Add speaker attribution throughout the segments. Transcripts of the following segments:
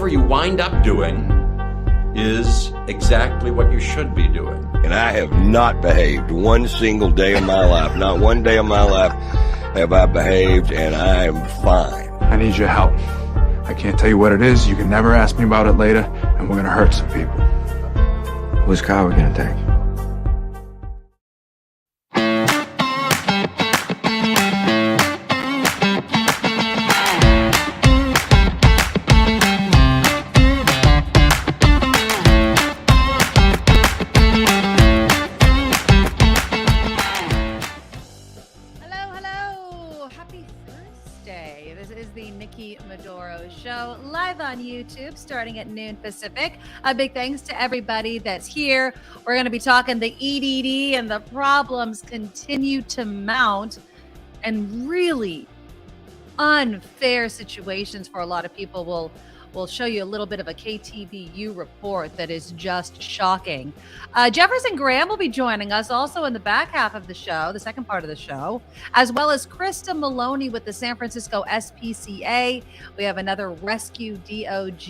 Speaker 1: whatever you wind up doing is exactly what you should be doing.
Speaker 2: And I have not behaved one single day of my life. Not one day of my life have I behaved, and I am fine.
Speaker 3: I need your help. I can't tell you what it is. You can never ask me about it later, and we're gonna hurt some people. Whose car are we gonna take?
Speaker 4: Nikki Medoro Show live on YouTube starting at noon Pacific. A big thanks to everybody that's here. We're going to be talking the EDD, and the problems continue to mount, and really unfair situations for a lot of people. We'll show you a little bit of a KTVU report that is just shocking. Jefferson Graham will be joining us also in the back half of the show, the second part of the show, as well as Krista Maloney with the San Francisco SPCA. We have another Rescue DOG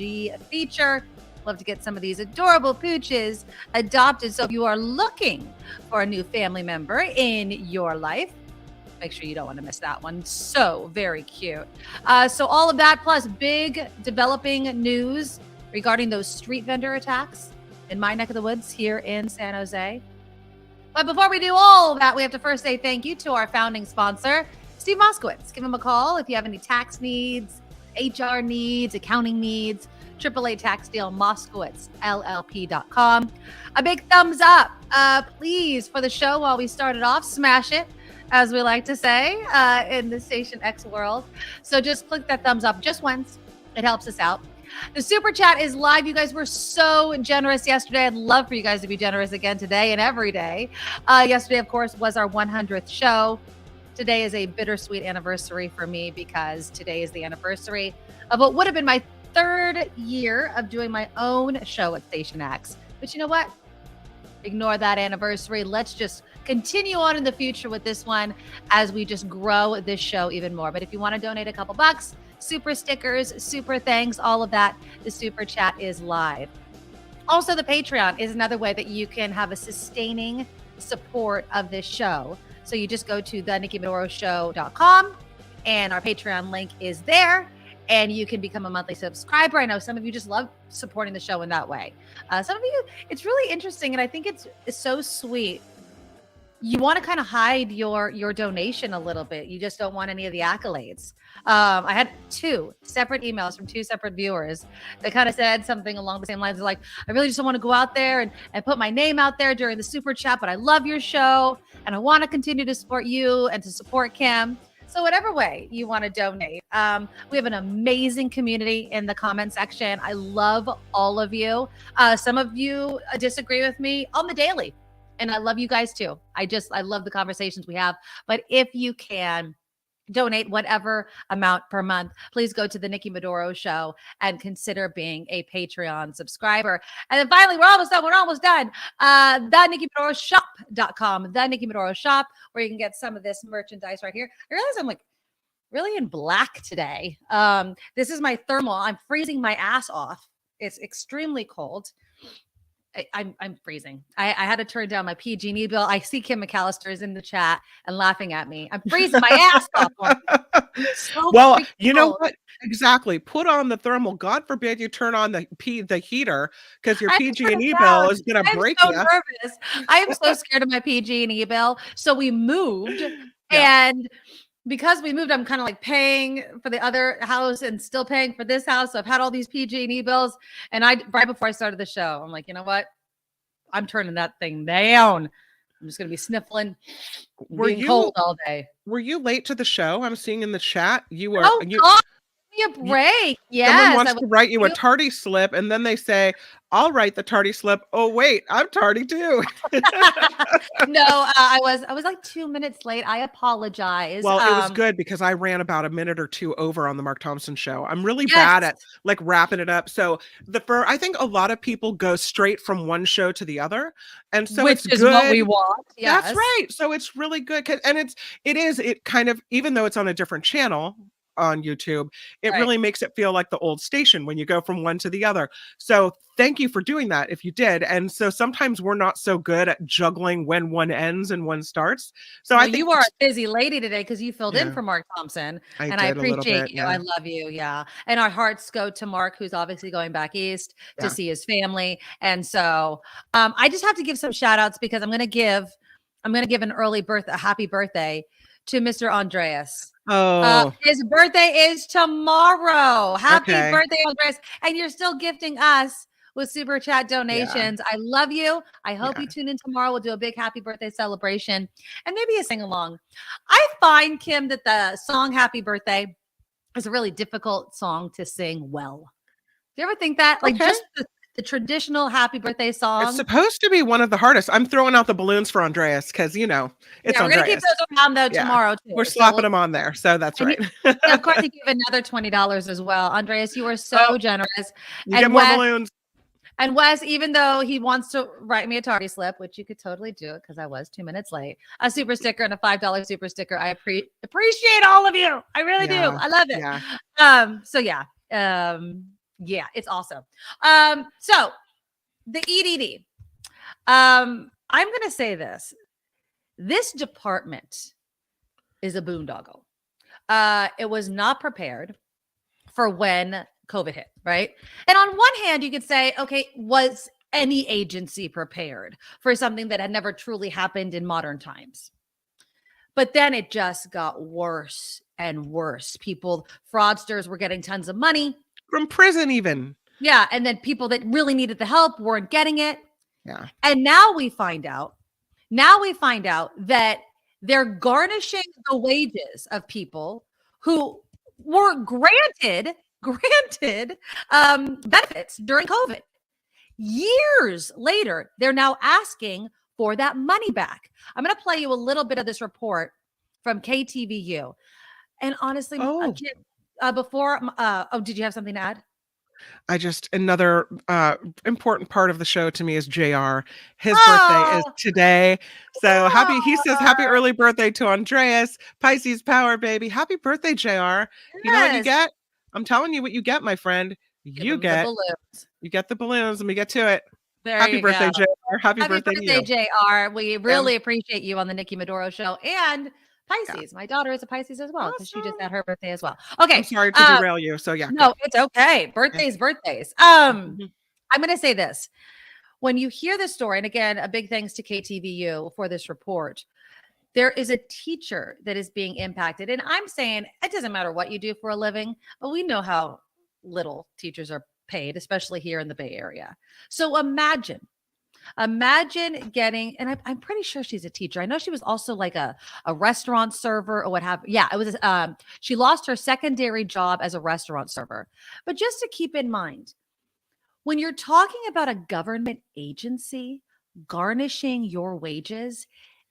Speaker 4: feature. Love to get some of these adorable pooches adopted. So if you are looking for a new family member in your life, make sure you don't want to miss that one. So very cute. So all of that plus big developing news regarding those street vendor attacks in my neck of the woods here in San Jose. But before we do all of that, we have to first say thank you to our founding sponsor, Steve Moskowitz. Give him a call if you have any tax needs, HR needs, accounting needs. AAA Tax Deal, MoskowitzLLP.com. A big thumbs up, please, for the show while we started off. Smash it, as we like to say in the Station X world. So just click that thumbs up just once. It helps us out. The Super Chat is live. You guys were so generous yesterday. I'd love for you guys to be generous again today and every day. Yesterday, of course, was our 100th show. Today is a bittersweet anniversary for me because today is the anniversary of what would have been my third year of doing my own show at Station X. But you know what? Ignore that anniversary. Let's just continue on in the future with this one as we just grow this show even more. But if you want to donate a couple bucks, super stickers, super thanks, all of that, the Super Chat is live. Also, the Patreon is another way that you can have a sustaining support of this show. So you just go to thenikkimedoroshow.com and our Patreon link is there. And you can become a monthly subscriber. I know some of you just love supporting the show in that way. Some of you, it's really interesting, and I think it's so sweet. You want to kind of hide your donation a little bit. You just don't want any of the accolades. I had two separate emails from two separate viewers that kind of said something along the same lines of like, I really just don't want to go out there and put my name out there during the Super Chat, but I love your show, and I want to continue to support you and to support Kim. So whatever way you want to donate, we have an amazing community in the comment section. I love all of you. Some of you disagree with me on the daily, and I love you guys too. I love the conversations we have. But if you can donate whatever amount per month, please go to the Nikki Medoro Show and consider being a Patreon subscriber. And then finally, we're almost done. TheNikkiMedoroShop.com, the Nikki Medoro Shop, where you can get some of this merchandise right here. I realize I'm like really in black today. This is my thermal. I'm freezing my ass off. It's extremely cold. I'm freezing. I had to turn down my PG&E bill. I see Kim McAllister is in the chat and laughing at me. I'm freezing my ass off. So
Speaker 5: well, you know what? Exactly. Put on the thermal. God forbid you turn on the heater because your PG&E bill is going to break you.
Speaker 4: I'm so nervous. I am so scared of my PG&E bill. So we moved and because we moved, I'm kind of like paying for the other house and still paying for this house. So I've had all these PG&E bills. And right before I started the show, I'm like, you know what? I'm turning that thing down. I'm just going to be sniffling. Being cold all day.
Speaker 5: Were you late to the show? I'm seeing in the chat. You were.
Speaker 4: Oh, God. Give me a break. Yes.
Speaker 5: Someone wants to write you a tardy slip. And then they say, I'll write the tardy slip. Oh, wait, I'm tardy too.
Speaker 4: No, I was like 2 minutes late. I apologize.
Speaker 5: Well, it was good because I ran about a minute or two over on the Mark Thompson show. I'm really bad at like wrapping it up. So I think a lot of people go straight from one show to the other. And so
Speaker 4: which is good. What we want.
Speaker 5: Yes. That's right. So it's really good. And it kind of, even though it's on a different channel, on YouTube, it
Speaker 4: Right.
Speaker 5: really makes it feel like the old station when you go from one to the other. So thank you for doing that if you did. And so sometimes we're not so good at juggling when one ends and one starts. So
Speaker 4: Well,
Speaker 5: I think
Speaker 4: you are a busy lady today because you filled in
Speaker 5: Yeah.
Speaker 4: for Mark Thompson,
Speaker 5: I
Speaker 4: and I
Speaker 5: did a little
Speaker 4: appreciate
Speaker 5: bit,
Speaker 4: you.
Speaker 5: yeah.
Speaker 4: I love you. Yeah. And our hearts go to Mark, who's obviously going back east
Speaker 5: Yeah.
Speaker 4: to see his family. And so I just have to give some shout outs because I'm going to give a happy birthday to Mr. Andreas.
Speaker 5: Oh,
Speaker 4: His birthday is tomorrow. Happy
Speaker 5: Okay.
Speaker 4: birthday, Andreas. And you're still gifting us with super chat donations. I love you. I hope
Speaker 5: Yeah.
Speaker 4: you tune in tomorrow. We'll do a big happy birthday celebration and maybe a sing along. I find, Kim, that the song Happy Birthday is a really difficult song to sing well. Do you ever think that? Like
Speaker 5: Okay.
Speaker 4: just the traditional happy birthday song.
Speaker 5: It's supposed to be one of the hardest. I'm throwing out the balloons for Andreas because, it's
Speaker 4: we're going
Speaker 5: Andreas.
Speaker 4: to keep those around though
Speaker 5: Yeah.
Speaker 4: tomorrow too.
Speaker 5: We're slapping them on there. So that's right.
Speaker 4: Of course, he gave another $20 as well. Andreas, you are so generous.
Speaker 5: You get more balloons.
Speaker 4: And Wes, even though he wants to write me a tardy slip, which you could totally do it because I was 2 minutes late, a super sticker and a $5 super sticker. I appreciate all of you. I really do. I love it.
Speaker 5: Yeah.
Speaker 4: It's awesome. So the EDD. I'm going to say this. This department is a boondoggle. It was not prepared for when COVID hit, right? And on one hand, you could say, okay, was any agency prepared for something that had never truly happened in modern times? But then it just got worse and worse. Fraudsters were getting tons of money.
Speaker 5: From prison even.
Speaker 4: Yeah, and then people that really needed the help weren't getting it.
Speaker 5: Yeah.
Speaker 4: And now we find out that they're garnishing the wages of people who were granted benefits during COVID. Years later, they're now asking for that money back. I'm going to play you a little bit of this report from KTVU. And honestly, did you have something to add?
Speaker 5: Another important part of the show to me is JR. His birthday is today. So he says happy early birthday to Andreas. Pisces power, baby. Happy birthday, JR. Yes. You know what you get? I'm telling you what you get, my friend. You get the balloons. Let me get to it. Happy birthday, JR. Happy birthday to you.
Speaker 4: JR. We really appreciate you on the Nikki Medoro Show. And Pisces. My daughter is a Pisces as well because she just had her birthday as well. Okay.
Speaker 5: I'm sorry to derail you. So yeah.
Speaker 4: No, it's okay. Birthdays. I'm going to say this. When you hear this story, and again, a big thanks to KTVU for this report, there is a teacher that is being impacted. And I'm saying it doesn't matter what you do for a living, but we know how little teachers are paid, especially here in the Bay Area. So imagine getting, and I'm pretty sure she's a teacher. I know she was also like a restaurant server or what have you. Yeah, it was. She lost her secondary job as a restaurant server. But just to keep in mind, when you're talking about a government agency garnishing your wages,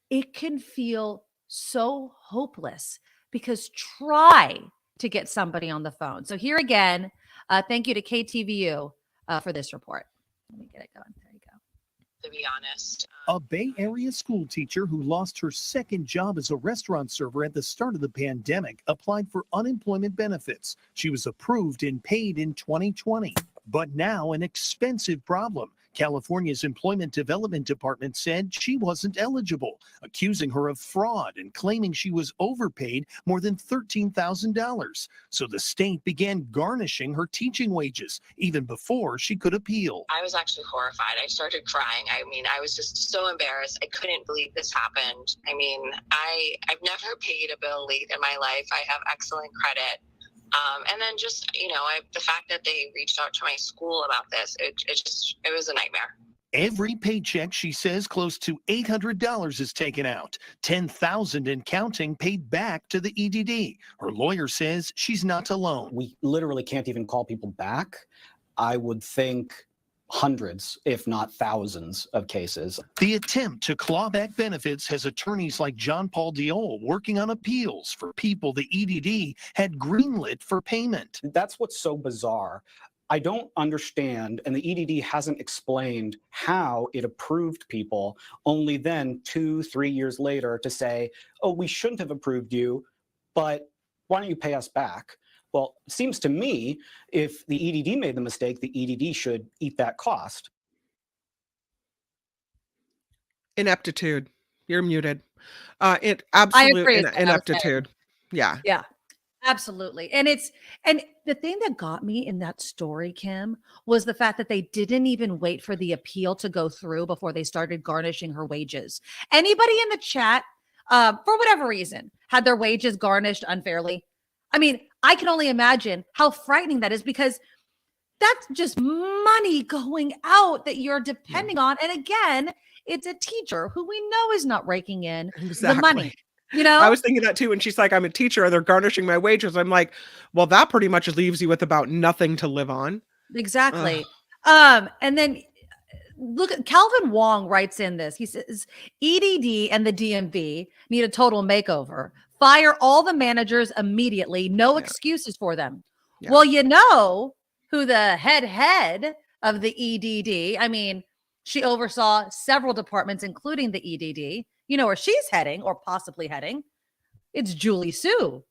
Speaker 4: it can feel so hopeless because try to get somebody on the phone. So here again, thank you to KTVU for this report. Let me get it going. There you go.
Speaker 6: To be honest.
Speaker 7: A Bay Area school teacher who lost her second job as a restaurant server at the start of the pandemic applied for unemployment benefits. She was approved and paid in 2020, but now an expensive problem. California's Employment Development Department said she wasn't eligible, accusing her of fraud and claiming she was overpaid more than $13,000. So the state began garnishing her teaching wages even before she could appeal.
Speaker 6: I was actually horrified. I started crying. I mean, I was just so embarrassed. I couldn't believe this happened. I mean, I've never paid a bill late in my life. I have excellent credit. And then just, the fact that they reached out to my school about this, it was a nightmare.
Speaker 7: Every paycheck, she says, close to $800 is taken out, $10,000 and counting paid back to the EDD. Her lawyer says she's not alone.
Speaker 8: We literally can't even call people back. I would think hundreds, if not thousands of cases.
Speaker 7: The attempt to claw back benefits has attorneys like John Paul Diol working on appeals for people the EDD had greenlit for payment.
Speaker 8: That's what's so bizarre. I don't understand, and the EDD hasn't explained how it approved people, only then 2-3 years later to say, oh, we shouldn't have approved you, but why don't you pay us back? Well, it seems to me, if the EDD made the mistake, the EDD should eat that cost.
Speaker 5: Ineptitude. You're muted. It
Speaker 4: I
Speaker 5: absolute
Speaker 4: agree. Is what I was saying.
Speaker 5: ineptitude. Yeah.
Speaker 4: Yeah, absolutely. And the thing that got me in that story, Kim, was the fact that they didn't even wait for the appeal to go through before they started garnishing her wages. Anybody in the chat, for whatever reason, had their wages garnished unfairly? I mean, I can only imagine how frightening that is, because that's just money going out that you're depending on. And again, it's a teacher who we know is not raking in the money. You know,
Speaker 5: I was thinking that too. And she's like, I'm a teacher and they're garnishing my wages. I'm like, well, that pretty much leaves you with about nothing to live on.
Speaker 4: Exactly. And then look at Calvin Wong writes in this. He says, EDD and the DMV need a total makeover. Fire all the managers immediately. No excuses for them. Yeah. Well, you know who the head of the EDD, I mean, she oversaw several departments, including the EDD. You know where she's heading or possibly heading? It's Julie Su,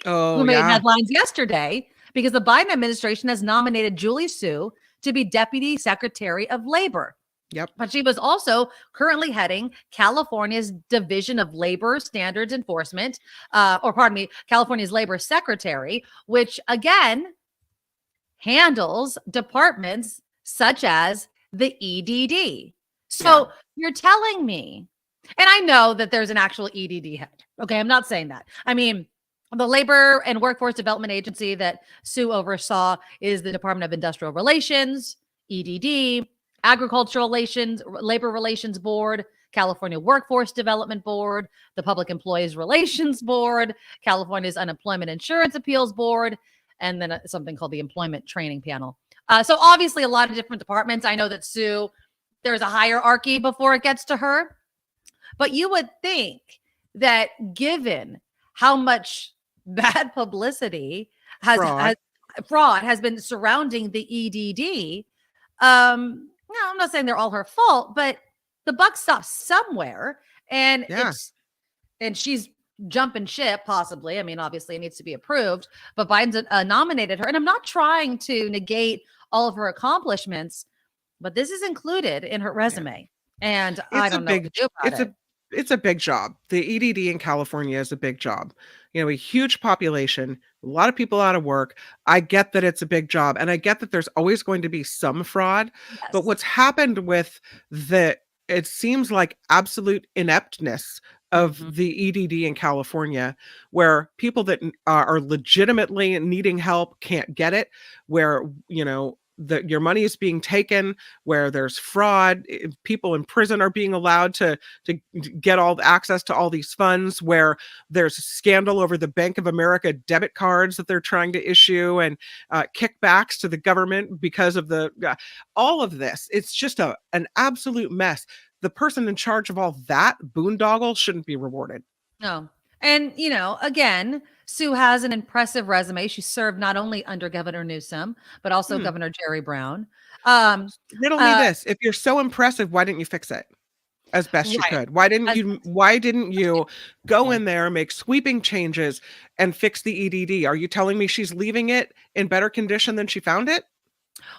Speaker 4: who made headlines yesterday because the Biden administration has nominated Julie Su to be Deputy Secretary of Labor.
Speaker 5: Yep.
Speaker 4: But she was also currently heading California's Division of Labor Standards Enforcement, California's Labor Secretary, which again handles departments such as the EDD. So you're telling me, and I know that there's an actual EDD head. Okay, I'm not saying that. I mean, the Labor and Workforce Development Agency that Sue oversaw is the Department of Industrial Relations, EDD, Agricultural Relations, Labor Relations Board, California Workforce Development Board, the Public Employees Relations Board, California's Unemployment Insurance Appeals Board, and then something called the Employment Training Panel. So obviously a lot of different departments. I know that Sue, there's a hierarchy before it gets to her, but you would think that given how much bad publicity fraud has been surrounding the EDD, no, I'm not saying they're all her fault, but the buck stops somewhere, and she's jumping ship, possibly. I mean, obviously it needs to be approved, but Biden's nominated her. And I'm not trying to negate all of her accomplishments, but this is included in her resume. And I don't know what to do about it.
Speaker 5: It's a big job. The EDD in California is a big job. You know, a huge population, a lot of people out of work. I get that it's a big job, and I get that there's always going to be some fraud. Yes. But what's happened with it seems like absolute ineptness of the EDD in California, where people that are legitimately needing help can't get it, where, you know, your money is being taken, where there's fraud, people in prison are being allowed to get all the access to all these funds, where there's scandal over the Bank of America debit cards that they're trying to issue, and kickbacks to the government because of all of this. It's just an absolute mess. The person in charge of all that boondoggle shouldn't be rewarded. No.
Speaker 4: And, you know, again, Sue has an impressive resume. She served not only under Governor Newsom, but also Governor Jerry Brown.
Speaker 5: Riddle me this. If you're so impressive, why didn't you fix it as best you could? Why didn't you go in there, make sweeping changes, and fix the EDD? Are you telling me she's leaving it in better condition than she found it?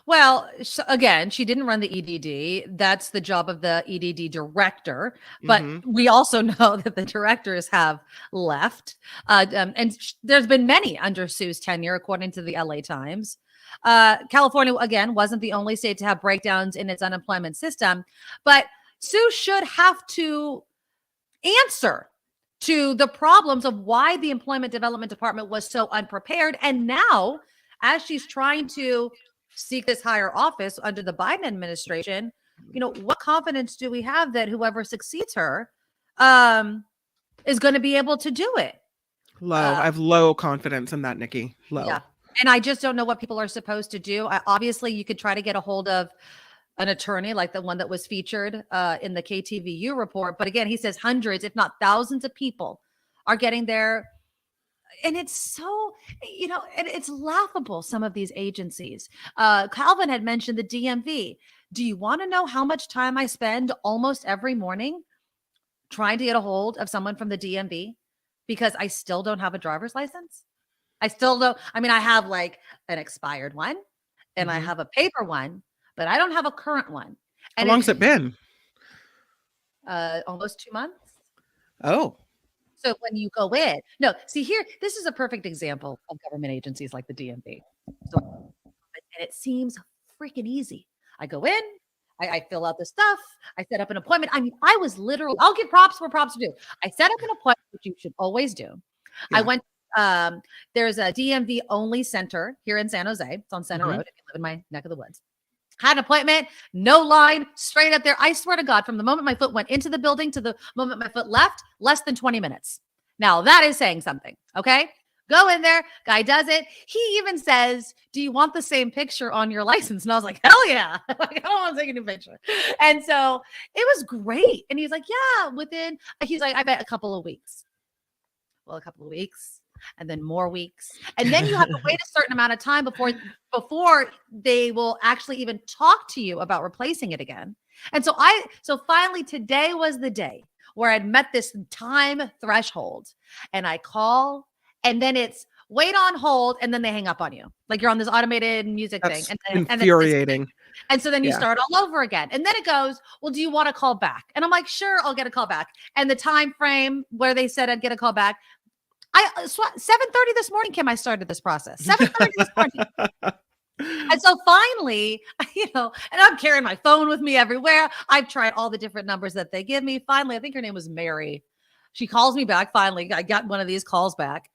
Speaker 4: Well, again, she didn't run the EDD. That's the job of the EDD director. But we also know that the directors have left. And there's been many under Sue's tenure, according to the LA Times. California, again, wasn't the only state to have breakdowns in its unemployment system. But Sue should have to answer to the problems of why the Employment Development Department was so unprepared. And now, as she's trying to seek this higher office under the Biden administration, you know, what confidence do we have that whoever succeeds her is going to be able to do it?
Speaker 5: Low. I have low confidence in that, Nikki. Low. Yeah.
Speaker 4: And I just don't know what people are supposed to do. Obviously, you could try to get a hold of an attorney like the one that was featured in the KTVU report. But again, he says hundreds, if not thousands of people are getting there. And it's so, you know, it's laughable, some of these agencies. Calvin had mentioned the DMV. Do you want to know how much time I spend almost every morning trying to get a hold of someone from the DMV because I still don't have a driver's license? I still don't. I mean, I have like an expired one and I have a paper one, but I don't have a current one.
Speaker 5: How
Speaker 4: And
Speaker 5: long's it been?
Speaker 4: Almost 2 months.
Speaker 5: Oh.
Speaker 4: So when you go in, no, see here, this is a perfect example of government agencies like the DMV. So, and it seems freaking easy. I go in, I fill out the stuff, I set up an appointment. I mean, I was literally, I'll give props where props are due. I set up an appointment, which you should always do.
Speaker 5: Yeah.
Speaker 4: I went, there's a DMV only center here in San Jose. It's on Center Road if you live in my neck of the woods. Had an appointment, no line, straight up there. I swear to God, from the moment my foot went into the building to the moment my foot left, less than 20 minutes. Now that is saying something, okay? Go in there, guy does it. He even says, do you want the same picture on your license? And I was like, hell yeah. Like, I don't want to take a new picture. And so it was great. And he's like, yeah, he's like, I bet a couple of weeks. Well, a couple of weeks. And then more weeks. And then you have to wait a certain amount of time before they will actually even talk to you about replacing it again. And so finally today was the day where I'd met this time threshold, and I call, and then it's wait on hold, and then they hang up on you. Like you're on this automated music thing. And
Speaker 5: infuriating.
Speaker 4: And so then you start all over again. And then it goes, well, do you want to call back? And I'm like, sure, I'll get a call back. And the time frame where they said I'd get a call back, 7:30 this morning, Kim, I started this process. 7:30 this morning. And so finally, and I'm carrying my phone with me everywhere. I've tried all the different numbers that they give me. Finally, I think her name was Mary. She calls me back. Finally, I got one of these calls back.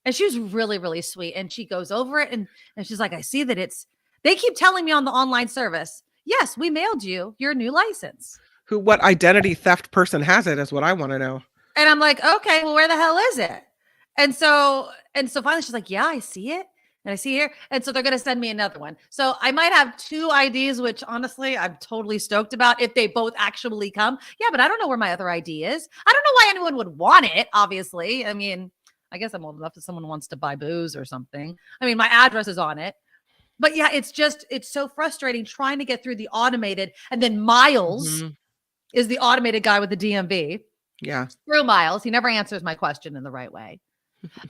Speaker 4: And she was really, really sweet. And she goes over it and she's like, I see that they keep telling me on the online service, yes, we mailed you your new license.
Speaker 5: What identity theft person has it is what I want to know.
Speaker 4: And I'm like, okay, well, where the hell is it? And so finally she's like, yeah, I see it. And I see here. And so they're going to send me another one. So I might have 2 IDs, which honestly, I'm totally stoked about if they both actually come. Yeah, but I don't know where my other ID is. I don't know why anyone would want it, obviously. I mean, I guess I'm old enough if someone wants to buy booze or something. I mean, my address is on it. But yeah, it's so frustrating trying to get through the automated. And then Miles is the automated guy with the DMV.
Speaker 5: Yeah.
Speaker 4: Screw Miles. He never answers my question in the right way.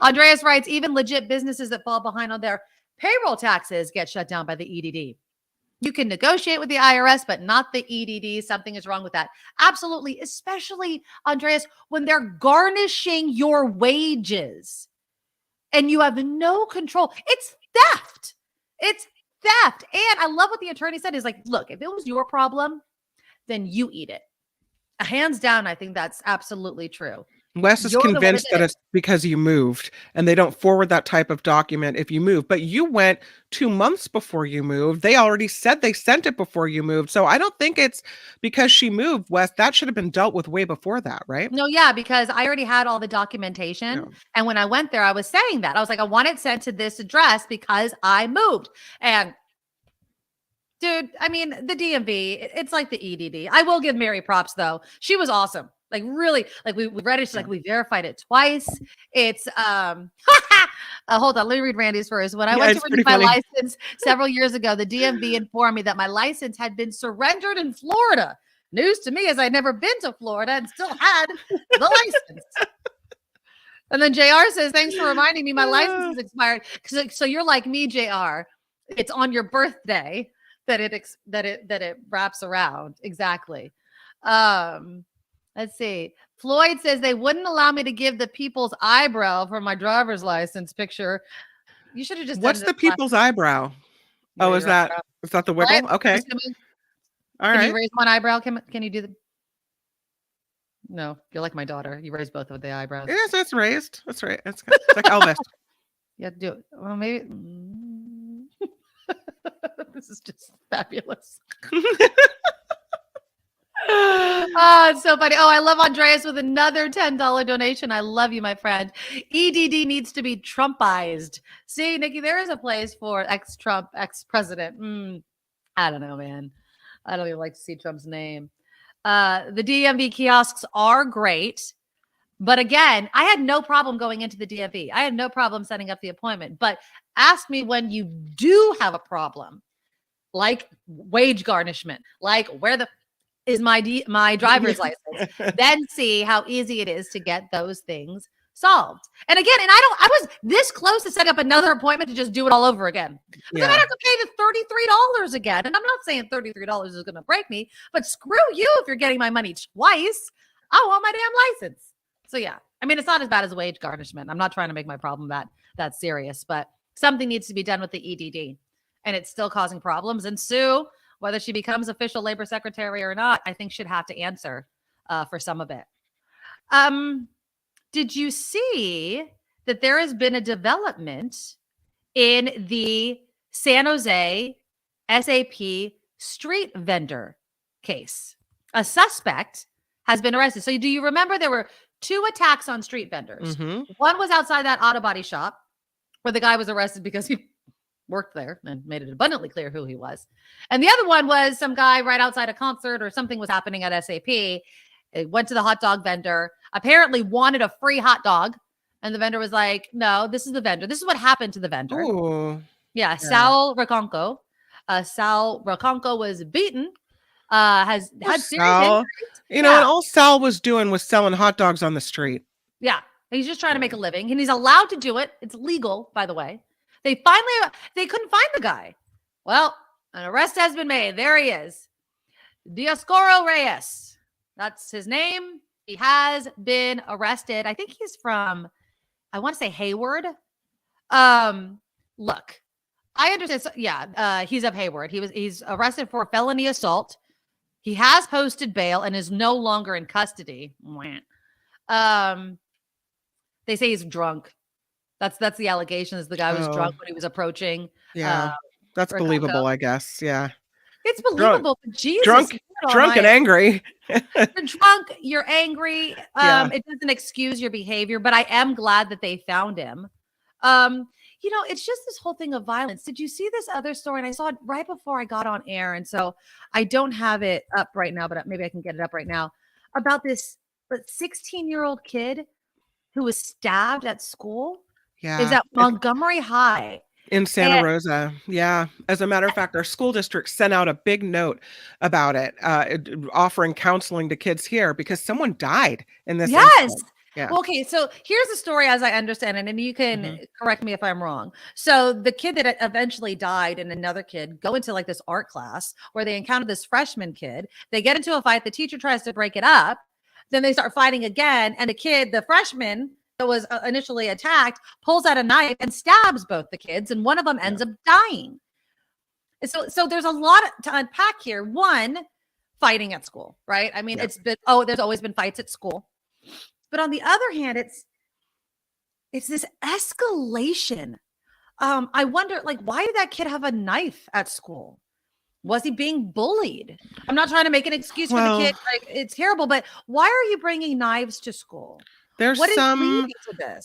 Speaker 4: Andreas writes, even legit businesses that fall behind on their payroll taxes get shut down by the EDD. You can negotiate with the IRS, but not the EDD. Something is wrong with that. Absolutely. Especially, Andreas, when they're garnishing your wages and you have no control. It's theft. It's theft. And I love what the attorney said is like, look, if it was your problem, then you eat it. Hands down, I think that's absolutely true.
Speaker 5: Wes is convinced that it's because you moved, and they don't forward that type of document if you move. But you went 2 months before you moved. They already said they sent it before you moved. So I don't think it's because she moved, Wes. That should have been dealt with way before that, right?
Speaker 4: No, yeah, because I already had all the documentation. Yeah. And when I went there, I was saying that. I was like, I want it sent to this address because I moved. And dude, I mean, the DMV, it's like the EDD. I will give Mary props, though. She was awesome. Like really, like we read it. She's like, we verified it twice. It's hold on, let me read Randy's first. When I went to renew my license several years ago, the DMV informed me that my license had been surrendered in Florida. News to me, as I'd never been to Florida and still had the license. And then JR says, thanks for reminding me my license is expired. So you're like me, JR. It's on your birthday that it wraps around. Exactly. Let's see. Floyd says they wouldn't allow me to give the people's eyebrow for my driver's license picture. You should have just.
Speaker 5: What's the people's eyebrow? Oh, is that the wiggle? Right? Okay. All right.
Speaker 4: Can you raise one eyebrow? Can you do the? No, you're like my daughter. You raise both of the eyebrows.
Speaker 5: Yes, it's raised. That's right. It's like Elvis.
Speaker 4: You have to do it. Well, maybe. This is just fabulous. Oh, it's so funny. Oh, I love Andreas with another $10 donation. I love you, my friend. EDD needs to be Trumpized. See, Nikki, there is a place for ex-Trump, ex-president. I don't know, man. I don't even like to see Trump's name. The DMV kiosks are great. But again, I had no problem going into the DMV. I had no problem setting up the appointment. But ask me when you do have a problem, like wage garnishment, like where the is my driver's license, then see how easy it is to get those things solved. And again, I was this close to setting up another appointment to just do it all over again. But then I'd have to pay the $33 again. And I'm not saying $33 is going to break me, but screw you if you're getting my money twice. I want my damn license. So yeah, I mean, it's not as bad as wage garnishment. I'm not trying to make my problem that serious, but something needs to be done with the EDD, and it's still causing problems. And Sue, whether she becomes official labor secretary or not, I think should have to answer for some of it. Did you see that there has been a development in the San Jose SAP street vendor case? A suspect has been arrested. So do you remember there were 2 attacks on street vendors? One was outside that auto body shop where the guy was arrested because he worked there and made it abundantly clear who he was. And the other one was some guy right outside a concert or something was happening at SAP. It went to the hot dog vendor, apparently wanted a free hot dog. And the vendor was like, no, this is the vendor. This is what happened to the vendor.
Speaker 5: Ooh.
Speaker 4: Yeah. Sal Raconco. Sal Raconco was beaten. Had serious injuries.
Speaker 5: And all Sal was doing was selling hot dogs on the street.
Speaker 4: Yeah. He's just trying to make a living, and he's allowed to do it. It's legal, by the way. They couldn't find the guy. Well, an arrest has been made. There he is. Dioscoro Reyes. That's his name. He has been arrested. I think he's from, I want to say Hayward. Look, I understand. He's of Hayward. He's arrested for felony assault. He has posted bail and is no longer in custody. They say he's drunk. That's the allegation, is the guy was drunk when he was approaching.
Speaker 5: Yeah, that's
Speaker 4: Raconco.
Speaker 5: believable, I guess. Yeah.
Speaker 4: It's believable, but Jesus.
Speaker 5: Drunk and angry.
Speaker 4: You're drunk, you're angry. It doesn't excuse your behavior, but I am glad that they found him. It's just this whole thing of violence. Did you see this other story? And I saw it right before I got on air. And so I don't have it up right now, but maybe I can get it up right now, about this 16-year-old kid who was stabbed at school.
Speaker 5: Yeah.
Speaker 4: Is at Montgomery High.
Speaker 5: In Santa Rosa. Yeah. As a matter of fact, our school district sent out a big note about it, offering counseling to kids here because someone died in this incident. Yeah.
Speaker 4: Well, okay, so here's the story as I understand it, and you can correct me if I'm wrong. So the kid that eventually died and another kid go into like this art class where they encounter this freshman kid. They get into a fight. The teacher tries to break it up. Then they start fighting again, and the freshman that was initially attacked, pulls out a knife and stabs both the kids, and one of them ends up dying. So there's a lot to unpack here. One, fighting at school, right? I mean, there's always been fights at school. But on the other hand, it's this escalation. I wonder, why did that kid have a knife at school? Was he being bullied? I'm not trying to make an excuse for the kid. It's terrible, but why are you bringing knives to school?
Speaker 5: There's some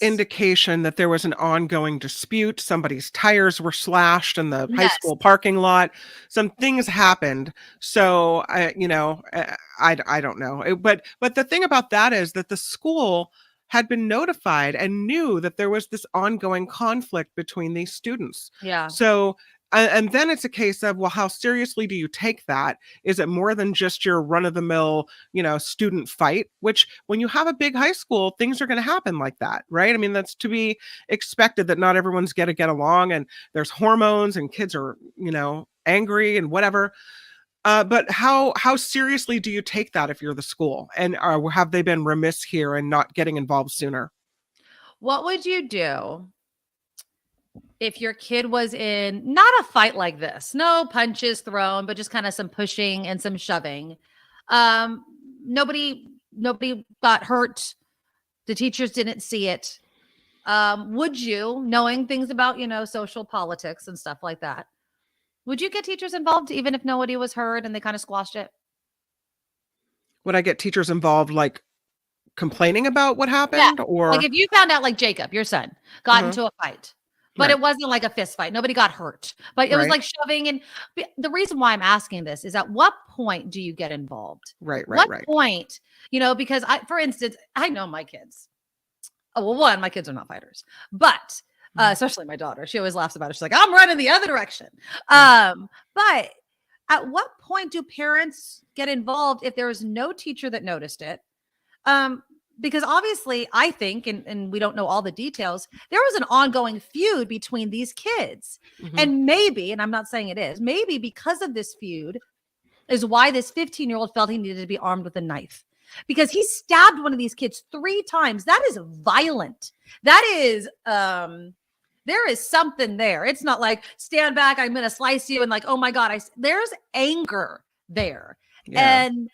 Speaker 5: indication that there was an ongoing dispute. Somebody's tires were slashed in the high school parking lot. Some things happened. So, I don't know. But the thing about that is that the school had been notified and knew that there was this ongoing conflict between these students.
Speaker 4: Yeah.
Speaker 5: So, and then it's a case of, well, how seriously do you take that? Is it more than just your run-of-the-mill, student fight? Which, when you have a big high school, things are going to happen like that, right? I mean, that's to be expected, that not everyone's going to get along, and there's hormones, and kids are, angry and whatever. But how seriously do you take that if you're the school? And have they been remiss here and not getting involved sooner?
Speaker 4: What would you do if your kid was in not a fight like this, no punches thrown, but just kind of some pushing and some shoving? Nobody got hurt. The teachers didn't see it. Would you, knowing things about, social politics and stuff like that, would you get teachers involved even if nobody was hurt and they kind of squashed it?
Speaker 5: Would I get teachers involved, complaining about what happened? Or
Speaker 4: if you found out, Jacob, your son, got into a fight, but it wasn't like a fist fight. Nobody got hurt, but it was like shoving. And the reason why I'm asking this is, at what point do you get involved?
Speaker 5: Right.
Speaker 4: What point, because for instance, I know my kids. Oh, well, one, my kids are not fighters, but especially my daughter, she always laughs about it. She's like, I'm running the other direction. But at what point do parents get involved if there is no teacher that noticed it? because obviously I think, and we don't know all the details, there was an ongoing feud between these kids. And maybe, and I'm not saying it is, maybe because of this feud is why this 15-year-old felt he needed to be armed with a knife, because he stabbed one of these kids 3 times. That is violent. That is, there is something there. It's not like, stand back, I'm going to slice you, and like, oh my God, there's anger there.
Speaker 5: Yeah.
Speaker 4: And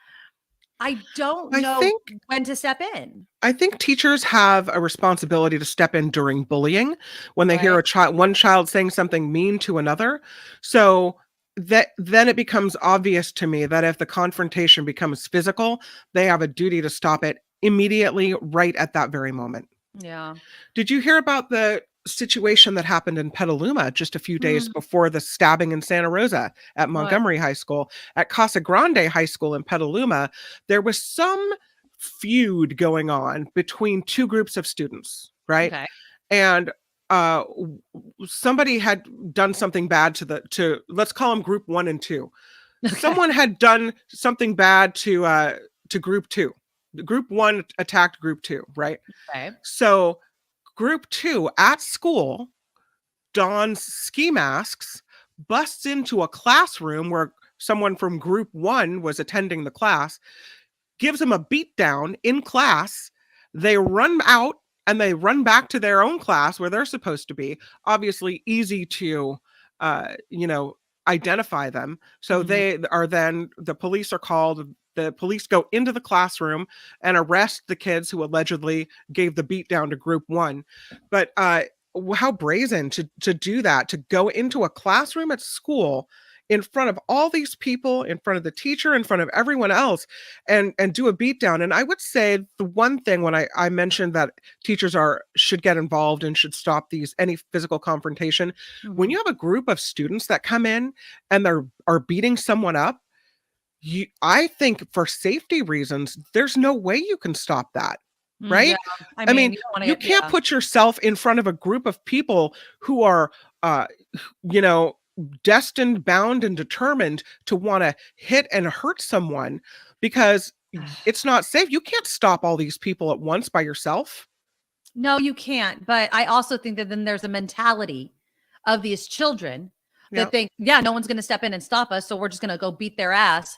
Speaker 4: I don't know when to step in.
Speaker 5: I think teachers have a responsibility to step in during bullying when they hear one child saying something mean to another. So then it becomes obvious to me that if the confrontation becomes physical, they have a duty to stop it immediately, right at that very moment.
Speaker 4: Yeah.
Speaker 5: Did you hear about the situation that happened in Petaluma just a few days before the stabbing in Santa Rosa at Montgomery High School? At Casa Grande High School in Petaluma, there was some feud going on between 2 groups of students, right?
Speaker 4: Okay.
Speaker 5: And somebody had done something bad to let's call them group 1 and 2. Okay. Someone had done something bad to group 2. Group 1 attacked group 2, right?
Speaker 4: Okay.
Speaker 5: So group 2 at school dons ski masks, busts into a classroom where someone from group 1 was attending the class, gives them a beatdown in class. They run out and they run back to their own class where they're supposed to be. Obviously easy to, identify them. So they are then, the police are called. The police go into the classroom and arrest the kids who allegedly gave the beatdown to group 1. But how brazen to do that, to go into a classroom at school in front of all these people, in front of the teacher, in front of everyone else, and do a beatdown. And I would say the one thing when I mentioned that teachers should get involved and should stop any physical confrontation, when you have a group of students that come in and are beating someone up, I think for safety reasons, there's no way you can stop that. Right?
Speaker 4: Yeah.
Speaker 5: I mean, you can't put yourself in front of a group of people who are, destined, bound, and determined to want to hit and hurt someone, because it's not safe. You can't stop all these people at once by yourself.
Speaker 4: No, you can't. But I also think that then there's a mentality of these children that think, no one's going to step in and stop us, so we're just going to go beat their ass.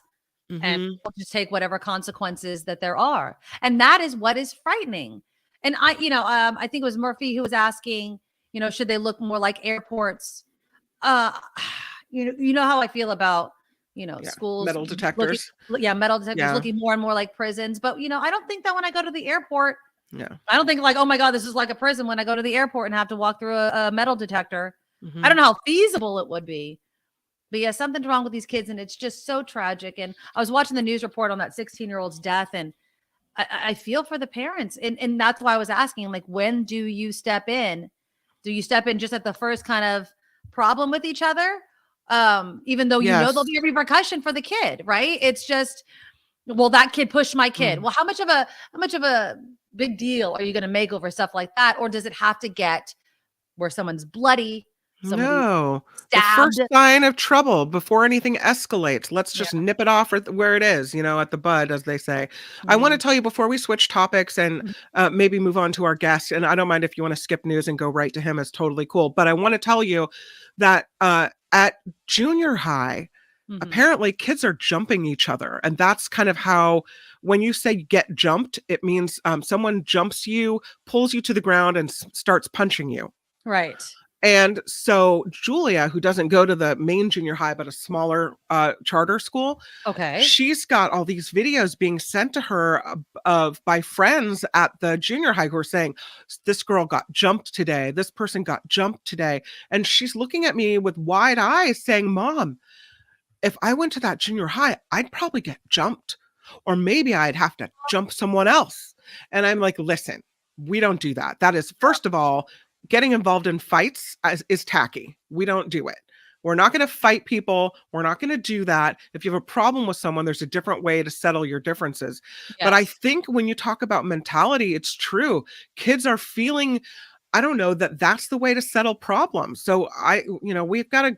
Speaker 4: And we'll just take whatever consequences that there are. And that is what is frightening. And I think it was Murphy who was asking, should they look more like airports? You know how I feel about, schools.
Speaker 5: Metal detectors.
Speaker 4: Metal detectors looking more and more like prisons. But, I don't think that when I go to the airport, I don't think like, oh my God, this is like a prison when I go to the airport and have to walk through a metal detector. I don't know how feasible it would be. But yeah, something's wrong with these kids, and it's just so tragic. And I was watching the news report on that 16-year-old's death, and I feel for the parents. And that's why I was asking, like, when do you step in? Do you step in just at the first kind of problem with each other? Even though there'll be a repercussion for the kid, right? It's just, well, that kid pushed my kid. Well, how much of a big deal are you going to make over stuff like that? Or does it have to get where someone's bloody?
Speaker 5: No, the first sign of trouble before anything escalates. Let's just nip it off where it is, at the bud, as they say. I want to tell you before we switch topics and maybe move on to our guest, and I don't mind if you want to skip news and go right to him, it's totally cool. But I want to tell you that at junior high, apparently kids are jumping each other. And that's kind of how, when you say get jumped, it means someone jumps you, pulls you to the ground, and starts punching you.
Speaker 4: Right.
Speaker 5: And so Julia, who doesn't go to the main junior high, but a smaller charter school, she's got all these videos being sent to her by friends at the junior high who are saying, this girl got jumped today. This person got jumped today. And she's looking at me with wide eyes saying, Mom, if I went to that junior high, I'd probably get jumped, or maybe I'd have to jump someone else. And I'm like, listen, we don't do that. That is, first of all, getting involved in fights is tacky. We don't do it. We're not going to fight people. We're not going to do that. If you have a problem with someone, there's a different way to settle your differences. Yes. But I think when you talk about mentality, it's true. Kids are feeling, I don't know, that's the way to settle problems. So we've got to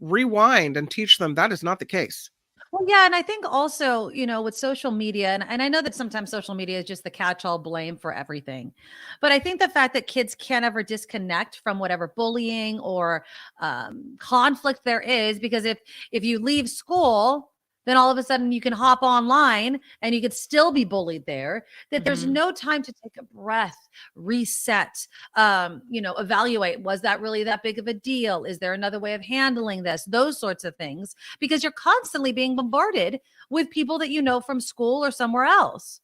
Speaker 5: rewind and teach them that is not the case.
Speaker 4: Well, yeah, and I think also, with social media, and I know that sometimes social media is just the catch-all blame for everything, but I think the fact that kids can't ever disconnect from whatever bullying or conflict there is, because if you leave school, then all of a sudden you can hop online and you could still be bullied there, that there's no time to take a breath, reset, evaluate, was that really that big of a deal? Is there another way of handling this? Those sorts of things, because you're constantly being bombarded with people that you know from school or somewhere else.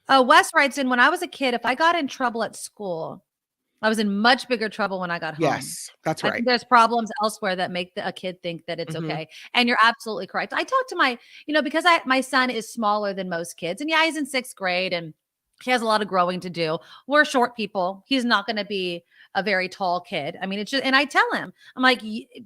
Speaker 4: Wes writes in, when I was a kid, if I got in trouble at school, I was in much bigger trouble when I got home.
Speaker 5: Yes, that's
Speaker 4: I
Speaker 5: right.
Speaker 4: think there's problems elsewhere that make a kid think that it's okay. And you're absolutely correct. I talked to my, because my son is smaller than most kids, and yeah, he's in 6th grade and he has a lot of growing to do. We're short people. He's not going to be a very tall kid. I mean, it's just, and I tell him, I'm like,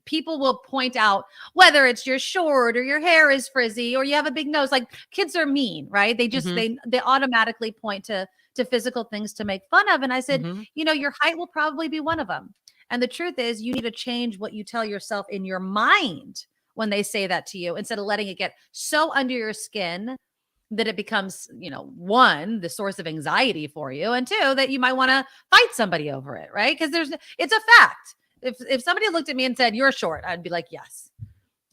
Speaker 4: people will point out whether it's you're short or your hair is frizzy or you have a big nose. Like, kids are mean, right? They just, they automatically point to physical things to make fun of. And I said, your height will probably be one of them. And the truth is, you need to change what you tell yourself in your mind when they say that to you, instead of letting it get so under your skin that it becomes, one, the source of anxiety for you, and two, that you might want to fight somebody over it, right? Because it's a fact. If somebody looked at me and said, you're short, I'd be like, yes.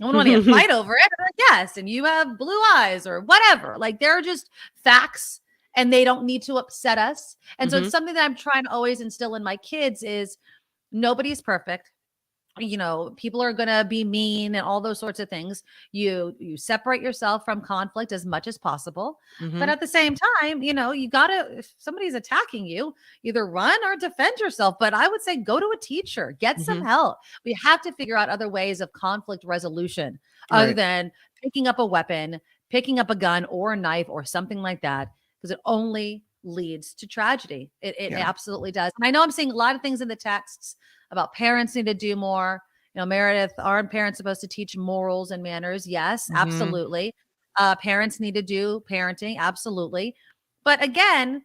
Speaker 4: I wouldn't want to fight over it. Like, yes. And you have blue eyes or whatever. Like, they're just facts, and they don't need to upset us. And so it's something that I'm trying to always instill in my kids is nobody's perfect. People are going to be mean and all those sorts of things. You separate yourself from conflict as much as possible. But at the same time, you gotta, if somebody's attacking you, either run or defend yourself. But I would say, go to a teacher, get some help. We have to figure out other ways of conflict resolution other than picking up a weapon, picking up a gun or a knife or something like that, because it only leads to tragedy. It absolutely does. And I know I'm seeing a lot of things in the texts about parents need to do more. Meredith, aren't parents supposed to teach morals and manners? Yes, absolutely. Parents need to do parenting. Absolutely. But again,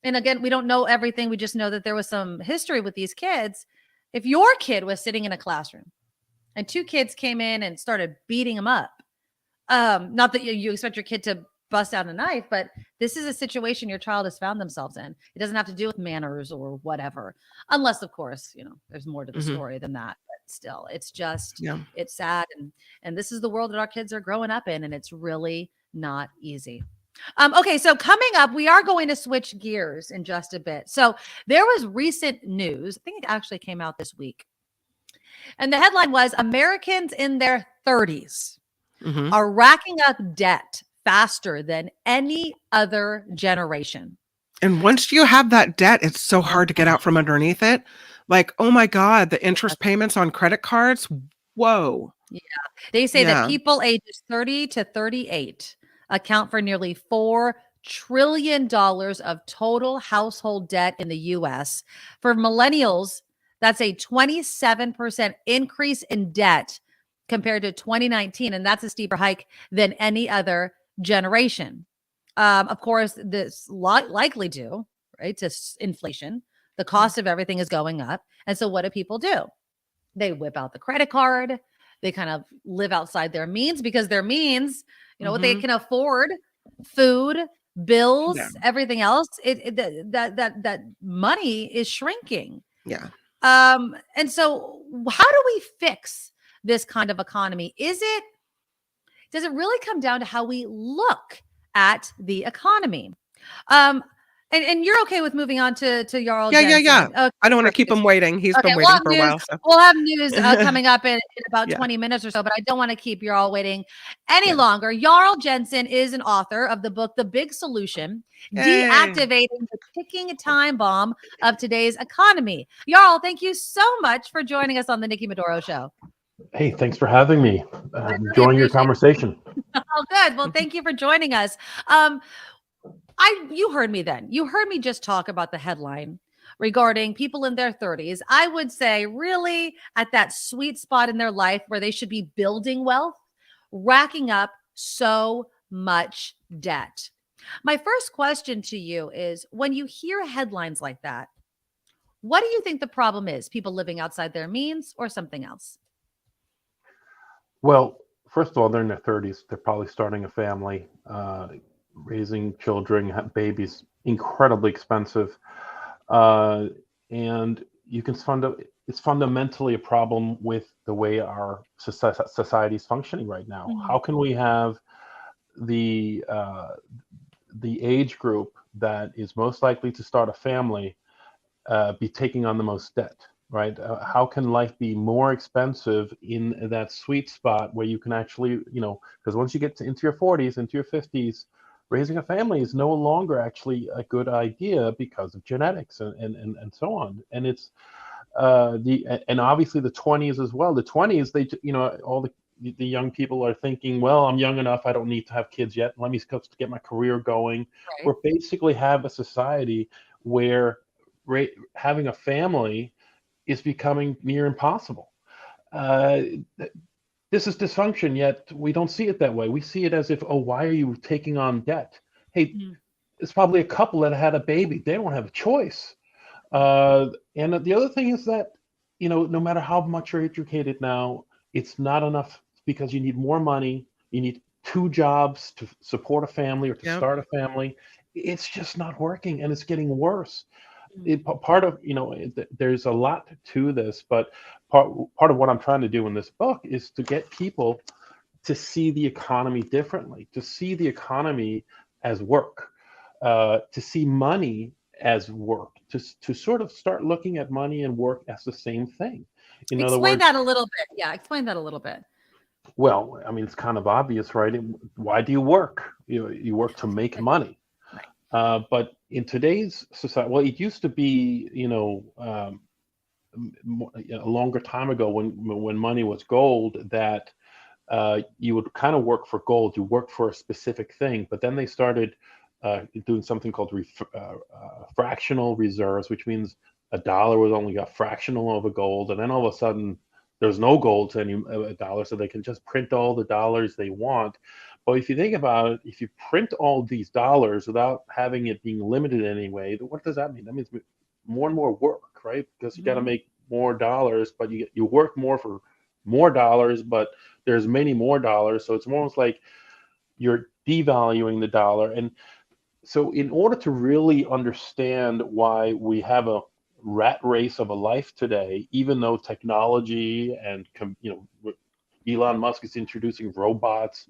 Speaker 4: we don't know everything. We just know that there was some history with these kids. If your kid was sitting in a classroom and 2 kids came in and started beating them up, not that you expect your kid to bust out a knife, but this is a situation your child has found themselves in. It doesn't have to do with manners or whatever, unless, of course, there's more to the story than that. But still, it's just, it's sad. And this is the world that our kids are growing up in, and it's really not easy. Okay, so coming up, we are going to switch gears in just a bit. So there was recent news. I think it actually came out this week. And the headline was, Americans in their 30s are racking up debt faster than any other generation.
Speaker 5: And once you have that debt, it's so hard to get out from underneath it. Like, oh my God, the interest payments on credit cards. Whoa.
Speaker 4: Yeah. They say that people ages 30 to 38 account for nearly $4 trillion of total household debt in the US. For millennials, that's a 27% increase in debt compared to 2019. And that's a steeper hike than any other generation. Of course, this likely due, right, to inflation. The cost of everything is going up. And so what do people do? They whip out the credit card. They kind of live outside their means, because their means, what they can afford, food, bills, everything else, that money is shrinking.
Speaker 5: Yeah.
Speaker 4: And so how do we fix this kind of economy? Does it really come down to how we look at the economy? And you're okay with moving on to Jarl Jensen?
Speaker 5: Yeah.
Speaker 4: Okay.
Speaker 5: I don't want to keep him waiting. He's been waiting for a while. So.
Speaker 4: We'll have news coming up in about 20 minutes or so, but I don't want to keep Jarl waiting any longer. Jarl Jensen is an author of the book, The Big Solution, Deactivating the Ticking Time Bomb of Today's Economy. Jarl, thank you so much for joining us on the Nikki Medoro Show.
Speaker 9: Hey, thanks for having me. Enjoying your conversation.
Speaker 4: Oh, good. Well, thank you for joining us. You heard me then. You heard me just talk about the headline regarding people in their 30s. I would say really at that sweet spot in their life where they should be building wealth, racking up so much debt. My first question to you is, when you hear headlines like that, what do you think the problem is? People living outside their means or something else?
Speaker 9: Well, first of all, they're in their 30s. They're probably starting a family, raising children, babies, incredibly expensive. And you can it's fundamentally a problem with the way our society is functioning right now.
Speaker 4: Mhm.
Speaker 9: How can we have the age group that is most likely to start a family be taking on the most debt, right? How can life be more expensive in that sweet spot where you can actually, because once you get into your 40s, into your 50s, raising a family is no longer actually a good idea because of genetics and so on. And it's and obviously the 20s as well. The 20s, all the young people are thinking, well, I'm young enough, I don't need to have kids yet. Let me just get my career going.
Speaker 4: Right.
Speaker 9: We basically have a society where having a family is becoming near impossible. This is dysfunction, yet we don't see it that way. We see it as if, oh, why are you taking on debt? Hey, it's probably a couple that had a baby. They don't have a choice. And the other thing is that, no matter how much you're educated now, it's not enough because you need more money. You need 2 jobs to support a family or to start a family. It's just not working, and it's getting worse. Part of, there's a lot to this, but part of what I'm trying to do in this book is to get people to see the economy differently, to see the economy as work, to see money as work, to sort of start looking at money and work as the same thing. In other words,
Speaker 4: explain that a little bit. Yeah, explain that a little bit.
Speaker 9: Well, I mean, it's kind of obvious, right? Why do you work? You work to make money. But in today's society, well, it used to be, a longer time ago when money was gold, that you would kind of work for gold. You worked for a specific thing, but then they started doing something called fractional reserves, which means a dollar was only a fractional of a gold, and then all of a sudden there's no gold to a dollar, so they can just print all the dollars they want. But if you think about it, if you print all these dollars without having it being limited in any way, what does that mean? That means more and more work, right? Because you got to make more dollars, but you work more for more dollars, but there's many more dollars. So it's almost like you're devaluing the dollar. And so in order to really understand why we have a rat race of a life today, even though technology and Elon Musk is introducing robots,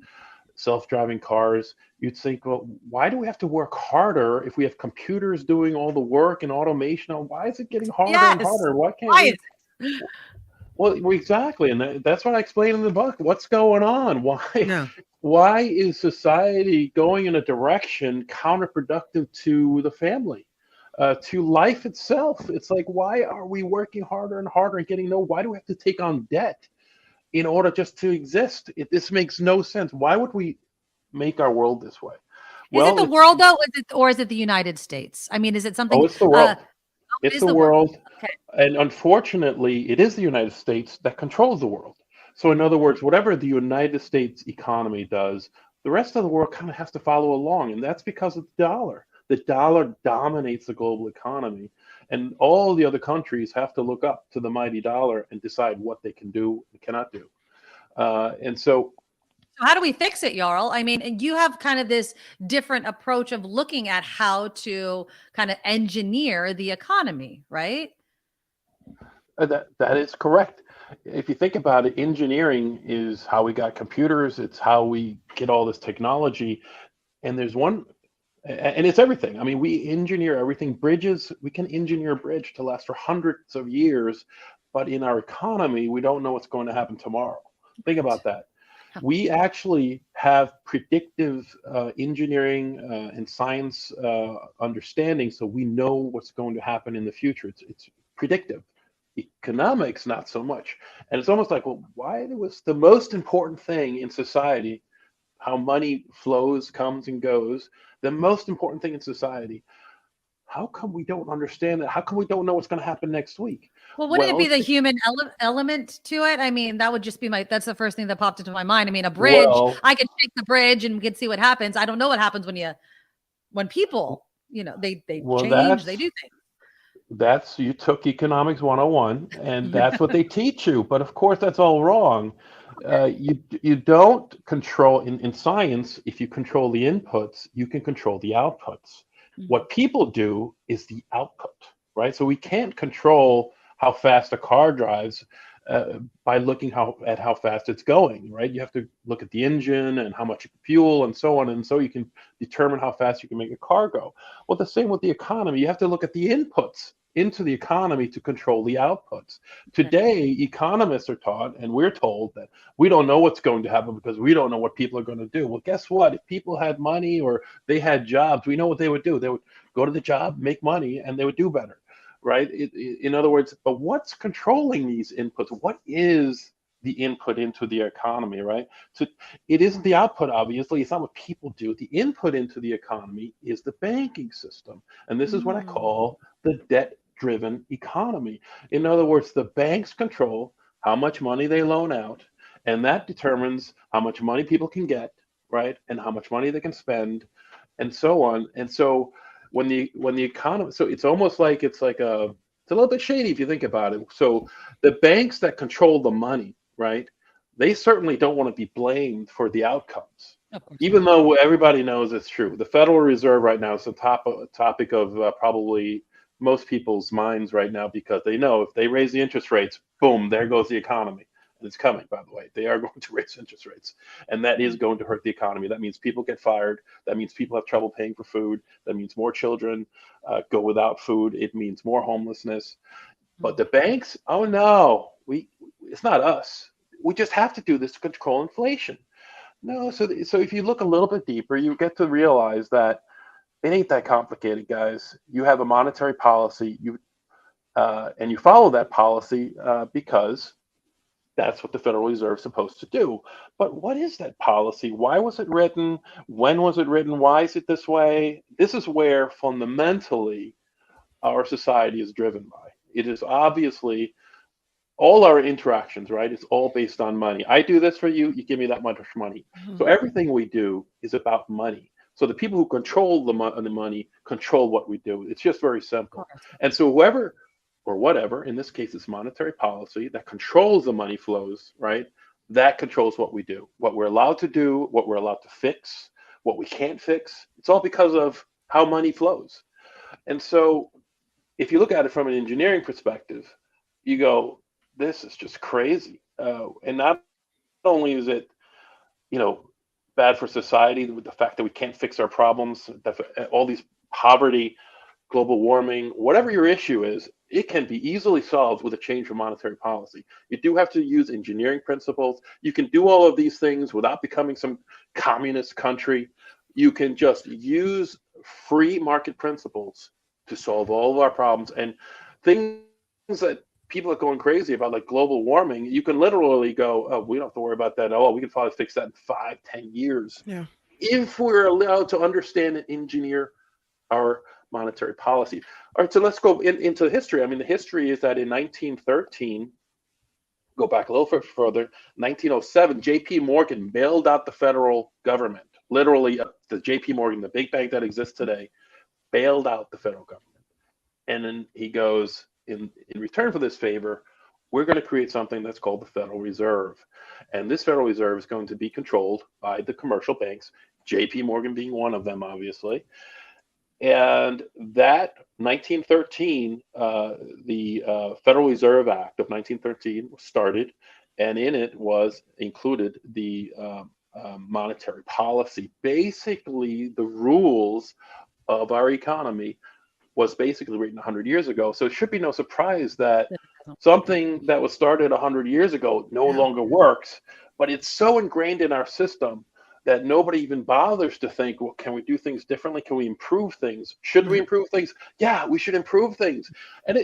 Speaker 9: self-driving cars, you'd think, well, why do we have to work harder if we have computers doing all the work and automation? Why is it getting harder and harder? Why can't we? Well, exactly, and that's what I explained in the book. What's going on? Why is society going in a direction counterproductive to the family, to life itself? It's like, why are we working harder and harder and getting why do we have to take on debt in order just to exist? This makes no sense. Why would we make our world this way?
Speaker 4: Is it the world though, or is it the United States? I mean, is it something?
Speaker 9: Oh, it's the world. It's the world.
Speaker 4: Okay.
Speaker 9: And unfortunately, it is the United States that controls the world. So in other words, whatever the United States economy does, the rest of the world kind of has to follow along. And that's because of the dollar. The dollar dominates the global economy. And all the other countries have to look up to the mighty dollar and decide what they can do and cannot do. And so
Speaker 4: how do we fix it, Jarl? I mean, you have kind of this different approach of looking at how to kind of engineer the economy, right?
Speaker 9: That is correct. If you think about it, engineering is how we got computers. It's how we get all this technology. And there's one, and it's everything. I mean, we engineer everything. Bridges, we can engineer a bridge to last for hundreds of years, but in our economy, we don't know what's going to happen tomorrow. Think about that. We actually have predictive engineering and science understanding, so we know what's going to happen in the future. It's predictive. Economics, not so much. And it's almost like, well, why was the most important thing in society, how money flows, comes and goes, the most important thing in society? How come we don't understand that? How come we don't know what's going to happen next week?
Speaker 4: Well, wouldn't it be the human element to it? I mean, that would just be that's the first thing that popped into my mind. I mean, a bridge, I could shake the bridge and we could see what happens. I don't know what happens when people, they change, they do things.
Speaker 9: You took economics 101 and that's what they teach you. But of course, that's all wrong. You don't control in science. If you control the inputs, you can control the outputs. What people do is the output, right? So we can't control how fast a car drives by looking at how fast it's going, right? You have to look at the engine and how much fuel and so on, and so you can determine how fast you can make a car go. Well, the same with the economy. You have to look at the inputs into the economy to control the outputs. Today, economists are taught, and we're told that we don't know what's going to happen because we don't know what people are going to do. Well, guess what? If people had money or they had jobs, we know what they would do. They would go to the job, make money, and they would do better, right? In other words, but what's controlling these inputs? What is the input into the economy, right? So it isn't the output, obviously. It's not what people do. The input into the economy is the banking system. And this is what I call the debt-driven economy. In other words, the banks control how much money they loan out, and that determines how much money people can get, right? And how much money they can spend, and so on. And so when the economy, so it's almost like it's a little bit shady if you think about it. So the banks that control the money, right? They certainly don't want to be blamed for the outcomes, even though everybody knows it's true. The Federal Reserve right now is the topic of probably most people's minds right now, because they know if they raise the interest rates, boom, there goes the economy. And it's coming, by the way. They are going to raise interest rates, and that is going to hurt the economy. That means people get fired. That means people have trouble paying for food. That means more children go without food. It means more homelessness. But the banks, oh no, it's not us. We just have to do this to control inflation. No, so if you look a little bit deeper, you get to realize that it ain't that complicated, guys. You have a monetary policy, and you follow that policy because that's what the Federal Reserve is supposed to do. But what is that policy? Why was it written? When was it written? Why is it this way? This is where fundamentally our society is driven by. It is obviously all our interactions, right? It's all based on money. I do this for you, you give me that much money. So everything we do is about money. So the people who control the money control what we do. It's just very simple. And so whoever or whatever, in this case, it's monetary policy that controls the money flows, right? That controls what we do, what we're allowed to do, what we're allowed to fix, what we can't fix. It's all because of how money flows. And so if you look at it from an engineering perspective, you go, this is just crazy. And not only is it, bad for society with the fact that we can't fix our problems, all these poverty, global warming, whatever your issue is, it can be easily solved with a change of monetary policy. You do have to use engineering principles. You can do all of these things without becoming some communist country. You can just use free market principles to solve all of our problems. And things that people are going crazy about, like global warming, you can literally go, oh, we don't have to worry about that. Oh, we can probably fix that in 5-10 years.
Speaker 5: Yeah. If
Speaker 9: we're allowed to understand and engineer our monetary policy. All right, so let's go into history. I mean, the history is that in 1913, go back a little bit further, 1907, J.P. Morgan bailed out the federal government. Literally, the J.P. Morgan, the big bank that exists today, bailed out the federal government. And then he goes, in return for this favor, we're going to create something that's called the Federal Reserve. And this Federal Reserve is going to be controlled by the commercial banks, J.P. Morgan being one of them, obviously. And that 1913, the Federal Reserve Act of 1913 was started, and in it was included the monetary policy. Basically, the rules of our economy was basically written 100 years ago. So it should be no surprise that something that was started 100 years ago no longer works, but it's so ingrained in our system that nobody even bothers to think, well, can we do things differently? Can we improve things? Should we improve things? Yeah, we should improve things. And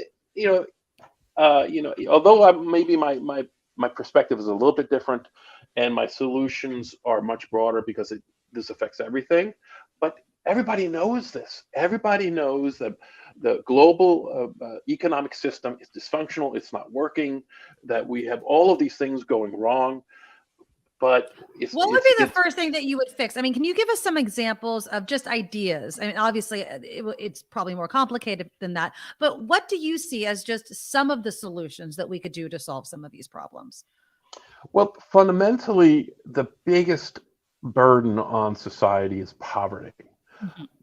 Speaker 9: although maybe my perspective is a little bit different, and my solutions are much broader because this affects everything, but everybody knows this. Everybody knows that the global economic system is dysfunctional. It's not working. That we have all of these things going wrong. But
Speaker 4: what would be the first thing that you would fix? I mean, can you give us some examples of just ideas? I mean, obviously, it's probably more complicated than that. But what do you see as just some of the solutions that we could do to solve some of these problems?
Speaker 9: Well, fundamentally, the biggest burden on society is poverty.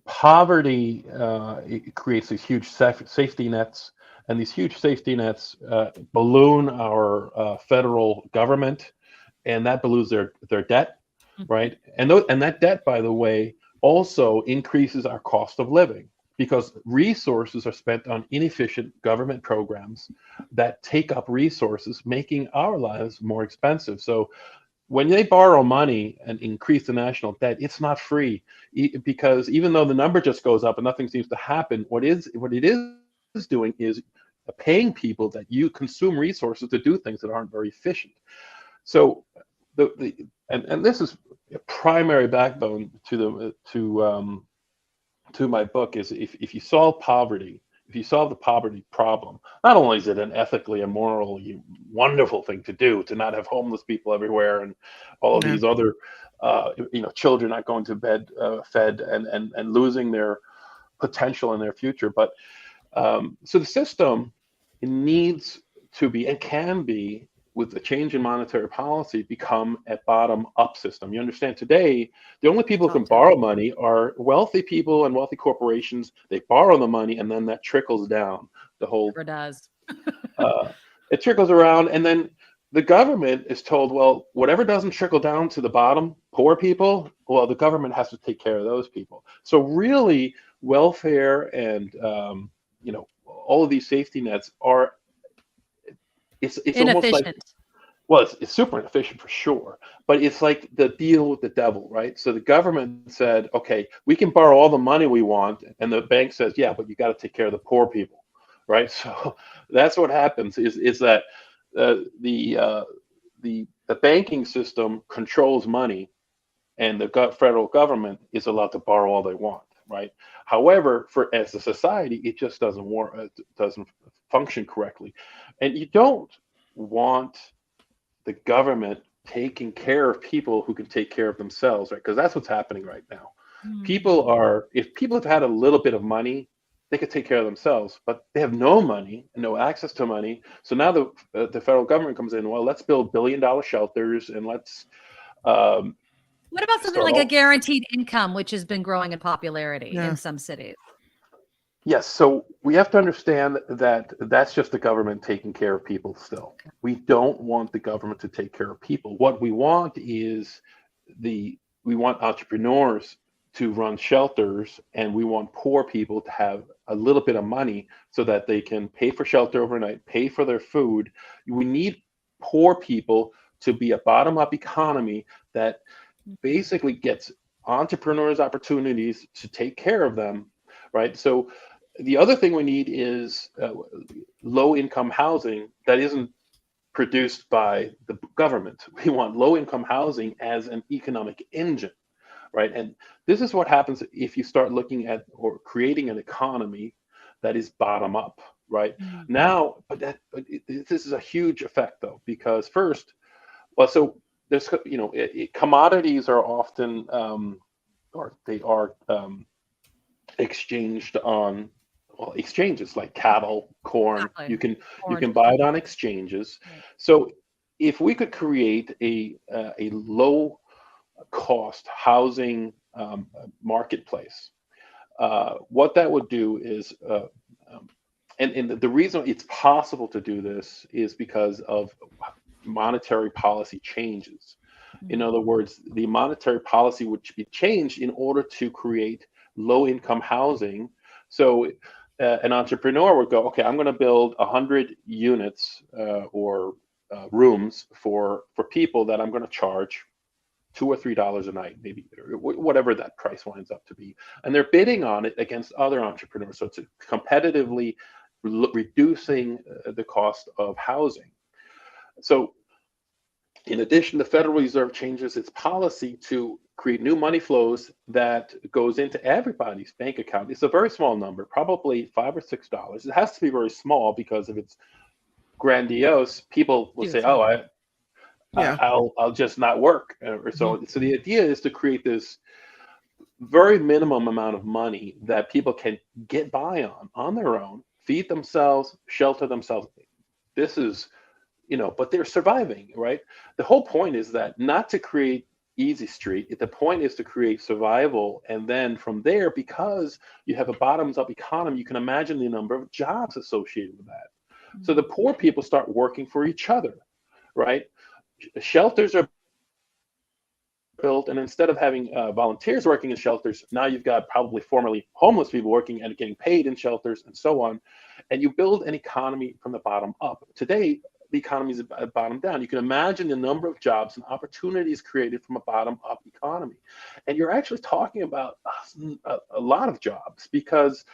Speaker 9: Poverty it creates these huge safety nets, and these huge safety nets balloon our federal government, and that balloons their debt, right? And that debt, by the way, also increases our cost of living because resources are spent on inefficient government programs that take up resources, making our lives more expensive. So when they borrow money and increase the national debt, it's not free because even though the number just goes up and nothing seems to happen, what it is doing is paying people that you consume resources to do things that aren't very efficient. So and this is a primary backbone to my book is if you solve poverty, if you solve the poverty problem, not only is it an ethically and morally wonderful thing to do to not have homeless people everywhere and all of these other children not going to bed fed and losing their potential in their future, but so the system needs to be and can be, with the change in monetary policy, become a bottom-up system. You understand, today, the only people who can borrow money are wealthy people and wealthy corporations. They borrow the money, and then that trickles down the whole.
Speaker 4: Never does.
Speaker 9: It trickles around, and then the government is told, well, whatever doesn't trickle down to the bottom, poor people, well, the government has to take care of those people. So really, welfare and all of these safety nets are. It's almost like, well, it's super inefficient for sure, but it's like the deal with the devil, right? So the government said, okay, we can borrow all the money we want, and the bank says, yeah, but you got to take care of the poor people, right? So that's what happens is that the banking system controls money, and the federal government is allowed to borrow all they want, right? However, as a society, it just doesn't work. It doesn't function correctly. And you don't want the government taking care of people who can take care of themselves, right? Because that's what's happening right now. If people have had a little bit of money, they could take care of themselves, but they have no money and no access to money. So now the federal government comes in, well, let's build billion-dollar shelters and let's.
Speaker 4: What about something like a guaranteed income, which has been growing in popularity in some cities?
Speaker 9: Yes, so we have to understand that that's just the government taking care of people still. Okay. We don't want the government to take care of people. What we want is we want entrepreneurs to run shelters, and we want poor people to have a little bit of money so that they can pay for shelter overnight, pay for their food. We need poor people to be a bottom-up economy that basically gets entrepreneurs opportunities to take care of them, right? So the other thing we need is low-income housing that isn't produced by the government. We want low-income housing as an economic engine, right? And this is what happens if you start looking at or creating an economy that is bottom-up, right? Now, this is a huge effect, though, because first, well, so there's, commodities are often, or they are exchanged on exchanges like cattle, corn. You can buy it on exchanges. Right. So if we could create a low cost housing marketplace, what that would do is, and the reason it's possible to do this is because of monetary policy changes. In other words, the monetary policy would be changed in order to create low-income housing. So an entrepreneur would go, okay, I'm going to build 100 units or rooms for people that I'm going to charge $2 or $3 a night, maybe, or whatever that price winds up to be. And they're bidding on it against other entrepreneurs. So it's competitively reducing the cost of housing. So in addition, the Federal Reserve changes its policy to create new money flows that goes into everybody's bank account. It's a very small number, probably $5 or $6. It has to be very small because if it's grandiose, people will say, "Oh, I'll just not work." Or so. So the idea is to create this very minimum amount of money that people can get by on their own, feed themselves, shelter themselves. This is but they're surviving, right? The whole point is that not to create easy street. The point is to create survival. And then from there, because you have a bottoms up economy, you can imagine the number of jobs associated with that. So the poor people start working for each other, right? Shelters are built, and instead of having volunteers working in shelters, now you've got probably formerly homeless people working and getting paid in shelters and so on. And you build an economy from the bottom up. Today, the economy is bottom down. You can imagine the number of jobs and opportunities created from a bottom up economy. And you're actually talking about a lot of jobs, because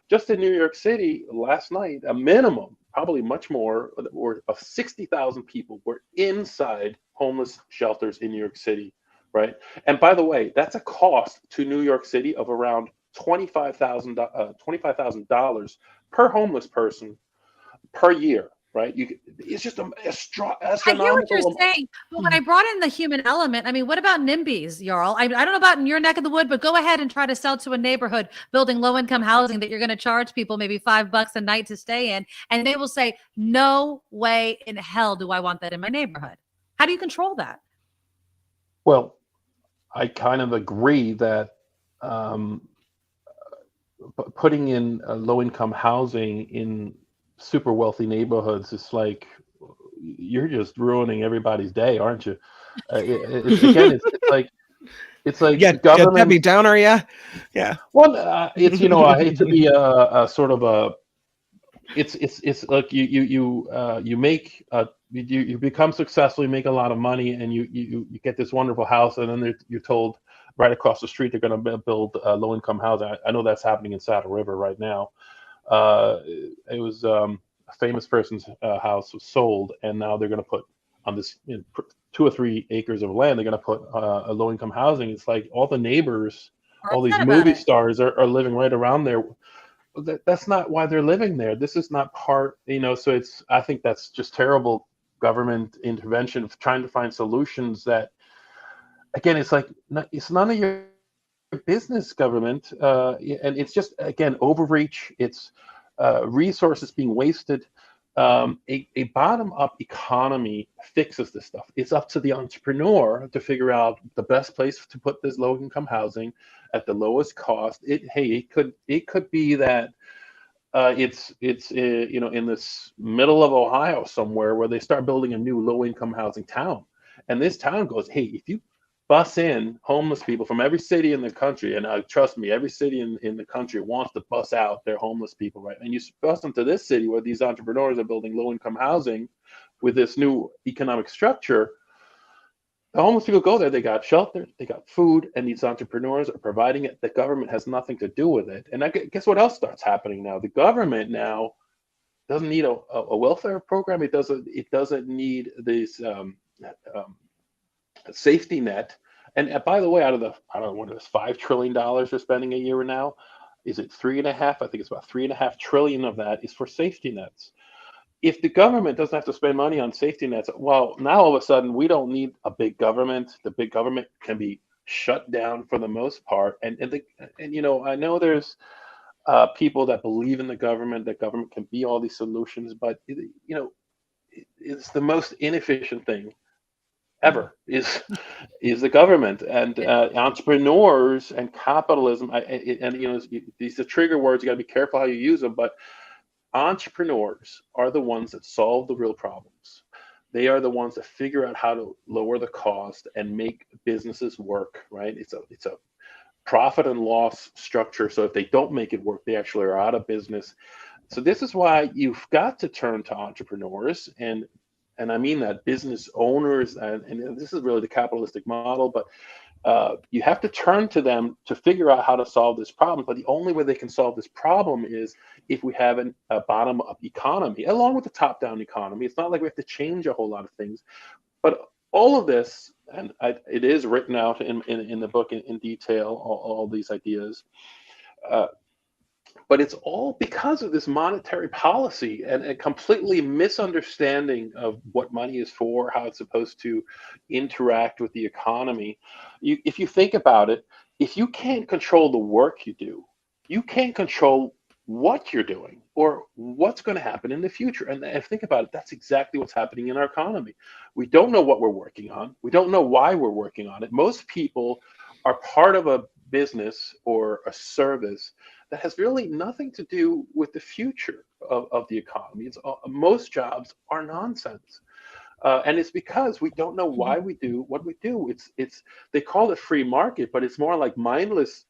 Speaker 9: just in New York City last night, a minimum, probably much more, of 60,000 people were inside homeless shelters in New York City, right? And by the way, that's a cost to New York City of around $25,000 per homeless person per year. Right? It's just astronomical.
Speaker 4: I hear what you're saying, but when I brought in the human element, I mean, what about NIMBYs, Jarl? I don't know about in your neck of the wood, but go ahead and try to sell to a neighborhood building low-income housing that you're going to charge people maybe $5 a night to stay in, and they will say, no way in hell do I want that in my neighborhood. How do you control that?
Speaker 9: Well, I kind of agree that putting in low-income housing in super wealthy neighborhoods, it's like you're just ruining everybody's day, aren't you? It's like
Speaker 5: yeah,
Speaker 9: government.
Speaker 5: Debbie Downer, yeah.
Speaker 9: Well, it's I hate to be a sort of a. It's like you make you become successful, you make a lot of money, and you get this wonderful house, and then you're told right across the street they're going to build low-income housing. I know that's happening in Saddle River right now. It was a famous person's house was sold, and now they're going to put on this 2 or 3 acres of land, they're going to put a low-income housing. It's like all the neighbors, all these movie stars are living right around there. That's not why they're living there. This is not part, so I think that's just terrible government intervention of trying to find solutions that, again, it's like, it's none of your business, government, and it's just, again, overreach. It's resources being wasted. A bottom-up economy fixes this stuff. It's up to the entrepreneur to figure out the best place to put this low-income housing at the lowest cost. It could be that it's in this middle of Ohio somewhere where they start building a new low-income housing town, and this town goes, hey, if you bus in homeless people from every city in the country, and trust me, every city in the country wants to bus out their homeless people, right? And you bus them to this city where these entrepreneurs are building low-income housing with this new economic structure. The homeless people go there, they got shelter, they got food, and these entrepreneurs are providing it. The government has nothing to do with it. And guess what else starts happening now? The government now doesn't need a welfare program. It doesn't need this safety net. And by the way, out of the, I don't know what it is, $5 trillion they're spending a year now, is it 3.5? I think it's about 3.5 trillion of that is for safety nets. If the government doesn't have to spend money on safety nets, well, now all of a sudden we don't need a big government. The big government can be shut down for the most part. And I know there's people that believe in the government, that government can be all these solutions, but it's the most inefficient thing ever is the government, and entrepreneurs and capitalism. These are trigger words. You got to be careful how you use them, but entrepreneurs are the ones that solve the real problems. They are the ones that figure out how to lower the cost and make businesses work, right? It's a profit and loss structure. So if they don't make it work, they actually are out of business. So this is why you've got to turn to entrepreneurs, and I mean that business owners, and this is really the capitalistic model, but you have to turn to them to figure out how to solve this problem. But the only way they can solve this problem is if we have a bottom-up economy, along with the top-down economy. It's not like we have to change a whole lot of things. But all of this, and it is written out in the book in detail, all these ideas. But it's all because of this monetary policy and a completely misunderstanding of what money is for, how it's supposed to interact with the economy. If you think about it, if you can't control the work you do, you can't control what you're doing or what's going to happen in the future. And think about it, that's exactly what's happening in our economy. We don't know what we're working on. We don't know why we're working on it. Most people are part of a business or a service that has really nothing to do with the future of the economy. Most jobs are nonsense. And it's because we don't know why we do what we do. They call it free market, but it's more like mindless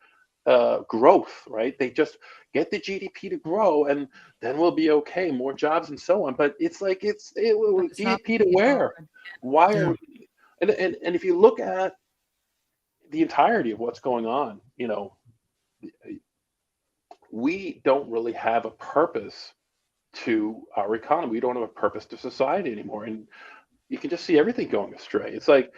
Speaker 9: growth, right? They just get the GDP to grow, and then we'll be okay. More jobs and so on. But it's like it's GDP to where? Why are we? And if you look at the entirety of what's going on, we don't really have a purpose to our economy. We don't have a purpose to society anymore, and you can just see everything going astray. It's like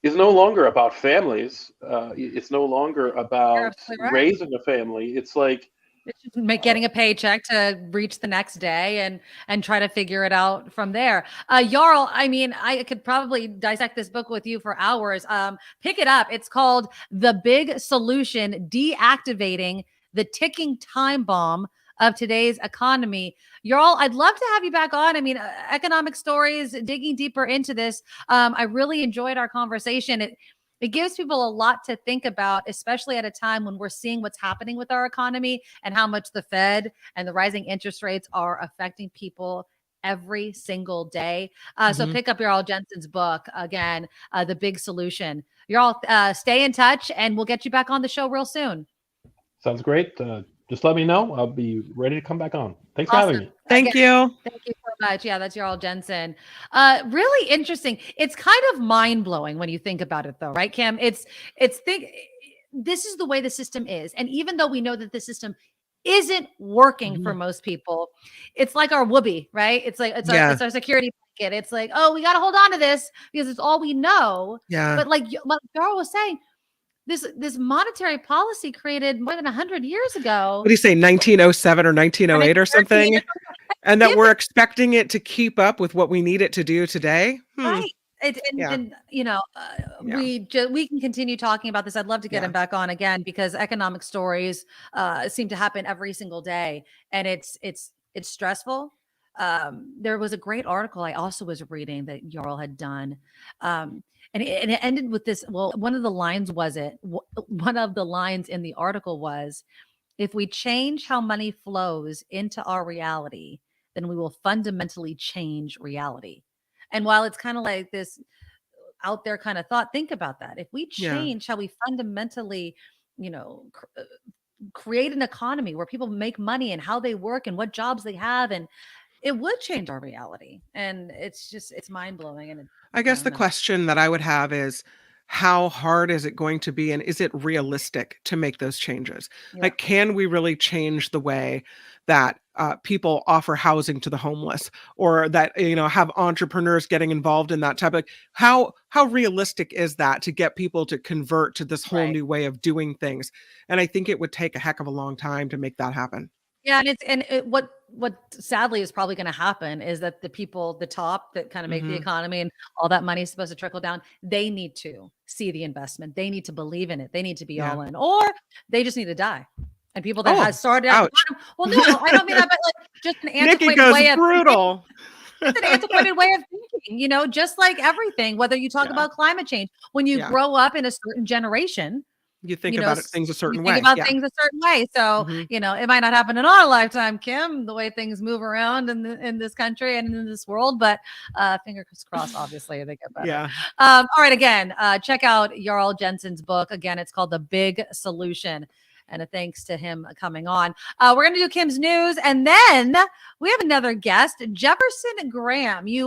Speaker 9: it's no longer about families. It's no longer about raising a family. It's like
Speaker 4: it's just getting a paycheck to reach the next day and try to figure it out from there. Jarl, I mean, I could probably dissect this book with you for hours. Pick it up. It's called The Big Solution: Deactivating the Ticking Time Bomb of Today's Economy. Jarl, I'd love to have you back on. I mean, economic stories, digging deeper into this. I really enjoyed our conversation. It gives people a lot to think about, especially at a time when we're seeing what's happening with our economy and how much the Fed and the rising interest rates are affecting people every single day. So pick up Jarl Jensen's book again, The Big Solution. Jarl, stay in touch and we'll get you back on the show real soon.
Speaker 9: Sounds great. Just let me know. I'll be ready to come back on. Thanks for having me.
Speaker 5: Thank you.
Speaker 4: Thank you so much. Yeah, that's Jarl Jensen. Really interesting. It's kind of mind blowing when you think about it, though, right, Kim? This is the way the system is, and even though we know that the system isn't working for most people, it's like our whoopee, right? It's like it's our security blanket. It's like, oh, we got to hold on to this because it's all we know.
Speaker 5: Yeah.
Speaker 4: But like Jarl was saying, this monetary policy created more than 100 years ago.
Speaker 5: What do you say, 1907 or 1908 or something? And that we're expecting it to keep up with what we need it to do today.
Speaker 4: Right. And we can continue talking about this. I'd love to get him back on again because economic stories seem to happen every single day, and it's stressful. There was a great article I also was reading that Jarl had done. And it ended with this. Well, one of the lines in the article was, if we change how money flows into our reality, then we will fundamentally change reality. And while it's kind of like this out there kind of thought, think about that. If we change how we fundamentally, create an economy where people make money and how they work and what jobs they have, and it would change our reality. And it's mind blowing. And
Speaker 5: I guess the question that I would have is, how hard is it going to be? And is it realistic to make those changes?
Speaker 4: Yeah.
Speaker 5: Like, can we really change the way that people offer housing to the homeless, or that, have entrepreneurs getting involved in that type of, how realistic is that to get people to convert to this whole new way of doing things? And I think it would take a heck of a long time to make that happen.
Speaker 4: Yeah. And what sadly is probably going to happen is that the people, the top that kind of make the economy and all that money is supposed to trickle down, they need to see the investment. They need to believe in it. They need to be all in, or they just need to die. And people that have started out, well, no, I don't mean that, but like just an antiquated way of
Speaker 5: brutal.
Speaker 4: It's an antiquated way of thinking, just like everything, whether you talk about climate change, when you grow up in a certain generation,
Speaker 5: you think about things a certain way.
Speaker 4: Think about things a certain way. So, it might not happen in our lifetime, Kim, the way things move around in this country and in this world, but fingers crossed, obviously, they get better.
Speaker 5: Yeah.
Speaker 4: All right. Again, check out Jarl Jensen's book. Again, it's called The Big Solution. And a thanks to him coming on. We're going to do Kim's news. And then we have another guest, Jefferson Graham. He's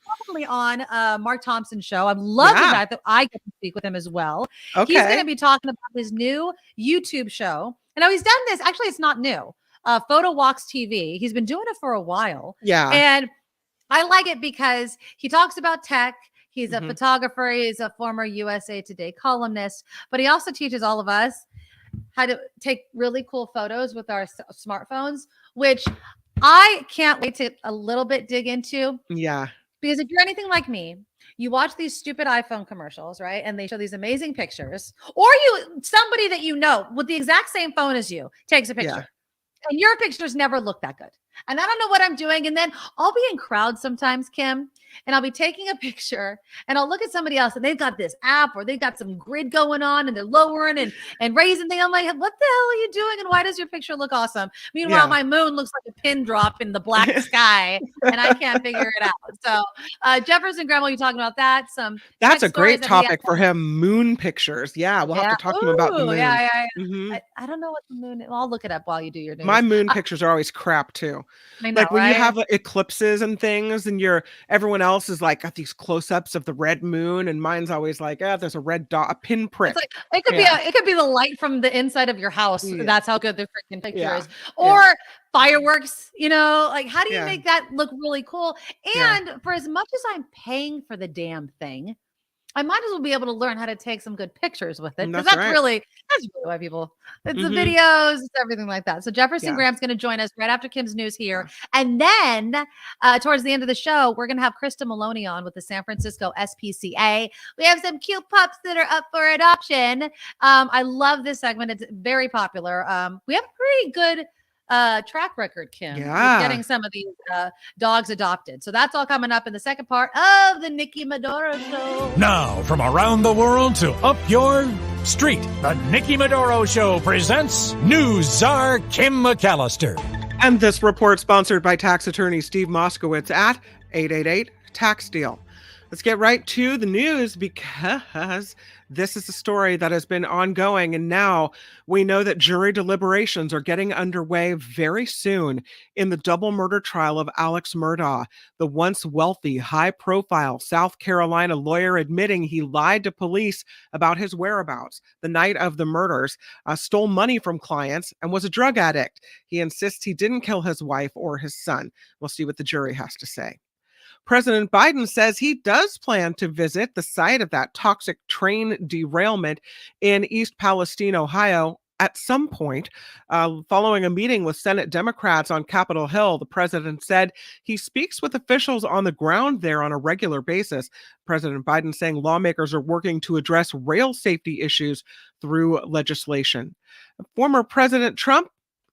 Speaker 4: probably on Mark Thompson's show. I love the fact that I get to speak with him as well. Okay. He's going to be talking about his new YouTube show. And now he's done this. Actually, it's not new. PhotowalksTV. He's been doing it for a while.
Speaker 5: Yeah.
Speaker 4: And I like it because he talks about tech. He's a photographer. He's a former USA Today columnist. But he also teaches all of us how to take really cool photos with our smartphones, which I can't wait to a little bit dig into.
Speaker 5: Yeah.
Speaker 4: Because if you're anything like me, you watch these stupid iPhone commercials, right? And they show these amazing pictures, or somebody that with the exact same phone as you takes a picture. And your pictures never look that good. And I don't know what I'm doing. And then I'll be in crowds sometimes, Kim, and I'll be taking a picture and I'll look at somebody else and they've got this app or they've got some grid going on and they're lowering and raising things. I'm like, what the hell are you doing? And why does your picture look awesome? Meanwhile, my moon looks like a pin drop in the black sky and I can't figure it out. So Jefferson Graham, will you talking about that?
Speaker 5: That's a great topic for him. Moon pictures. Yeah, we'll have to talk to him about the moon.
Speaker 4: Yeah.
Speaker 5: Mm-hmm.
Speaker 4: I don't know what the moon is. I'll look it up while you do your news.
Speaker 5: My moon pictures are always crap too.
Speaker 4: I know,
Speaker 5: like when
Speaker 4: right?
Speaker 5: you have eclipses and things and everyone else is like got these close-ups of the red moon and mine's always like, there's a red dot, a pinprick.
Speaker 4: Like, it could be the light from the inside of your house. That's how good the freaking picture is. Or fireworks, like how do you make that look really cool? And for as much as I'm paying for the damn thing, I might as well be able to learn how to take some good pictures with it. Because that's really why people, it's the videos, it's everything like that. So Jefferson Graham's going to join us right after Kim's news here. And then towards the end of the show, we're going to have Krista Maloney on with the San Francisco SPCA. We have some cute pups that are up for adoption. I love this segment. It's very popular. We have a pretty good track record, Kim, with getting some of these dogs adopted. So that's all coming up in the second part of the Nikki Medoro Show.
Speaker 10: Now, from around the world to up your street, the Nikki Medoro Show presents News Czar Kim McAllister.
Speaker 5: And this report sponsored by tax attorney Steve Moskowitz at 888 Tax Deal. Let's get right to the news because this is a story that has been ongoing. And now we know that jury deliberations are getting underway very soon in the double murder trial of Alex Murdaugh, the once wealthy, high-profile South Carolina lawyer admitting he lied to police about his whereabouts the night of the murders, stole money from clients, and was a drug addict. He insists he didn't kill his wife or his son. We'll see what the jury has to say. President Biden says he does plan to visit the site of that toxic train derailment in East Palestine, Ohio, at some point. Following a meeting with Senate Democrats on Capitol Hill, the president said he speaks with officials on the ground there on a regular basis. President Biden saying lawmakers are working to address rail safety issues through legislation. Former President Trump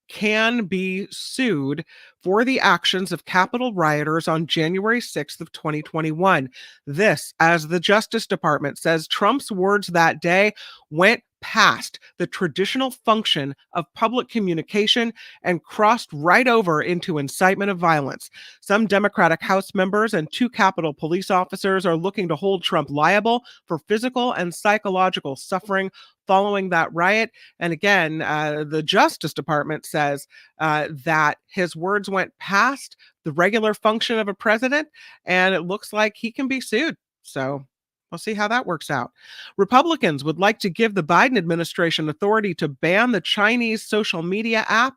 Speaker 5: can be sued for the actions of Capitol rioters on January 6th of 2021. This, as the Justice Department says, Trump's words that day went past the traditional function of public communication and crossed right over into incitement of violence. Some Democratic House members and 2 Capitol police officers are looking to hold Trump liable for physical and psychological suffering following that riot. And again, the Justice Department says that his words went past the regular function of a president, and it looks like he can be sued. So we'll see how that works out. Republicans would like to give the Biden administration authority to ban the Chinese social media app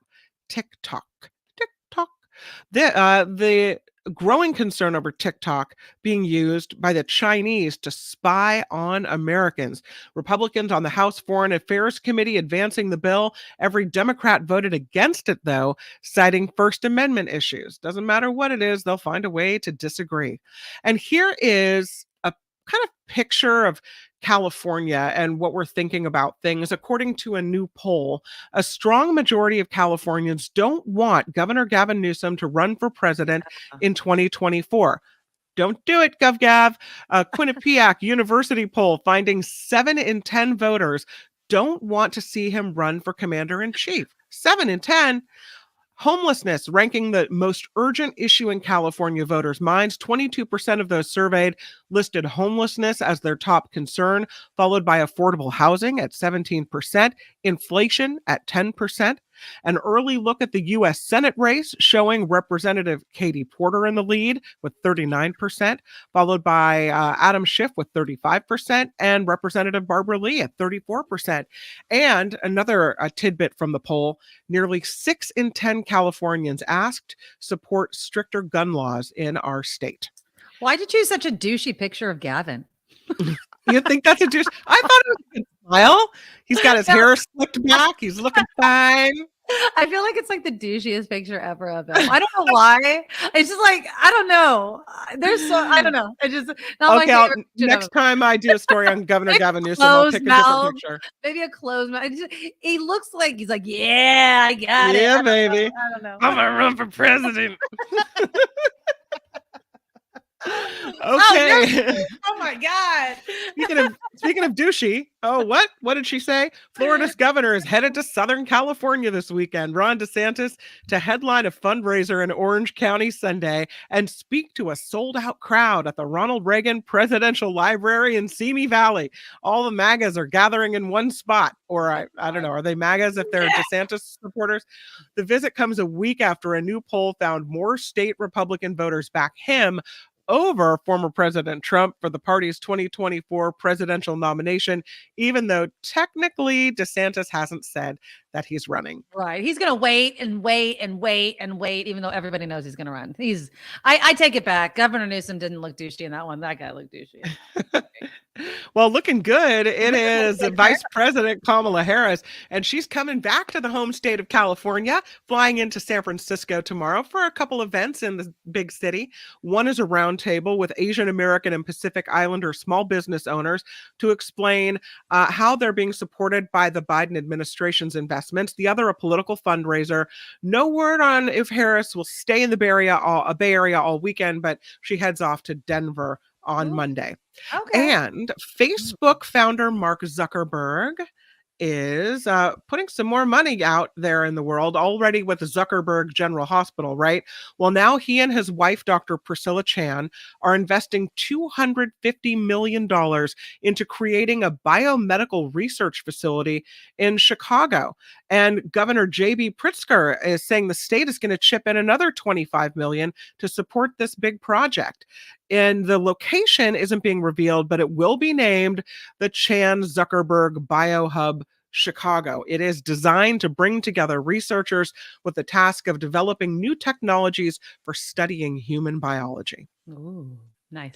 Speaker 5: TikTok. The growing concern over TikTok being used by the Chinese to spy on Americans. Republicans on the House Foreign Affairs Committee advancing the bill. Every Democrat voted against it, though, citing First Amendment issues. Doesn't matter what it is, they'll find a way to disagree. And here is a kind of picture of California and what we're thinking about things. According to a new poll, a strong majority of Californians don't want Governor Gavin Newsom to run for president in 2024. Don't do it, GovGav. Quinnipiac University poll finding 7 in 10 voters don't want to see him run for commander-in-chief. 7 in 10. Homelessness ranking the most urgent issue in California voters' minds. 22% of those surveyed listed homelessness as their top concern, followed by affordable housing at 17%, inflation at 10%. An early look at the U.S. Senate race showing Representative Katie Porter in the lead with 39%, followed by Adam Schiff with 35%, and Representative Barbara Lee at 34%. And another tidbit from the poll, nearly 6 in 10 Californians asked support stricter gun laws in our state.
Speaker 4: Why did you choose such a douchey picture of Gavin?
Speaker 5: You think that's a douche? I thought it was a good smile. He's got his hair slicked back. He's looking fine.
Speaker 4: I feel like it's like the douchiest picture ever of him. I don't know why. It's just like, I don't know. I don't know. It just not my
Speaker 5: Okay,
Speaker 4: favorite picture of
Speaker 5: next
Speaker 4: him.
Speaker 5: time I do a story on Governor
Speaker 4: Maybe
Speaker 5: Gavin Newsom, I'll pick a different
Speaker 4: closed-mouthed,
Speaker 5: picture.
Speaker 4: maybe a closed mouth. He looks like he's like, yeah, I got it.
Speaker 5: Yeah,
Speaker 4: I don't know.
Speaker 5: baby.
Speaker 4: I don't know.
Speaker 5: I'm gonna run for president.
Speaker 4: Oh,
Speaker 5: Okay.
Speaker 4: oh my God.
Speaker 5: Speaking of douchey, what did she say? Florida's governor is headed to Southern California this weekend. Ron DeSantis to headline a fundraiser in Orange County Sunday and speak to a sold-out crowd at the Ronald Reagan Presidential Library in Simi Valley. All the MAGAs are gathering in one spot. Or I don't know, are they MAGAs if they're DeSantis supporters? The visit comes a week after a new poll found more state Republican voters back him over former President Trump for the party's 2024 presidential nomination, even though technically DeSantis hasn't said that he's running.
Speaker 4: Right. He's going to wait and wait and wait and wait, even though everybody knows he's going to run. I take it back. Governor Newsom didn't look douchey in that one. That guy looked douchey.
Speaker 5: Well, looking good. It is Vice President Kamala Harris, and she's coming back to the home state of California, flying into San Francisco tomorrow for a couple events in the big city. One is a roundtable with Asian American and Pacific Islander small business owners to explain how they're being supported by the Biden administration's investments. The other, a political fundraiser. No word on if Harris will stay in the Bay Area all weekend, but she heads off to Denver on Monday.
Speaker 4: Okay.
Speaker 5: And Facebook founder Mark Zuckerberg is putting some more money out there in the world already with the Zuckerberg General Hospital, right? Well, now he and his wife, Dr. Priscilla Chan, are investing $250 million into creating a biomedical research facility in Chicago. And Governor J.B. Pritzker is saying the state is going to chip in another $25 million to support this big project. And the location isn't being revealed, but it will be named the Chan Zuckerberg BioHub Chicago. It is designed to bring together researchers with the task of developing new technologies for studying human biology.
Speaker 4: Ooh, nice.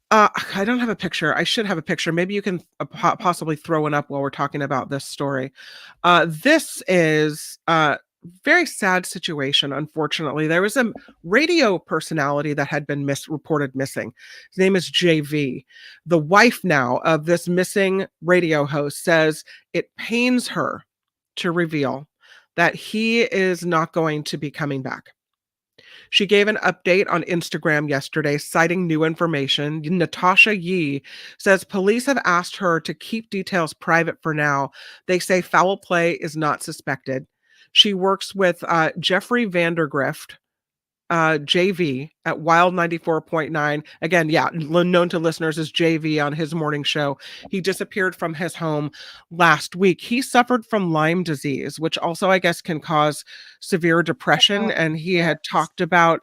Speaker 5: I don't have a picture. I should have a picture. Maybe you can possibly throw one up while we're talking about this story. This is very sad situation, unfortunately. There was a radio personality that had been reported missing. His name is JV. The wife now of this missing radio host says it pains her to reveal that he is not going to be coming back. She gave an update on Instagram yesterday, citing new information. Natasha Yee says police have asked her to keep details private for now. They say foul play is not suspected. She works with Jeffrey Vandergrift, JV, at Wild 94.9. Again, known to listeners as JV on his morning show. He disappeared from his home last week. He suffered from Lyme disease, which also, I guess, can cause severe depression. And he had talked about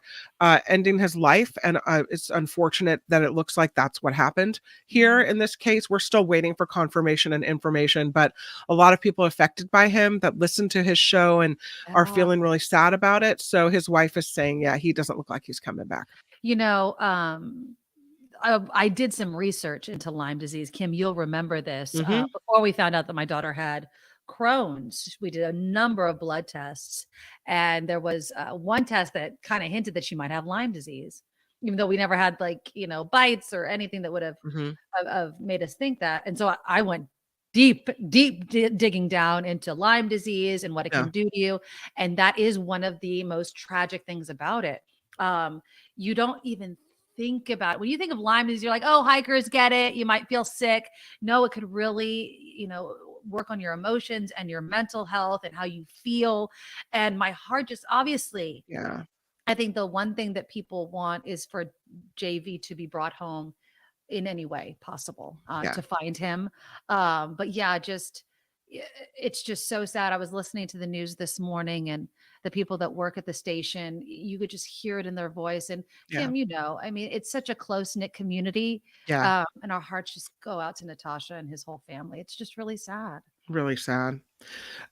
Speaker 5: ending his life. And it's unfortunate that it looks like that's what happened here in this case. We're still waiting for confirmation and information, but a lot of people affected by him that listen to his show and are feeling really sad about it. So his wife is saying, he doesn't look like he's coming back.
Speaker 4: You know, I did some research into Lyme disease. Kim, you'll remember this. Before we found out that my daughter had Crohn's, we did a number of blood tests. And there was one test that kind of hinted that she might have Lyme disease, even though we never had bites or anything that would have made us think that. And so I went deep digging down into Lyme disease and what it can do to you. And that is one of the most tragic things about it. You don't even think about it. When you think of Lyme disease, you're like, oh, hikers get it. You might feel sick. No, it could really, work on your emotions and your mental health and how you feel. And my heart just obviously, I think the one thing that people want is for JV to be brought home in any way possible to find him. But it's just so sad. I was listening to the news this morning and the people that work at the station, you could just hear it in their voice. And Kim, it's such a close-knit community. And our hearts just go out to Natasha and his whole family. It's just really sad.
Speaker 5: Really sad.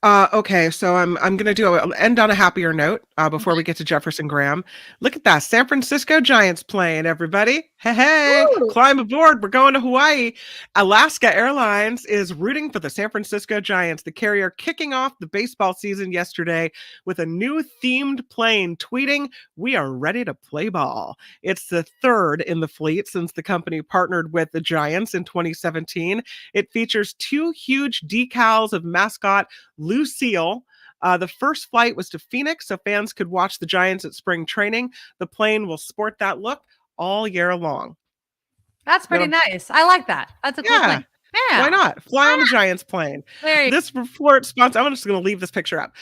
Speaker 5: Okay, so I'm gonna end on a happier note before we get to Jefferson Graham. Look at that San Francisco Giants playing, everybody. Hey,
Speaker 4: Woo!
Speaker 5: climb aboard. We're going to Hawaii. Alaska Airlines is rooting for the San Francisco Giants, the carrier kicking off the baseball season yesterday with a new themed plane, tweeting, "We are ready to play ball." It's the third in the fleet since the company partnered with the Giants in 2017. It features 2 huge decals of mascot Lucille. The first flight was to Phoenix, so fans could watch the Giants at spring training. The plane will sport that look all year long.
Speaker 4: That's pretty nice. I like that. That's a cool plane. Yeah.
Speaker 5: Why not? Fly on the Giants plane. This report sponsored. I'm just going to leave this picture up.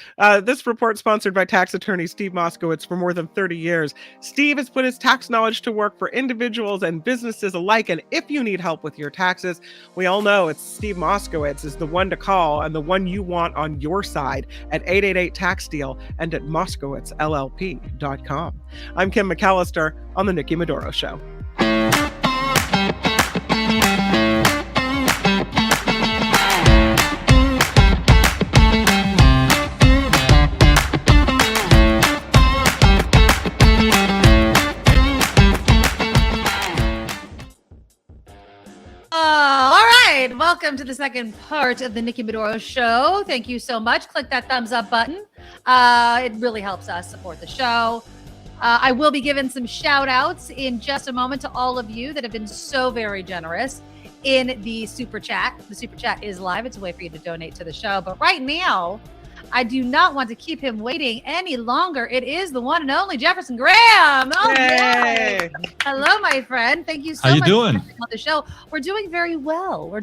Speaker 5: This report sponsored by tax attorney Steve Moskowitz for more than 30 years. Steve has put his tax knowledge to work for individuals and businesses alike. And if you need help with your taxes, we all know it's Steve Moskowitz is the one to call and the one you want on your side at 888-TAX-DEAL and at MoskowitzLLP.com. I'm Kim McAllister on the Nikki Medoro Show.
Speaker 4: Welcome to the second part of the Nikki Medoro Show. Thank you so much. Click that thumbs up button. It really helps us support the show. I will be giving some shout outs in just a moment to all of you that have been so very generous in the super chat. The super chat is live. It's a way for you to donate to the show. But right now, I do not want to keep him waiting any longer. It is the one and only Jefferson Graham. Oh,
Speaker 5: yay!
Speaker 4: Hello, my friend. Thank you so much for coming on the show. We're doing very well.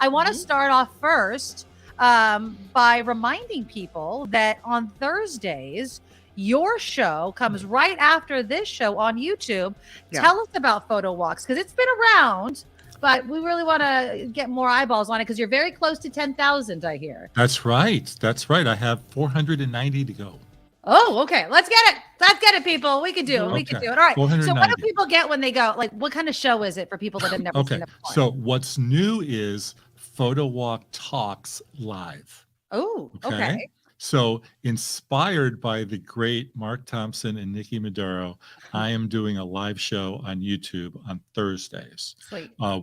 Speaker 4: I want to start off first by reminding people that on Thursdays, your show comes right after this show on YouTube. Yeah. Tell us about Photo Walks, because it's been around, but we really want to get more eyeballs on it because you're very close to 10,000, I hear.
Speaker 11: That's right. I have 490 to go.
Speaker 4: Oh, okay. Let's get it. People. We can do it. We can do it. All right. So what do people get when they go? Like, what kind of show is it for people that have never seen it before?
Speaker 11: So what's new is Photo Walk Talks Live.
Speaker 4: Oh, okay.
Speaker 11: So inspired by the great Mark Thompson and Nikki Medoro, I am doing a live show on YouTube on Thursdays,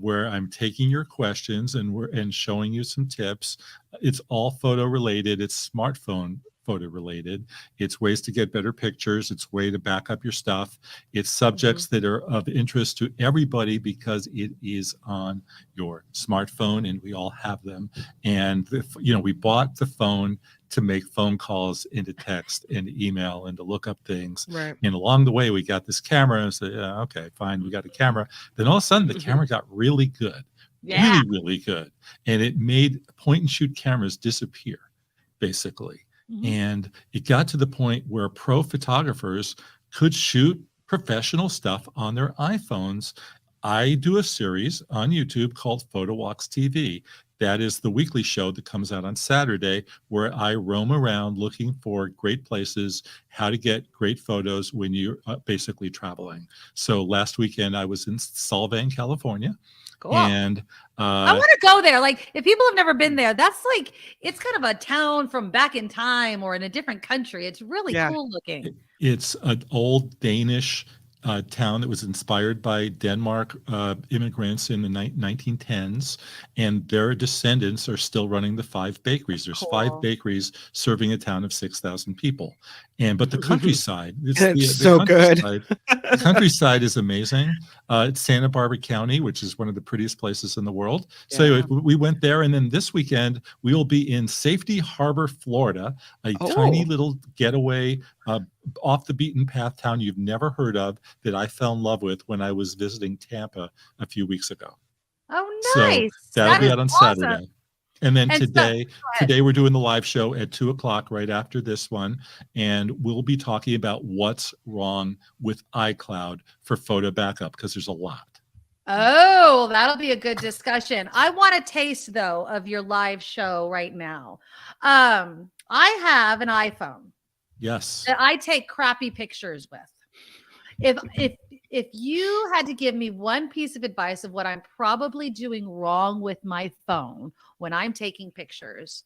Speaker 11: where I'm taking your questions and showing you some tips. It's all photo related. It's smartphone photo related. It's ways to get better pictures. It's way to back up your stuff. It's subjects that are of interest to everybody because it is on your smartphone and we all have them. And we bought the phone to make phone calls into text and email and to look up things.
Speaker 5: Right.
Speaker 11: And along the way, we got this camera and said, okay, fine, we got a camera. Then all of a sudden the camera got really good, really good. And it made point and shoot cameras disappear, basically. Mm-hmm. And it got to the point where pro photographers could shoot professional stuff on their iPhones. I do a series on YouTube called PhotowalksTV. That is the weekly show that comes out on Saturday, where I roam around looking for great places, how to get great photos when you're basically traveling. So last weekend I was in Solvang, California.
Speaker 4: Cool.
Speaker 11: And
Speaker 4: I want to go there. Like, if people have never been there, that's like, it's kind of a town from back in time or in a different country. It's really cool looking.
Speaker 11: It's an old Danish town that was inspired by Denmark immigrants in the 1910s, and their descendants are still running the 5 bakeries. There's 5 bakeries serving a town of 6,000 people. But the countryside, the countryside is amazing. It's Santa Barbara County, which is one of the prettiest places in the world. So anyway, we went there, and then this weekend we will be in Safety Harbor, Florida, a tiny little getaway off the beaten path town you've never heard of that I fell in love with when I was visiting Tampa a few weeks ago.
Speaker 4: Oh, nice.
Speaker 11: So that'll be out on Saturday. And then today we're doing the live show at 2:00 right after this one. And we'll be talking about what's wrong with iCloud for photo backup, because there's a lot.
Speaker 4: Oh, that'll be a good discussion. I want a taste, though, of your live show right now. I have an iPhone.
Speaker 11: Yes.
Speaker 4: That I take crappy pictures with. If you had to give me one piece of advice of what I'm probably doing wrong with my phone when I'm taking pictures,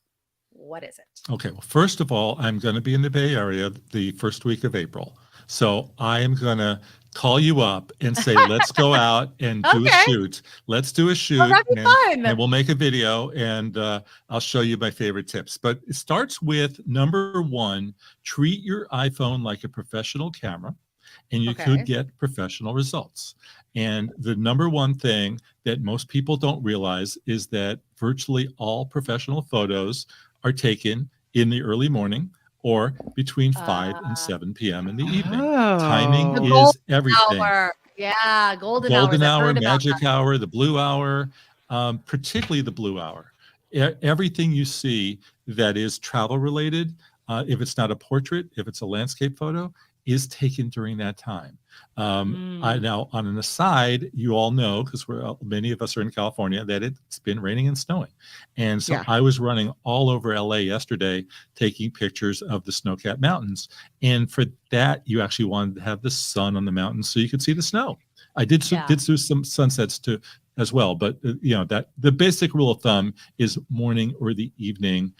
Speaker 4: What is it?
Speaker 11: Okay. Well, first of all, I'm going to be in the Bay Area the first week of April. So I am going to call you up and say, let's go out and do a shoot. Let's do a shoot.
Speaker 4: Oh, that'd be fun.
Speaker 11: And we'll make a video, and I'll show you my favorite tips. But it starts with number one, treat your iPhone like a professional camera, and you could get professional results. And the number one thing that most people don't realize is that virtually all professional photos are taken in the early morning or between 5 and 7 p.m. in the evening. Timing is everything.
Speaker 4: Hour. Yeah, golden
Speaker 11: hour, magic hour, the blue hour, particularly the blue hour. Everything you see that is travel related, if it's not a portrait, if it's a landscape photo, is taken during that time. Now, on an aside, you all know, because many of us are in California, that it's been raining and snowing. And so I was running all over LA yesterday, taking pictures of the snow-capped mountains. And for that, you actually wanted to have the sun on the mountains so you could see the snow. I did do some sunsets too as well, but that the basic rule of thumb is morning or the evening.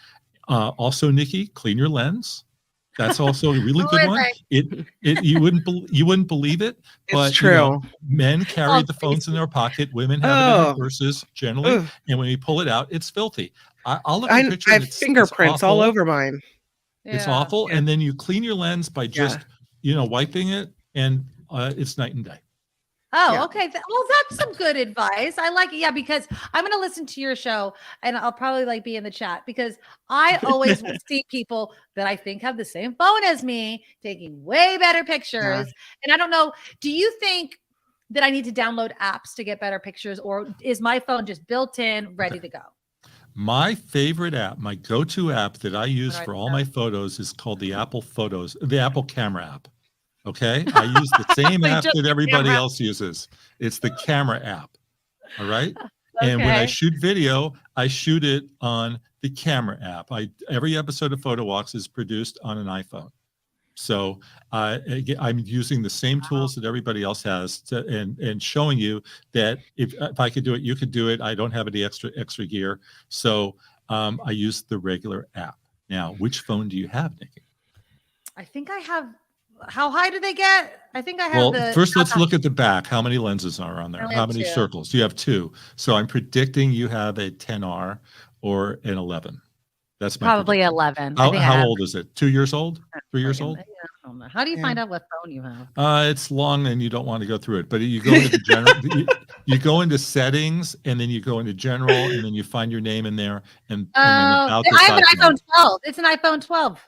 Speaker 11: Also, Nikki, clean your lens. That's also a really good one. You wouldn't believe it, but
Speaker 5: it's true.
Speaker 11: Men carry the phones in their pocket. Women have it in their purses generally, and when you pull it out, it's filthy. I'll look at a picture.
Speaker 5: I have fingerprints all over mine.
Speaker 11: It's awful, and then you clean your lens by just wiping it, and it's night and day.
Speaker 4: Oh, okay. Well, that's some good advice. I like it. Yeah, because I'm going to listen to your show and I'll probably be in the chat because I always see people that I think have the same phone as me taking way better pictures. And I don't know, do you think that I need to download apps to get better pictures, or is my phone just built in, ready to go?
Speaker 11: My favorite app, my go-to app that I use for all my photos is called the Apple Camera app. Okay, I use the same app that everybody else uses. It's the camera app. All right. And when I shoot video, I shoot it on the camera app. Every episode of PhotoWalks is produced on an iPhone. So I'm using the same tools that everybody else has and showing you that if I could do it, you could do it. I don't have any extra gear. So I use the regular app. Now, which phone do you have, Nikki?
Speaker 4: I think I have. How high do they get? I think I have
Speaker 11: first let's look at the back. How many lenses are on there? How many circles? You have 2. So I'm predicting you have a 10R or an 11. That's my
Speaker 4: probably
Speaker 11: prediction.
Speaker 4: 11.
Speaker 11: How old is it? 2 years old? 3 years old?
Speaker 4: I don't know. How do you find out what phone you have?
Speaker 11: It's long and you don't want to go through it, but you go into the general. you go into settings and then you go into general and then you find your name in there and
Speaker 4: I have an iPhone 12. It's an iPhone 12.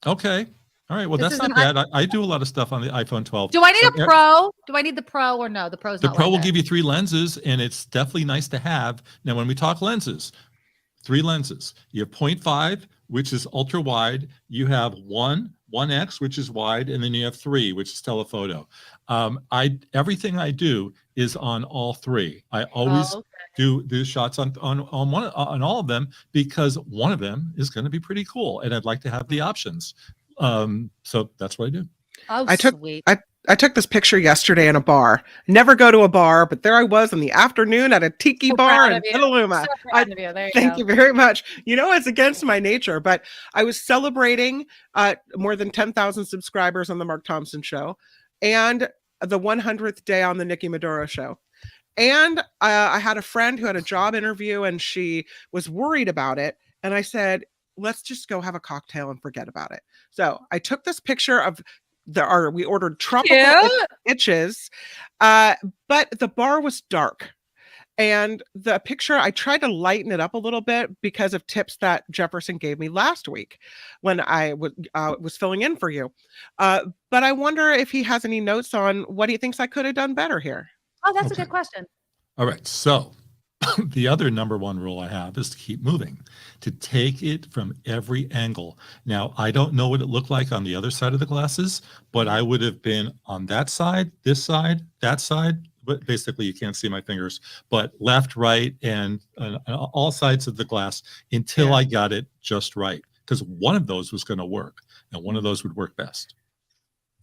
Speaker 11: Okay. All right. Well, that's not bad. I do a lot of stuff on the iPhone 12.
Speaker 4: Do I need a Pro? Do I need the Pro or no? The Pro's not.
Speaker 11: The Pro will give you 3 lenses, and it's definitely nice to have. Now, when we talk lenses, 3 lenses. You have 0.5, which is ultra wide. You have 1x, which is wide, and then you have 3, which is telephoto. Everything I do is on all 3. I always do the shots on all of them because one of them is going to be pretty cool, and I'd like to have the options. So that's what I do.
Speaker 5: I took this picture yesterday in a bar. Never go to a bar, but there I was in the afternoon at a tiki bar in Petaluma. Thank you very much. It's against my nature, but I was celebrating more than 10,000 subscribers on the Mark Thompson Show and the 100th day on the Nikki Medoro Show. And I had a friend who had a job interview and she was worried about it. And I said, let's just go have a cocktail and forget about it. So I took this picture of we ordered tropical itches, but the bar was dark. And the picture, I tried to lighten it up a little bit because of tips that Jefferson gave me last week when I was filling in for you. But I wonder if he has any notes on what he thinks I could have done better here.
Speaker 4: Oh, that's a good question.
Speaker 11: All right. So the other number one rule I have is to keep moving, to take it from every angle. Now, I don't know what it looked like on the other side of the glasses, but I would have been on that side, this side, that side. But basically, you can't see my fingers, but left, right, and all sides of the glass until I got it just right. Because one of those was going to work, and one of those would work best.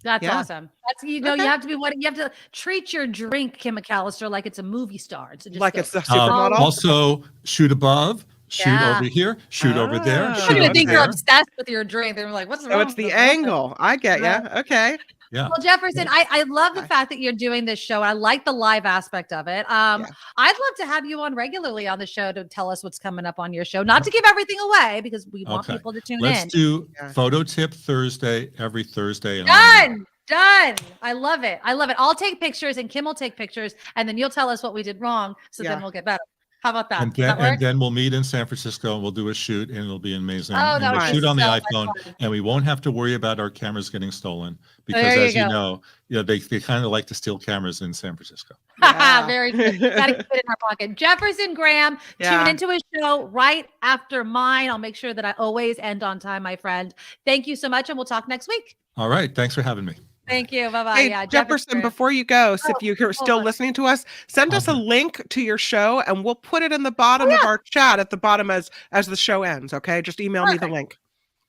Speaker 4: That's awesome. That's you have to treat your drink, Kim McAllister, like it's a movie star. So just
Speaker 5: it's the supermodel.
Speaker 11: Also, shoot above, shoot
Speaker 4: Yeah.
Speaker 11: over here, shoot over there,
Speaker 5: Ah,
Speaker 11: shoot
Speaker 4: I'm gonna
Speaker 11: over
Speaker 4: think you're
Speaker 11: there.
Speaker 4: obsessed with your drink. They're like, what's
Speaker 5: So
Speaker 4: wrong
Speaker 5: it's
Speaker 4: with
Speaker 5: the
Speaker 4: this?
Speaker 5: angle. I get
Speaker 4: Right.
Speaker 5: ya. Okay.
Speaker 11: Yeah.
Speaker 4: Well, Jefferson, I love the
Speaker 5: Okay.
Speaker 4: fact that you're doing this show. I like the live aspect of it. I'd love to have you on regularly on the show to tell us what's coming up on your show. Not to give everything away because we want people to tune
Speaker 11: Let's
Speaker 4: in.
Speaker 11: do Photo Tip Thursday every Thursday. And
Speaker 4: Done. I love it. I love it. I'll take pictures and Kim will take pictures and then you'll tell us what we did wrong. So then we'll get better. How about that?
Speaker 11: And then we'll meet in San Francisco and we'll do a shoot and it'll be amazing.
Speaker 4: Oh,
Speaker 11: and
Speaker 4: that
Speaker 11: we'll
Speaker 4: would
Speaker 11: shoot
Speaker 4: be
Speaker 11: on the
Speaker 4: so much
Speaker 11: iPhone
Speaker 4: fun.
Speaker 11: and we won't have to worry about our cameras getting stolen because
Speaker 4: There
Speaker 11: as
Speaker 4: you
Speaker 11: you
Speaker 4: go.
Speaker 11: know, they kind of like to steal cameras in San Francisco.
Speaker 4: Very good. Gotta keep it in our pocket. Jefferson Graham, tune into his show right after mine. I'll make sure that I always end on time, my friend. Thank you so much, and we'll talk next week.
Speaker 11: All right. Thanks for having me.
Speaker 4: Thank you. Bye-bye.
Speaker 5: Hey,
Speaker 4: Yeah,
Speaker 5: Jefferson, before you go, so if you're still
Speaker 4: on.
Speaker 5: listening to us, send us a link to your show and we'll put it in the bottom of our chat at the bottom as the show ends. Okay. Just email me the link.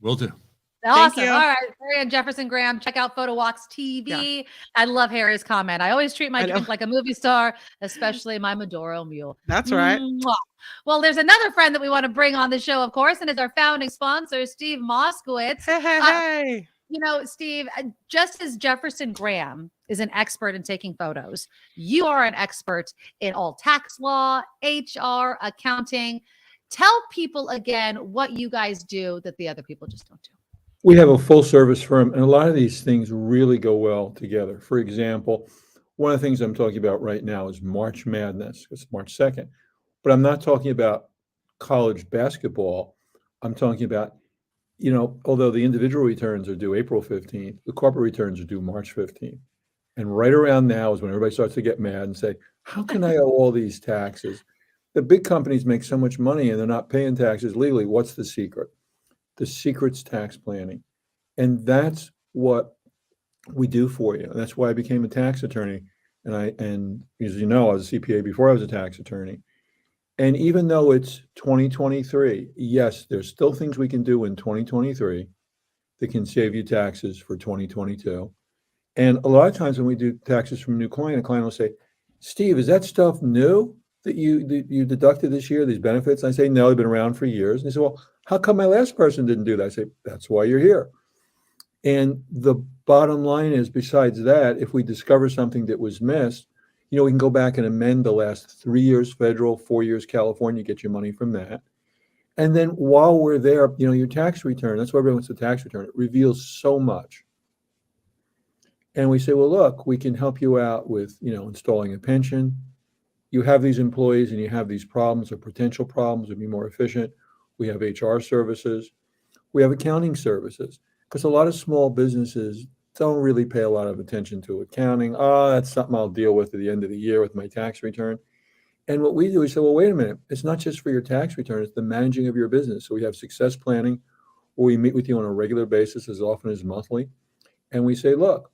Speaker 11: Will do.
Speaker 4: Awesome.
Speaker 5: you.
Speaker 4: All right. Harry and Jefferson Graham. Check out PhotowalksTV. I love Harry's comment. I always treat my drink like a movie star, especially my Medoro mule.
Speaker 5: That's right.
Speaker 4: Mwah. Well, there's another friend that we want to bring on the show, of course, and it's our founding sponsor, Steve Moskowitz.
Speaker 5: Hey.
Speaker 4: You know, Steve, just as Jefferson Graham is an expert in taking photos, you are an expert in all tax law, HR, accounting. Tell people again what you guys do that the other people just don't do.
Speaker 12: We have a full service firm, and a lot of these things really go well together. For example, one of the things I'm talking about right now is March Madness. It's March 2nd. But I'm not talking about college basketball. I'm talking about, although the individual returns are due April 15th, the corporate returns are due March 15th. And right around now is when everybody starts to get mad and say, how can I owe all these taxes? The big companies make so much money and they're not paying taxes legally. What's the secret? The secret's tax planning. And that's what we do for you. And that's why I became a tax attorney. And as you know, I was a CPA before I was a tax attorney. And even though it's 2023, yes, there's still things we can do in 2023 that can save you taxes for 2022. And a lot of times when we do taxes from a new client, a client will say, Steve, is that stuff new that you deducted this year, these benefits? And I say, no, they've been around for years. And they say, well, how come my last person didn't do that? I say, that's why you're here. And the bottom line is, besides that, if we discover something that was missed, we can go back and amend the last 3 years federal, 4 years California, get your money from that. And then while we're there, your tax return, that's why everyone wants a tax return. It reveals so much. And we say, well, look, we can help you out with, installing a pension. You have these employees and you have these problems or potential problems to be more efficient. We have HR services. We have accounting services, because a lot of small businesses don't really pay a lot of attention to accounting. Oh, that's something I'll deal with at the end of the year with my tax return. And what we do is say, well, wait a minute. It's not just for your tax return. It's the managing of your business. So we have success planning, where we meet with you on a regular basis, as often as monthly. And we say, look,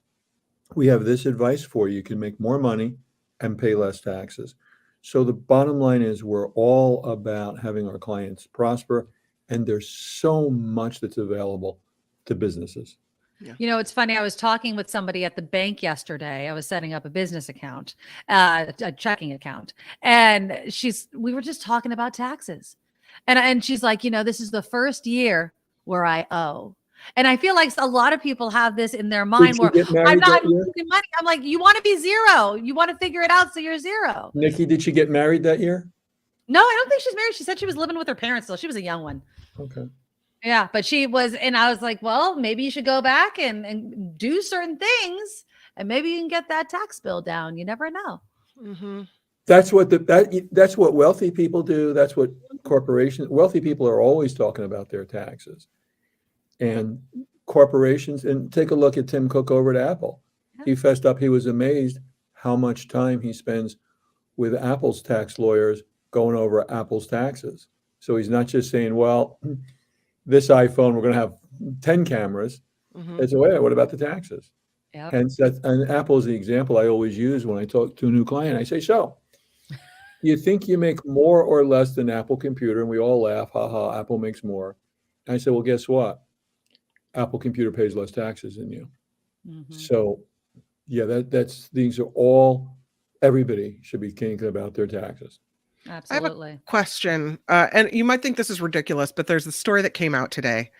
Speaker 12: we have this advice for you. You can make more money and pay less taxes. So the bottom line is we're all about having our clients prosper. And there's so much that's available to businesses.
Speaker 4: Yeah. It's funny. I was talking with somebody at the bank yesterday. I was setting up a business account, a checking account, and we were just talking about taxes. And she's like, this is the first year where I owe. And I feel like a lot of people have this in their mind where I'm not losing money. I'm like, you want to be zero. You want to figure it out so you're zero.
Speaker 12: Nikki, did she get married that year?
Speaker 4: No, I don't think she's married. She said she was living with her parents still. She was a young one.
Speaker 12: Okay.
Speaker 4: Yeah, but she was, and I was like, well, maybe you should go back and do certain things, and maybe you can get that tax bill down. You never know.
Speaker 5: Mm-hmm.
Speaker 12: That's what wealthy people do. That's what wealthy people are always talking about their taxes. And corporations, and take a look at Tim Cook over at Apple. Yeah. He fessed up, he was amazed how much time he spends with Apple's tax lawyers going over Apple's taxes. So he's not just saying, well, this iPhone, we're going to have 10 cameras. Mm-hmm. It's what about the taxes? Yep. And Apple is the example I always use when I talk to a new client. I say, so you think you make more or less than Apple Computer? And we all laugh, haha, Apple makes more. And I say, well, guess what? Apple Computer pays less taxes than you. Mm-hmm. So yeah, these are all, everybody should be thinking about their taxes.
Speaker 4: Absolutely.
Speaker 5: I have a question, and you might think this is ridiculous, but there's a story that came out today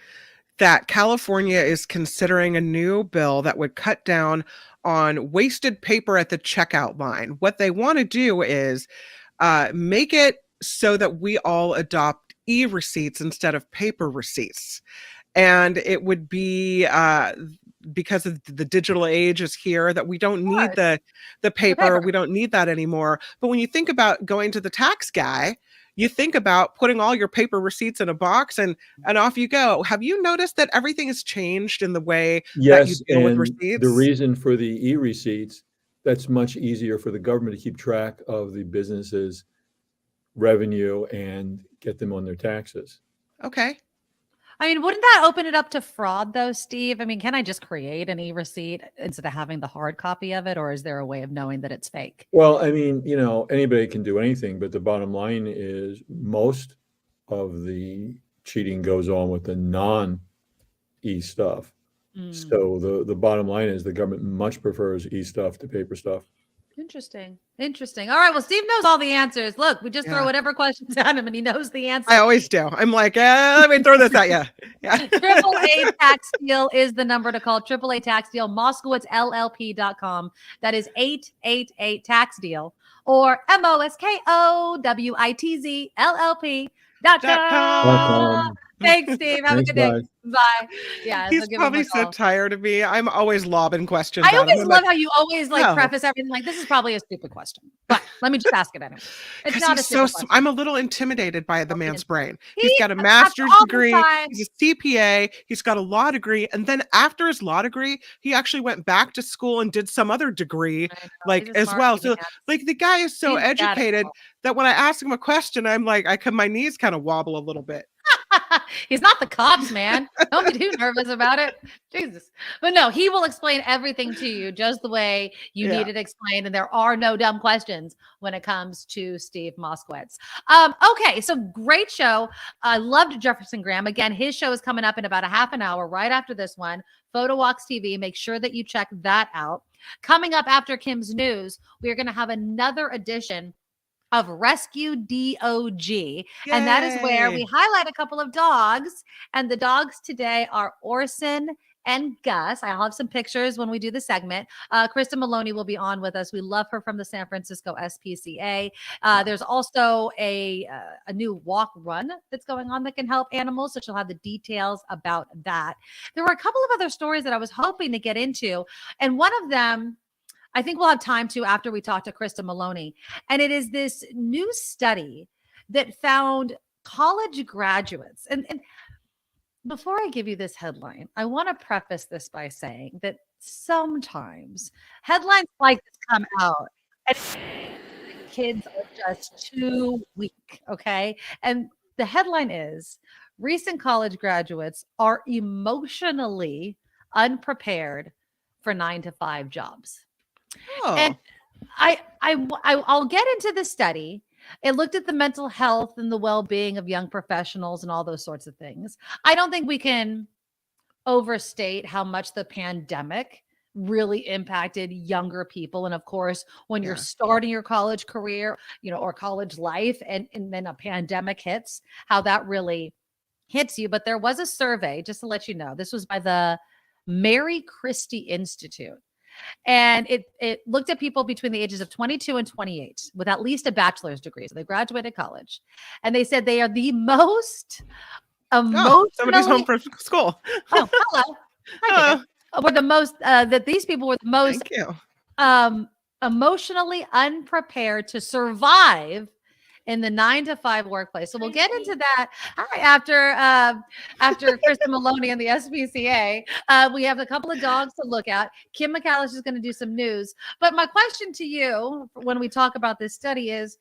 Speaker 5: that California is considering a new bill that would cut down on wasted paper at the checkout line. What they want to do is make it so that we all adopt e-receipts instead of paper receipts. And it would be because of the digital age is here that we don't need the paper. We don't need that anymore. But when you think about going to the tax guy, you think about putting all your paper receipts in a box and off you go. Have you noticed that everything has changed in the way that you deal with receipts?
Speaker 12: The reason for the e-receipts, that's much easier for the government to keep track of the businesses' revenue and get them on their taxes.
Speaker 5: Okay.
Speaker 4: I mean, wouldn't that open it up to fraud though, Steve? I mean, can I just create an e-receipt instead of having the hard copy of it? Or is there a way of knowing that it's fake?
Speaker 12: Well, I mean, anybody can do anything, but the bottom line is most of the cheating goes on with the non-e stuff. So the bottom line is the government much prefers e stuff to paper stuff.
Speaker 4: Interesting. All right. Well, Steve knows all the answers. Look, we just throw whatever questions at him and he knows the answer.
Speaker 5: I always do. I'm like, let me throw this at you. Yeah.
Speaker 4: AAA Tax Deal is the number to call. AAA Tax Deal, MoskowitzLLP.com. That is 888 Tax Deal or MoskowitzLLP.com. Thanks, Steve. Have a good day. Bye. Yeah.
Speaker 5: He's probably so tired of me. I'm always lobbing questions.
Speaker 4: I always love how you always preface everything like this is probably a stupid question, but let me just ask it anyway. It's not a stupid question.
Speaker 5: I'm a little intimidated by the man's brain. He's got a master's degree. He's a CPA. He's got a law degree. And then after his law degree, he actually went back to school and did some other degree as well. So the guy is so educated that when I ask him a question, I'm like, my knees kind of wobble a little bit.
Speaker 4: He's not the cops, man. Don't be too nervous about it. Jesus. But no, he will explain everything to you just the way you need it explained. And there are no dumb questions when it comes to Steve Moskowitz. Okay, so great show. I loved Jefferson Graham. Again, his show is coming up in about a half an hour right after this one. PhotowalksTV. Make sure that you check that out. Coming up after Kim's News, we are going to have another edition of Rescue DOG. Yay. And that is where we highlight a couple of dogs. And the dogs today are Orson and Gus. I'll have some pictures when we do the segment. Krista Maloney will be on with us. We love her from the San Francisco SPCA. There's also a new walk run that's going on that can help animals. So she'll have the details about that. There were a couple of other stories that I was hoping to get into. And one of them, I think we'll have time to after we talk to Krista Maloney. And it is this new study that found college graduates. And before I give you this headline, I want to preface this by saying that sometimes headlines like this come out and kids are just too weak. Okay. And the headline is recent college graduates are emotionally unprepared for 9-to-5 jobs.
Speaker 5: Oh.
Speaker 4: And I'll get into the study. It looked at the mental health and the well-being of young professionals and all those sorts of things. I don't think we can overstate how much the pandemic really impacted younger people. And of course, when you're starting your college career, or college life, and then a pandemic hits, how that really hits you. But there was a survey, just to let you know, this was by the Mary Christie Institute. And it looked at people between the ages of 22 and 28 with at least a bachelor's degree. So they graduated college. And they said they are the most emotionally...
Speaker 5: somebody's home from school.
Speaker 4: Oh, hello. Hi, were the most, that these people were the most emotionally unprepared to survive in the 9-to-5 workplace. So we'll get into that after Krista Maloney and the SPCA. We have a couple of dogs to look at. Kim McCallish is going to do some news. But my question to you when we talk about this study is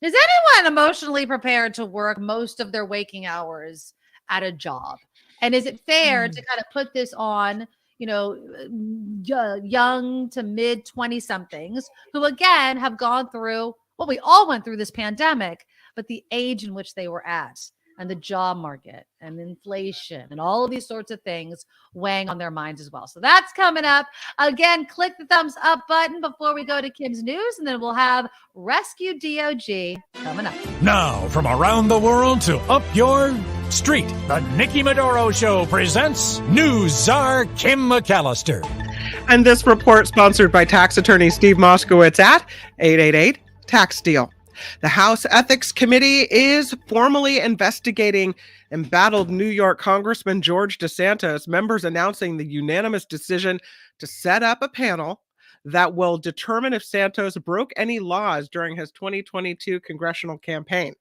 Speaker 4: anyone emotionally prepared to work most of their waking hours at a job? And is it fair to kind of put this on, young to mid 20-somethings who, again, have gone through we all went through this pandemic, but the age in which they were at. and the job market and inflation and all of these sorts of things weighing on their minds as well. So that's coming up. Again, click the thumbs up button before we go to Kim's news, and then we'll have Rescue DOG coming up.
Speaker 10: Now, from around the world to up your street, the Nikki Medoro Show presents News Czar Kim McAllister.
Speaker 5: And this report sponsored by tax attorney Steve Moskowitz at 888 Tax Deal. The House Ethics Committee is formally investigating embattled New York Congressman George DeSantis, members announcing the unanimous decision to set up a panel that will determine if Santos broke any laws during his 2022 congressional campaign.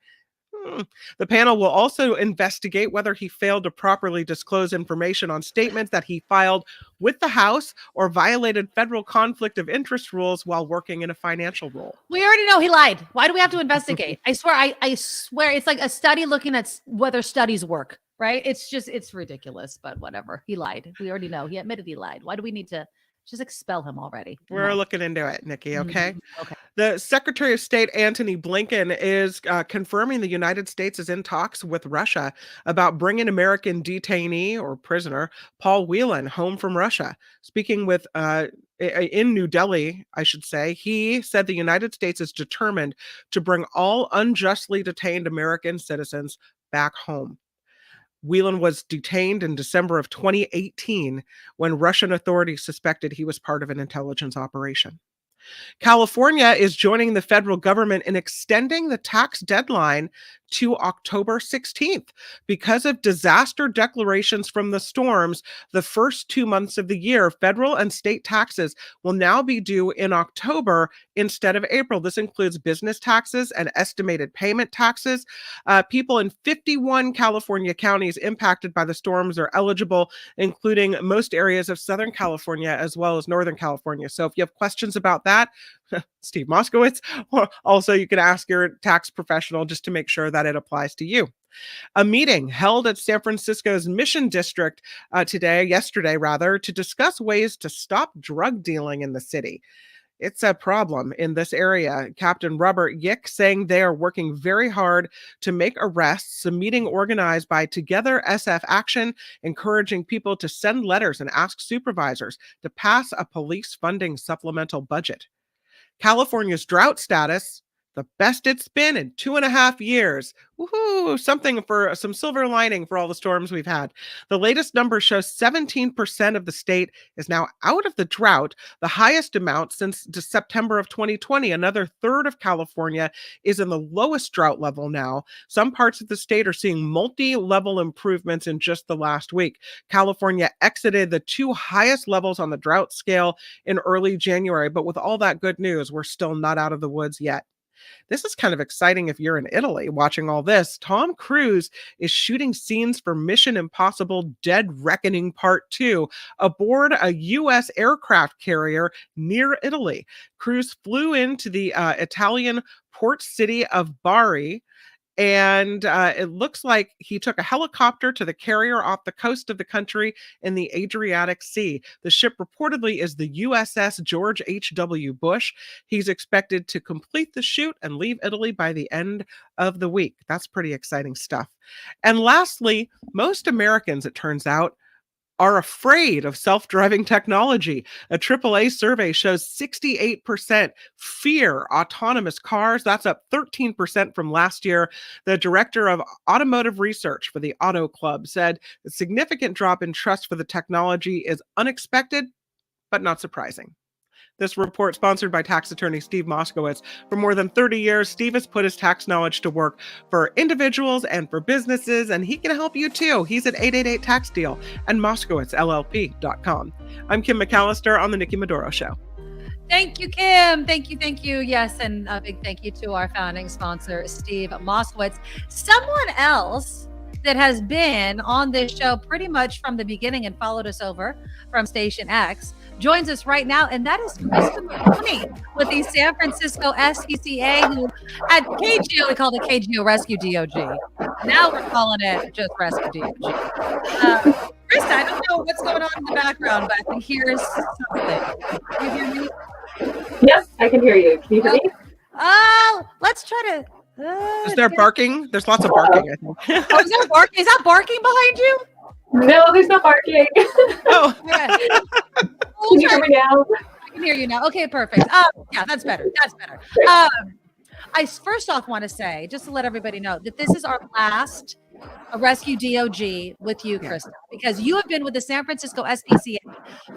Speaker 5: The panel will also investigate whether he failed to properly disclose information on statements that he filed with the House or violated federal conflict of interest rules while working in a financial role.
Speaker 4: We already know he lied. Why do we have to investigate? I swear it's like a study looking at whether studies work, right? It's ridiculous, but whatever. He lied. We already know. He admitted he lied. Why do we need to just expel him already?
Speaker 5: We're looking into it, Nikki, okay?
Speaker 4: Okay.
Speaker 5: The Secretary of State, Antony Blinken, is confirming the United States is in talks with Russia about bringing American detainee or prisoner Paul Whelan home from Russia. Speaking with in New Delhi, I should say, he said the United States is determined to bring all unjustly detained American citizens back home. Whelan was detained in December of 2018 when Russian authorities suspected he was part of an intelligence operation. California is joining the federal government in extending the tax deadline to October 16th. Because of disaster declarations from the storms, the first 2 months of the year, federal and state taxes will now be due in October instead of April. This includes business taxes and estimated payment taxes. People in 51 California counties impacted by the storms are eligible, including most areas of Southern California as well as Northern California. So if you have questions about that, Steve Moskowitz, or also you can ask your tax professional just to make sure that it applies to you. A meeting held at San Francisco's Mission District yesterday, to discuss ways to stop drug dealing in the city. It's a problem in this area. Captain Robert Yick saying they are working very hard to make arrests. A meeting organized by Together SF Action, encouraging people to send letters and ask supervisors to pass a police funding supplemental budget. California's drought status, the best it's been in 2.5 years. Woohoo! Some silver lining for all the storms we've had. The latest numbers show 17% of the state is now out of the drought, the highest amount since September of 2020. Another third of California is in the lowest drought level now. Some parts of the state are seeing multi-level improvements in just the last week. California exited the 2 highest levels on the drought scale in early January, but with all that good news, we're still not out of the woods yet. This is kind of exciting if you're in Italy watching all this. Tom Cruise is shooting scenes for Mission Impossible Dead Reckoning Part 2 aboard a U.S. aircraft carrier near Italy. Cruise flew into the Italian port city of Bari, and it looks like he took a helicopter to the carrier off the coast of the country in the Adriatic Sea. The ship reportedly is the USS George H.W. Bush. He's expected to complete the shoot and leave Italy by the end of the week. That's pretty exciting stuff. And lastly, most Americans, it turns out, are afraid of self-driving technology. A AAA survey shows 68% fear autonomous cars. That's up 13% from last year. The director of automotive research for the Auto Club said the significant drop in trust for the technology is unexpected, but not surprising. This report sponsored by tax attorney Steve Moskowitz. For more than 30 years, Steve has put his tax knowledge to work for individuals and for businesses, and he can help you too. He's at 888 Tax Deal and MoskowitzLLP.com. I'm Kim McAllister on the Nikki Medoro Show.
Speaker 4: Thank you, Kim. Thank you. Yes, and a big thank you to our founding sponsor, Steve Moskowitz. Someone else that has been on this show pretty much from the beginning and followed us over from Station X joins us right now, and that is Krista Maloney with the San Francisco SPCA, who at KGO, we called it KGO Rescue DOG. Now we're calling it just Rescue DOG. Krista, I don't know what's going on in the background, but I can hear something. Can you hear me?
Speaker 13: Yes, I can hear you. Can you hear me?
Speaker 4: Oh, let's try to
Speaker 5: Is there barking? There's lots of barking, I think.
Speaker 4: Oh, is that barking behind you?
Speaker 13: No, there's no barking.
Speaker 5: Oh.
Speaker 13: Can you hear me now?
Speaker 4: I can hear you now. Okay, perfect. Yeah, that's better. That's better. I first off want to say, just to let everybody know, that this is our last Rescue DOG with you, Krista, because you have been with the San Francisco SPCA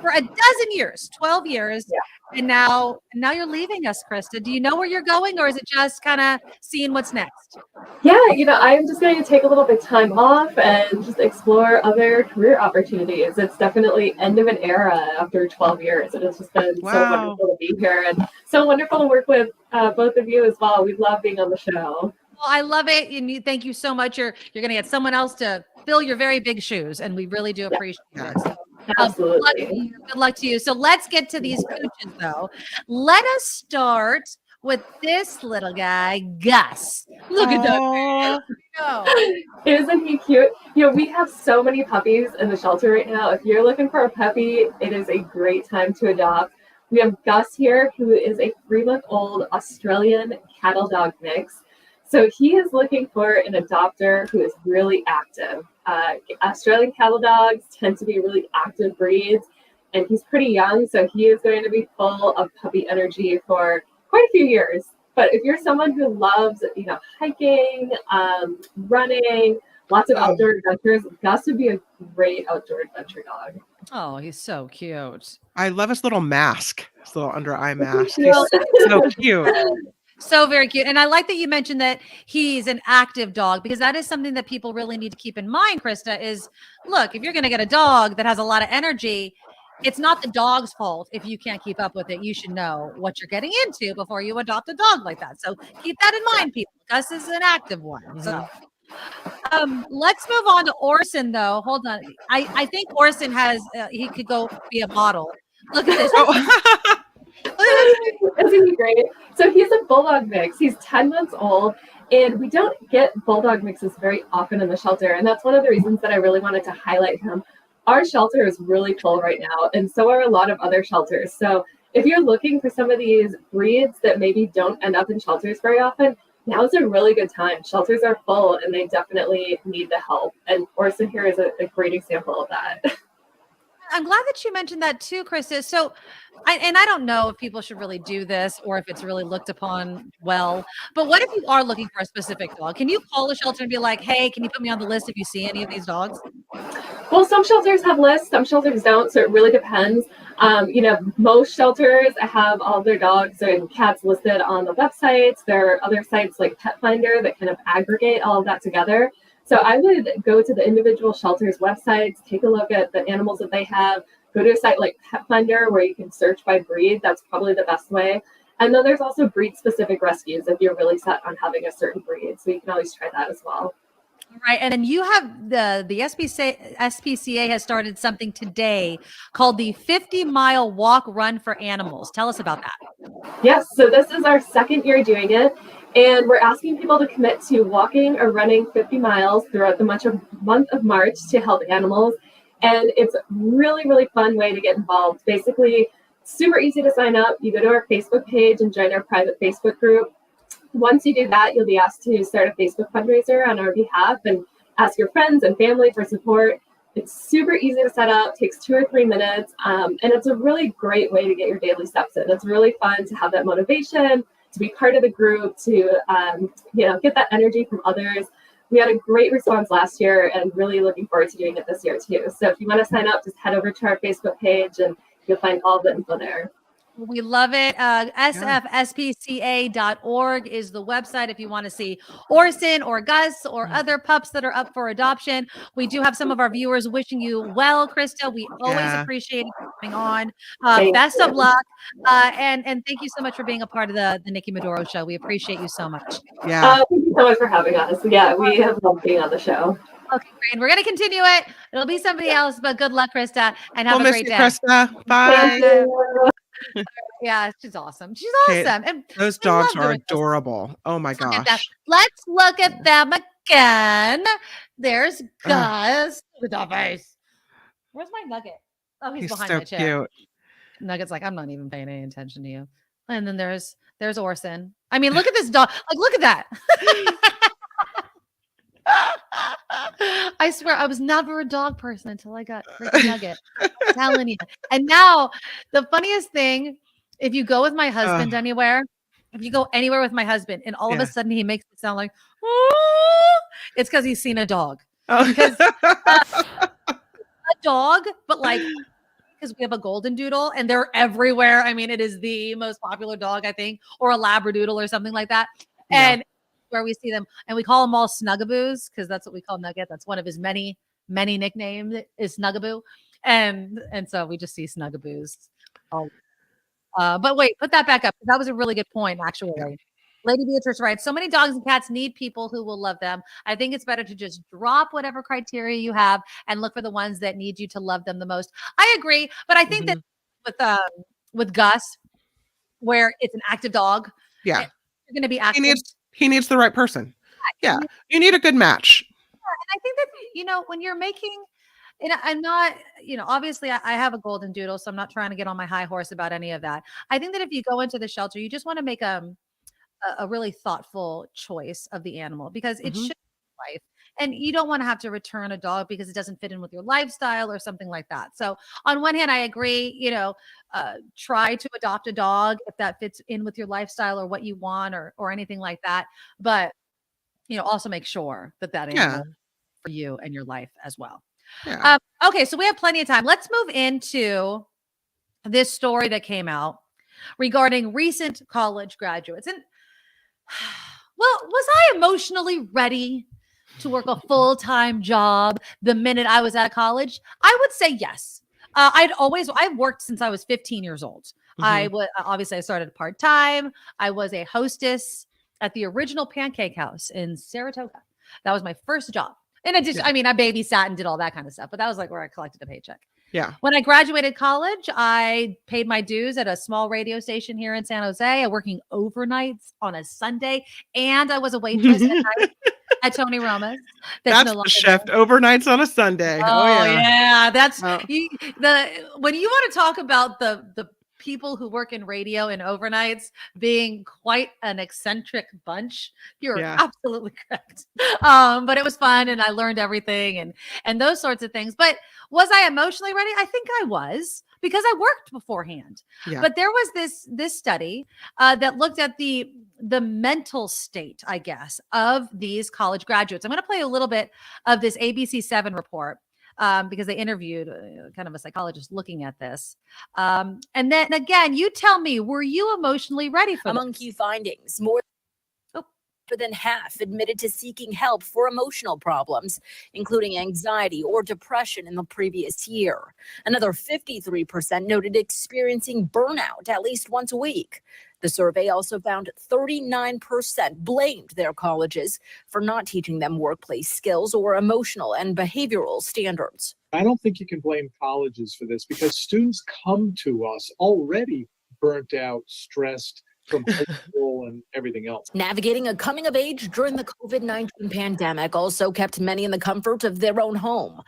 Speaker 4: for a dozen years, 12 years, and now you're leaving us, Krista. Do you know where you're going, or is it just kind of seeing what's next?
Speaker 13: Yeah, I'm just going to take a little bit of time off and just explore other career opportunities. It's definitely end of an era after 12 years. It has just been so wonderful to be here and so wonderful to work with both of you as well. We love being on the show.
Speaker 4: Well, I love it, and thank you so much. You're going to get someone else to fill your very big shoes, and we really do appreciate it. So,
Speaker 13: absolutely.
Speaker 4: Good luck to you. So let's get to these pooches, though. Let us start with this little guy, Gus. Look at that.
Speaker 13: Isn't he cute? We have so many puppies in the shelter right now. If you're looking for a puppy, it is a great time to adopt. We have Gus here, who is a 3-month-old Australian cattle dog mix. So he is looking for an adopter who is really active. Australian cattle dogs tend to be really active breeds, and he's pretty young, so he is going to be full of puppy energy for quite a few years. But if you're someone who loves, hiking, running, lots of outdoor adventures, Gus would be a great outdoor adventure dog.
Speaker 4: Oh, he's so cute.
Speaker 5: I love his little mask, his little under eye mask. He's so cute.
Speaker 4: So very cute. And I like that you mentioned that he's an active dog, because that is something that people really need to keep in mind, Krista, is look, if you're going to get a dog that has a lot of energy, it's not the dog's fault if you can't keep up with it. You should know what you're getting into before you adopt a dog like that. So keep that in mind, people. Gus is an active one. So let's move on to Orson, though. Hold on. I think Orson has, he could go be a model. Look at this.
Speaker 13: Isn't he great? So he's a bulldog mix. He's 10 months old, and we don't get bulldog mixes very often in the shelter. And that's one of the reasons that I really wanted to highlight him. Our shelter is really full right now, and so are a lot of other shelters. So if you're looking for some of these breeds that maybe don't end up in shelters very often, now's a really good time. Shelters are full, and they definitely need the help. And Orson here is a great example of that.
Speaker 4: I'm glad that you mentioned that too, Krista. So, I don't know if people should really do this or if it's really looked upon well, but what if you are looking for a specific dog? Can you call the shelter and be like, hey, can you put me on the list if you see any of these dogs?
Speaker 13: Well, some shelters have lists, some shelters don't, so it really depends. Most shelters have all their dogs and cats listed on the websites. There are other sites like Pet Finder that kind of aggregate all of that together. So I would go to the individual shelters' websites, take a look at the animals that they have, go to a site like Pet Finder where you can search by breed. That's probably the best way. And then there's also breed-specific rescues if you're really set on having a certain breed. So you can always try that as well.
Speaker 4: Right. And then you have the SPCA has started something today called the 50-mile walk run for animals. Tell us about that.
Speaker 13: Yes. So this is our second year doing it. And we're asking people to commit to walking or running 50 miles throughout the month of March to help animals. And it's a really, really fun way to get involved. Basically, super easy to sign up. You go to our Facebook page and join our private Facebook group. Once you do that, you'll be asked to start a Facebook fundraiser on our behalf and ask your friends and family for support. It's super easy to set up, takes 2 or 3 minutes, and it's a really great way to get your daily steps in. It's really fun to have that motivation, to be part of the group, to get that energy from others. We had a great response last year and really looking forward to doing it this year too. So if you want to sign up, just head over to our Facebook page and you'll find all the info there.
Speaker 4: We love it. SFSPCA.org is the website if you want to see Orson or Gus or other pups that are up for adoption. We do have some of our viewers wishing you well, Krista. We always appreciate you coming on. Best of luck. And thank you so much for being a part of the Nikki Medoro Show. We appreciate you so much.
Speaker 13: Thank you so much for having us. Yeah, we have loved being on the show.
Speaker 4: Okay, great. We're going to continue it. It'll be somebody else, but good luck, Krista, and have a great day.
Speaker 5: Krista. Bye.
Speaker 4: Yeah, she's awesome. She's awesome. And
Speaker 5: those dogs are adorable. Oh my gosh.
Speaker 4: Let's look at them again. There's Gus with the face. Where's my Nugget? Oh, he's behind
Speaker 5: so
Speaker 4: my chair.
Speaker 5: Cute.
Speaker 4: Nugget's like, I'm not even paying any attention to you. And then there's Orson. I mean, look at this dog. Like, look at that. I swear I was never a dog person until I got freaking Nugget. I'm telling you. And now the funniest thing, if you go with my husband anywhere, if you go anywhere with my husband and all of a sudden he makes it sound like, oh, it's because he's seen a dog. Because a dog, but like, because we have a golden doodle and they're everywhere. I mean, it is the most popular dog, I think, or a labradoodle or something like that. And where we see them, and we call them all Snuggaboos because that's what we call Nugget. That's one of his many nicknames is Snuggaboo, and so we just see Snuggaboos. But wait, put that back up. That was a really good point, actually. Yeah. Lady Beatrice writes, so many dogs and cats need people who will love them. I think it's better to just drop whatever criteria you have and look for the ones that need you to love them the most. I agree, but I think that with Gus, where it's an active dog, you're going to be active.
Speaker 5: He needs the right person. Yeah. You need a good match.
Speaker 4: Yeah, and I think that, you know, when you're making, and I'm not, you know, obviously I have a golden doodle, so I'm not trying to get on my high horse about any of that. I think that if you go into the shelter, you just want to make a really thoughtful choice of the animal because it should be life. And you don't want to have to return a dog because it doesn't fit in with your lifestyle or something like that. So on one hand, I agree, you know, try to adopt a dog if that fits in with your lifestyle or what you want or anything like that. But, you know, also make sure that animal is for you and your life as well. Yeah. Okay, so we have plenty of time. Let's move into this story that came out regarding recent college graduates. And well, was I emotionally ready to work a full-time job the minute I was out of college? I would say yes. I've worked since I was 15 years old. Obviously I started part-time. I was a hostess at the original Pancake House in Saratoga. That was my first job. In addition, I mean, I babysat and did all that kind of stuff, but that was like where I collected a paycheck.
Speaker 5: Yeah.
Speaker 4: When I graduated college, I paid my dues at a small radio station here in San Jose. I working overnights on a Sunday, and I was a waitress at Tony Roma's.
Speaker 5: That's the shift. Overnights on a Sunday.
Speaker 4: Oh yeah. That's when you want to talk about the people who work in radio and overnights being quite an eccentric bunch. You're absolutely correct. But it was fun and I learned everything and those sorts of things. But was I emotionally ready? I think I was because I worked beforehand. Yeah. But there was this study that looked at the mental state, I guess, of these college graduates. I'm going to play a little bit of this ABC7 report. Because they interviewed kind of a psychologist looking at this. And then again, you tell me, were you emotionally ready for
Speaker 14: Among key findings, more than half admitted to seeking help for emotional problems, including anxiety or depression in the previous year. Another 53% noted experiencing burnout at least once a week. The survey also found 39% blamed their colleges for not teaching them workplace skills or emotional and behavioral standards.
Speaker 15: I don't think you can blame colleges for this because students come to us already burnt out, stressed from school and everything else.
Speaker 14: Navigating a coming of age during the COVID-19 pandemic also kept many in the comfort of their own home,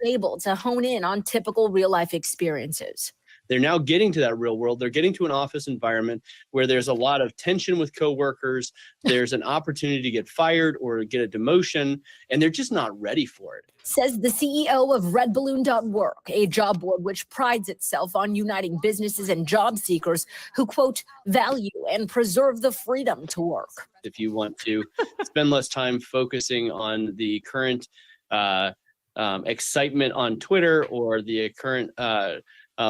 Speaker 14: able to hone in on typical real life experiences.
Speaker 16: They're now getting to that real world. They're getting to an office environment where there's a lot of tension with coworkers. There's an opportunity to get fired or get a demotion, and they're just not ready for it.
Speaker 14: Says the CEO of redballoon.work, a job board which prides itself on uniting businesses and job seekers who, quote, value and preserve the freedom to work.
Speaker 16: If you want to spend less time focusing on the current excitement on Twitter or the current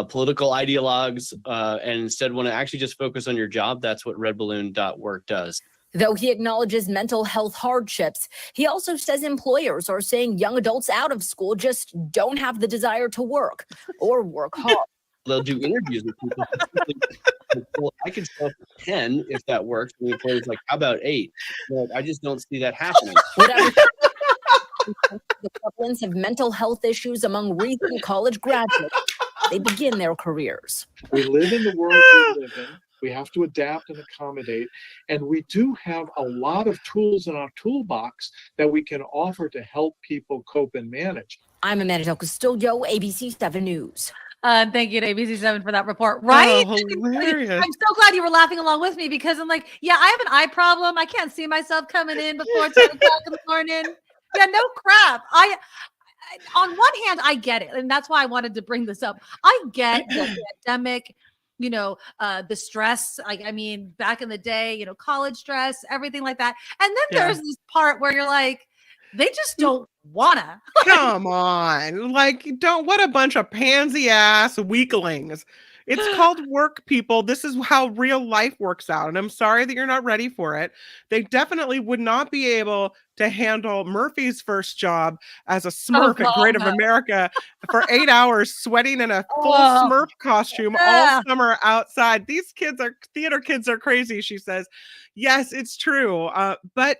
Speaker 16: political ideologues, and instead want to actually just focus on your job, that's what redballoon.work does.
Speaker 14: Though he acknowledges mental health hardships, he also says employers are saying young adults out of school just don't have the desire to work or work hard.
Speaker 16: They'll do interviews with people. Well, I could show up at 10 if that works. And the employer's like, how about 8? Like, I just don't see that happening.
Speaker 14: The prevalence of mental health issues among recent college graduates, they begin their careers.
Speaker 15: We live in the world we live in. We have to adapt and accommodate. And we do have a lot of tools in our toolbox that we can offer to help people cope and manage.
Speaker 14: I'm Amanda Del Castillo, ABC 7 News.
Speaker 4: Thank you to ABC7 for that report. Right?
Speaker 5: Oh, hilarious.
Speaker 4: I'm so glad you were laughing along with me because I'm like, yeah, I have an eye problem. I can't see myself coming in before 10 o'clock in the morning. Yeah, no crap. On one hand, I get it. And that's why I wanted to bring this up. I get the pandemic, the stress. I mean, back in the day, college stress, everything like that. And then there's this part where you're like, they just don't wanna.
Speaker 5: Come on. What a bunch of pansy ass weaklings. It's called work, people. This is how real life works out. And I'm sorry that you're not ready for it. They definitely would not be able to handle Murphy's first job as a Smurf at Great of America for 8 hours, sweating in a full Smurf costume all summer outside. These theater kids are crazy, she says. Yes, it's true. But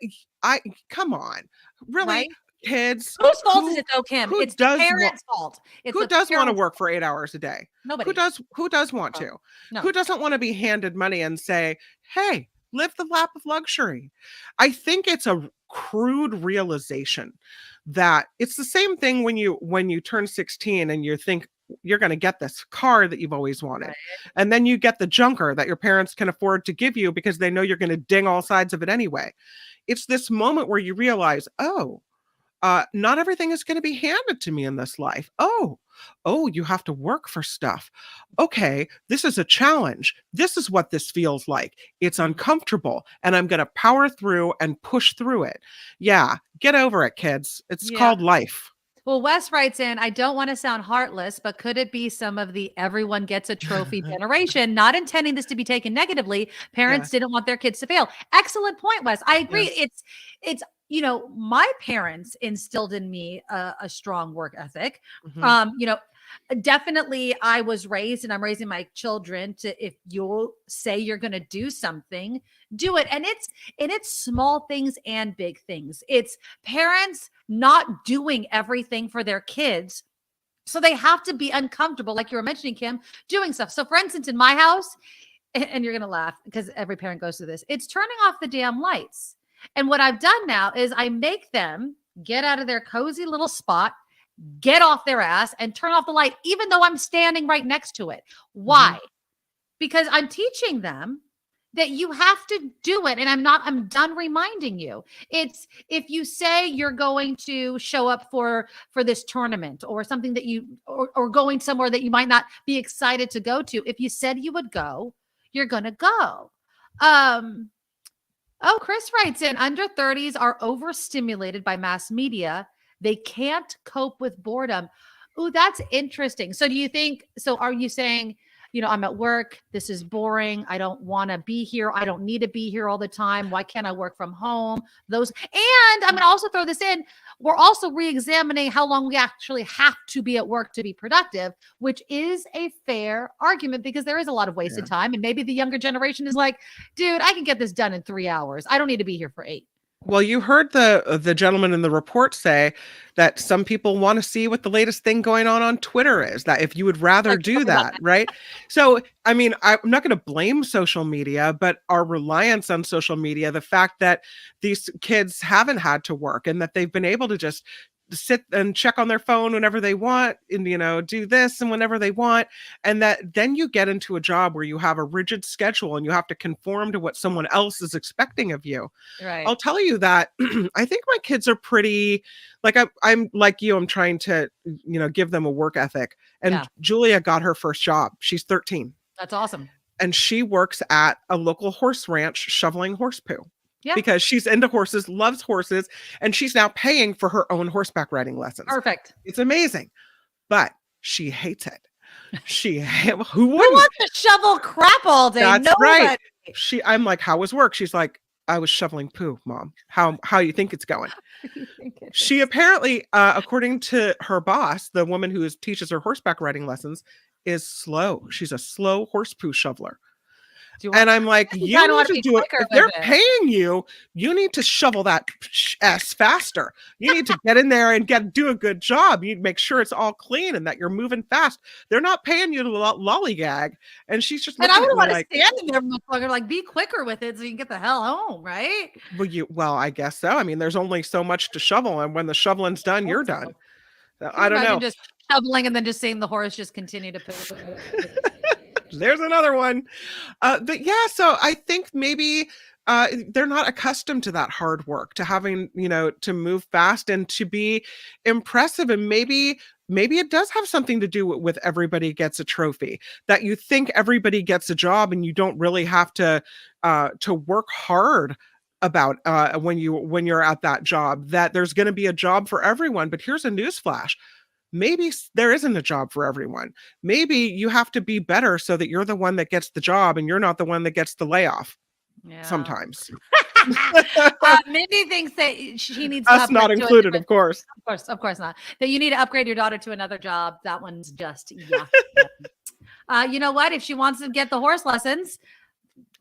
Speaker 5: come on. Really?
Speaker 4: Right?
Speaker 5: Kids.
Speaker 4: Whose fault is it though, Kim? It's the parents' fault.
Speaker 5: Who does want to work for 8 hours a day?
Speaker 4: Nobody.
Speaker 5: Who does want to?
Speaker 4: No.
Speaker 5: Who doesn't want to be handed money and say, hey, live the lap of luxury? I think it's a crude realization that it's the same thing when you turn 16 and you think you're going to get this car that you've always wanted. Right. And then you get the junker that your parents can afford to give you because they know you're going to ding all sides of it anyway. It's this moment where you realize, not everything is going to be handed to me in this life. Oh, you have to work for stuff. Okay, this is a challenge. This is what this feels like. It's uncomfortable, and I'm going to power through and push through it. Yeah, get over it, kids. It's called life.
Speaker 4: Well, Wes writes in, I don't want to sound heartless, but could it be some of the everyone gets a trophy generation? Not intending this to be taken negatively. Parents didn't want their kids to fail. Excellent point, Wes. I agree. Yes. It's my parents instilled in me a strong work ethic. Definitely I was raised, and I'm raising my children to, if you'll say you're going to do something, do it. And it's small things and big things. It's parents not doing everything for their kids. So they have to be uncomfortable, like you were mentioning, Kim, doing stuff. So for instance, in my house, and you're going to laugh because every parent goes through this, it's turning off the damn lights. And what I've done now is I make them get out of their cozy little spot, get off their ass, and turn off the light, even though I'm standing right next to it. Why? Because I'm teaching them that you have to do it. And I'm done reminding you. It's, if you say you're going to show up for this tournament or something that or going somewhere that you might not be excited to go to, if you said you would go, you're going to go. Chris writes in, under 30s are overstimulated by mass media. They can't cope with boredom. Ooh, that's interesting. So are you saying, I'm at work, this is boring, I don't want to be here, I don't need to be here all the time, why can't I work from home? And I'm going to also throw this in, we're also re-examining how long we actually have to be at work to be productive, which is a fair argument because there is a lot of wasted time. And maybe the younger generation is like, dude, I can get this done in 3 hours. I don't need to be here for 8.
Speaker 5: Well, you heard the gentleman in the report say that some people want to see what the latest thing going on Twitter is, that if you would rather do that, right? So, I mean, I'm not going to blame social media, but our reliance on social media, the fact that these kids haven't had to work and that they've been able to just sit and check on their phone whenever they want and, do this and whenever they want. And that then you get into a job where you have a rigid schedule and you have to conform to what someone else is expecting of you. Right. I'll tell you that I think my kids are pretty, I'm like you, I'm trying to, give them a work ethic. And Julia got her first job. She's 13.
Speaker 4: That's awesome.
Speaker 5: And she works at a local horse ranch shoveling horse poo. Yeah. Because she's into horses, loves horses, and she's now paying for her own horseback riding lessons.
Speaker 4: Perfect.
Speaker 5: It's amazing. But she hates it. Who
Speaker 4: wants to shovel crap all day?
Speaker 5: That's
Speaker 4: Nobody.
Speaker 5: Right. I'm like, how was work? She's like, I was shoveling poo, Mom. How you think it's going? She apparently, according to her boss, the woman who teaches her horseback riding lessons, is slow. She's a slow horse poo shoveler. And I'm like, you need to do it. If they're paying you, you need to shovel that ass faster. You need to get in there and do a good job. You need to make sure it's all clean and that you're moving fast. They're not paying you to lollygag. And she's just
Speaker 4: and I would want to stand in there much longer, like be quicker with it so you can get the hell home, right?
Speaker 5: Well, I guess so. I mean, there's only so much to shovel, and when the shoveling's done, you're done. I don't know.
Speaker 4: Just shoveling and then just seeing the horse just continue to poop.
Speaker 5: There's another one. But yeah, so I think maybe they're not accustomed to that hard work, to having, to move fast and to be impressive. And maybe it does have something to do with everybody gets a trophy, that you think everybody gets a job and you don't really have to work hard about when you're at that job, that there's going to be a job for everyone. But here's a newsflash. Maybe there isn't a job for everyone. Maybe you have to be better so that you're the one that gets the job and you're not the one that gets the layoff.
Speaker 4: Yeah.
Speaker 5: Sometimes.
Speaker 4: Mindy thinks that she needs to
Speaker 5: Us not included, of course.
Speaker 4: Of course not. That you need to upgrade your daughter to another job. That one's just you know what? If she wants to get the horse lessons,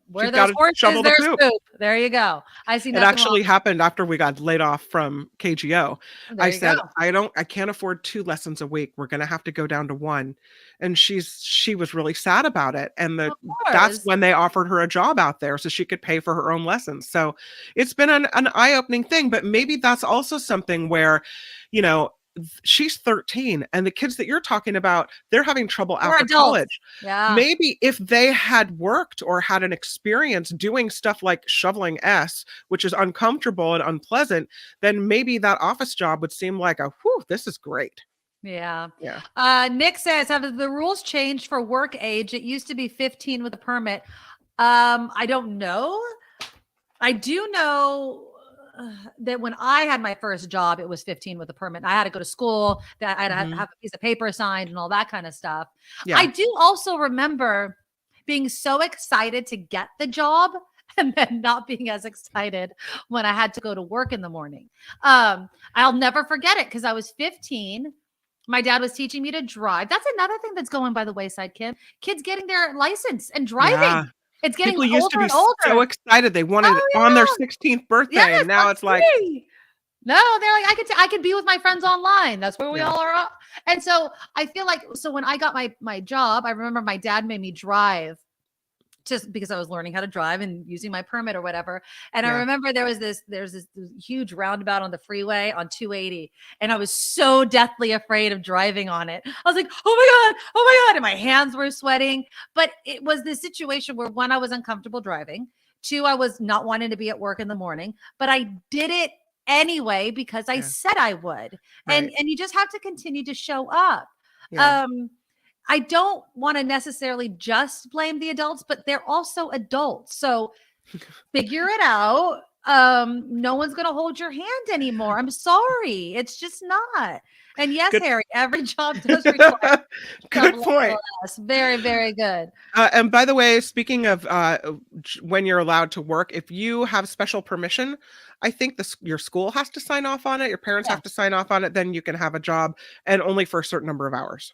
Speaker 4: where those horses, there's poop. There you go. I see.
Speaker 5: It actually happened after we got laid off from KGO. I said, I can't afford 2 lessons a week. We're going to have to go down to 1. And she was really sad about it. And that's when they offered her a job out there so she could pay for her own lessons. So it's been an eye-opening thing, but maybe that's also something where, she's 13 and the kids that you're talking about, they're having trouble after college.
Speaker 4: Yeah.
Speaker 5: Maybe if they had worked or had an experience doing stuff like shoveling which is uncomfortable and unpleasant, then maybe that office job would seem like this is great.
Speaker 4: Yeah.
Speaker 5: Yeah.
Speaker 4: Nick says, have the rules changed for work age? It used to be 15 with a permit. I don't know. I do know that when I had my first job, it was 15 with a permit. I had to go to school, that I had to have a piece of paper signed and all that kind of stuff. Yeah. I do also remember being so excited to get the job and then not being as excited when I had to go to work in the morning. I'll never forget it because I was 15. My dad was teaching me to drive. That's another thing that's going by the wayside, Kim. Kids getting their license and driving. Yeah. It's getting
Speaker 5: People used to be
Speaker 4: older.
Speaker 5: so excited. They wanted it on their 16th birthday.
Speaker 4: Yes,
Speaker 5: and now it's like,
Speaker 4: no, they're like, I could be with my friends online. That's where we all are. And so I feel like, when I got my job, I remember my dad made me drive just because I was learning how to drive and using my permit or whatever. And I remember there's this huge roundabout on the freeway on 280. And I was so deathly afraid of driving on it. I was like, oh my God. And my hands were sweating. But it was this situation where 1, I was uncomfortable driving. 2, I was not wanting to be at work in the morning, but I did it anyway, because I said I would. Right. And you just have to continue to show up. Yeah. I don't want to necessarily just blame the adults, but they're also adults. So figure it out. No one's going to hold your hand anymore. I'm sorry. It's just not. And yes, Harry, every job does require.
Speaker 5: Good point.
Speaker 4: Very, very good.
Speaker 5: And by the way, speaking of when you're allowed to work, if you have special permission, I think your school has to sign off on it. Your parents have to sign off on it. Then you can have a job, and only for a certain number of hours.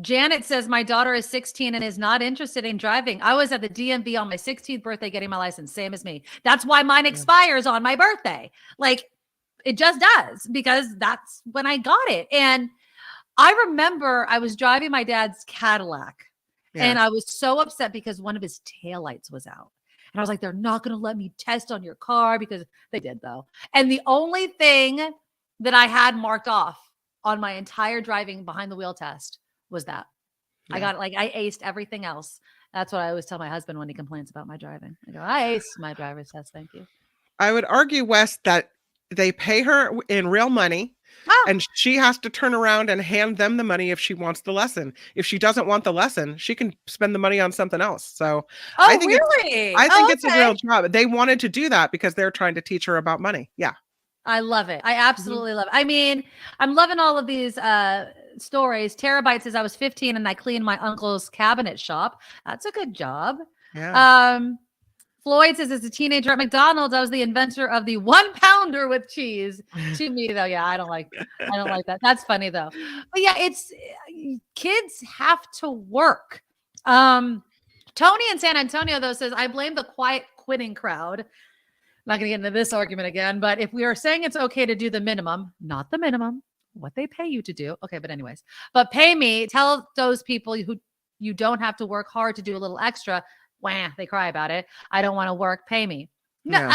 Speaker 4: Janet says, my daughter is 16 and is not interested in driving. I was at the DMV on my 16th birthday getting my license, same as me. That's why mine expires on my birthday. Like, it just does, because that's when I got it. And I remember I was driving my dad's Cadillac and I was so upset because one of his taillights was out. And I was like, they're not going to let me test on your car, because they did though. And the only thing that I had marked off on my entire driving behind the wheel test was that. I got it. Like, I aced everything else. That's what I always tell my husband when he complains about my driving. I go, I aced my driver's test. Thank you.
Speaker 5: I would argue, Wes, that they pay her in real money and she has to turn around and hand them the money if she wants the lesson. If she doesn't want the lesson, she can spend the money on something else. So I think it's a real job. They wanted to do that because they're trying to teach her about money. Yeah.
Speaker 4: I love it. I absolutely love it. I mean, I'm loving all of these stories. Terabyte says, I was 15 and I cleaned my uncle's cabinet shop. That's a good job.
Speaker 5: Yeah.
Speaker 4: Floyd says, as a teenager at McDonald's, I was the inventor of the 1 pounder with cheese. To me, though, yeah, I don't like that. That's funny though. But yeah, it's kids have to work. Tony in San Antonio though says, I blame the quiet quitting crowd. I'm not going to get into this argument again, but if we are saying it's okay to do the minimum, not the minimum, what they pay you to do. Okay, but anyways, but pay me, tell those people who you don't have to work hard to do a little extra. Wah, they cry about it. I don't want to work, pay me. No,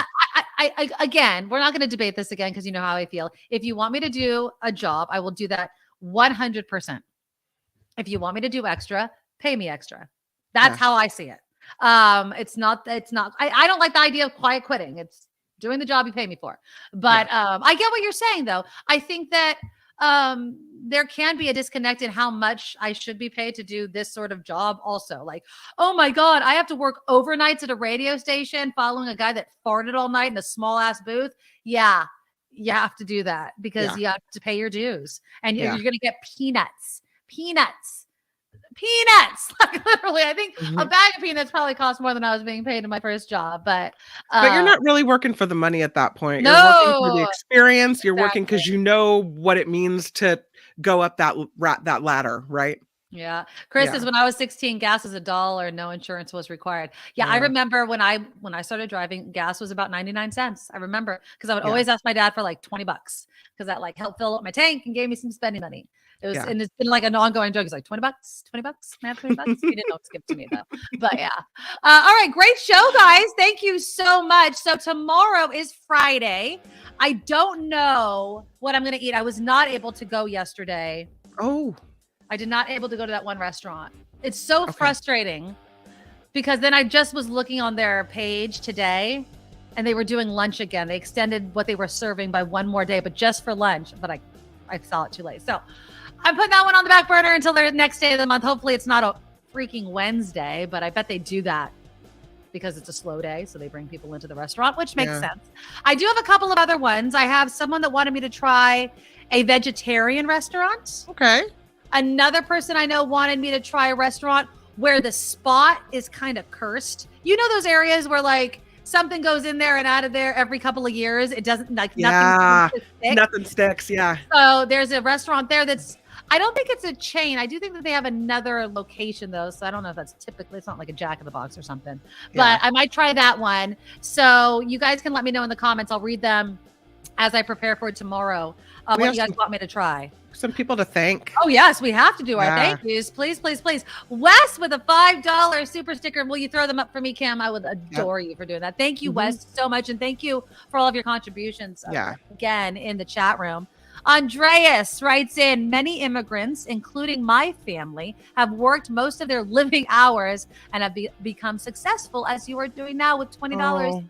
Speaker 4: I again, we're not going to debate this again because you know how I feel. If you want me to do a job, I will do that 100%. If you want me to do extra, pay me extra. That's how I see it. It's not, I don't like the idea of quiet quitting. It's doing the job you pay me for. But I get what you're saying though. I think that there can be a disconnect in how much I should be paid to do this sort of job also. Like, oh my God, I have to work overnights at a radio station following a guy that farted all night in a small ass booth. Yeah, you have to do that because you have to pay your dues and you're going to get peanuts. Like literally, I think a bag of peanuts probably cost more than I was being paid in my first job. But
Speaker 5: you're not really working for the money at that point.
Speaker 4: No,
Speaker 5: you're working for the experience. You're working because you know what it means to go up that ladder, right?
Speaker 4: Yeah. Chris says when I was 16, gas was $1. No insurance was required. Yeah. I remember when I started driving, gas was about 99 cents. I remember because I would always ask my dad for like $20 because that like helped fill up my tank and gave me some spending money. It was, and it's been like an ongoing joke. It's like $20, man, $20. He didn't know it's given to me though. But yeah. All right. Great show, guys. Thank you so much. So tomorrow is Friday. I don't know what I'm going to eat. I was not able to go yesterday.
Speaker 5: Oh,
Speaker 4: I did not able to go to that one restaurant. It's so frustrating because then I just was looking on their page today and they were doing lunch again. They extended what they were serving by one more day, but just for lunch. But I saw it too late. So I'm putting that one on the back burner until the next day of the month. Hopefully it's not a freaking Wednesday, but I bet they do that because it's a slow day. So they bring people into the restaurant, which makes sense. I do have a couple of other ones. I have someone that wanted me to try a vegetarian restaurant.
Speaker 5: Okay.
Speaker 4: Another person I know wanted me to try a restaurant where the spot is kind of cursed. You know, those areas where like something goes in there and out of there every couple of years. It doesn't like
Speaker 5: nothing sticks. Yeah.
Speaker 4: So there's a restaurant there that's, I don't think it's a chain. I do think that they have another location though. So I don't know if that's typically, it's not like a Jack in the Box or something, but I might try that one. So you guys can let me know in the comments. I'll read them as I prepare for tomorrow. What you guys want me to try?
Speaker 5: Some people to thank.
Speaker 4: Oh yes, we have to do our thank yous. Please, please, please. Wes with a $5 super sticker. Will you throw them up for me, Kim? I would adore you for doing that. Thank you, Wes, so much. And thank you for all of your contributions again in the chat room. Andreas writes in, many immigrants, including my family, have worked most of their living hours and have become successful as you are doing now with $20. Oh.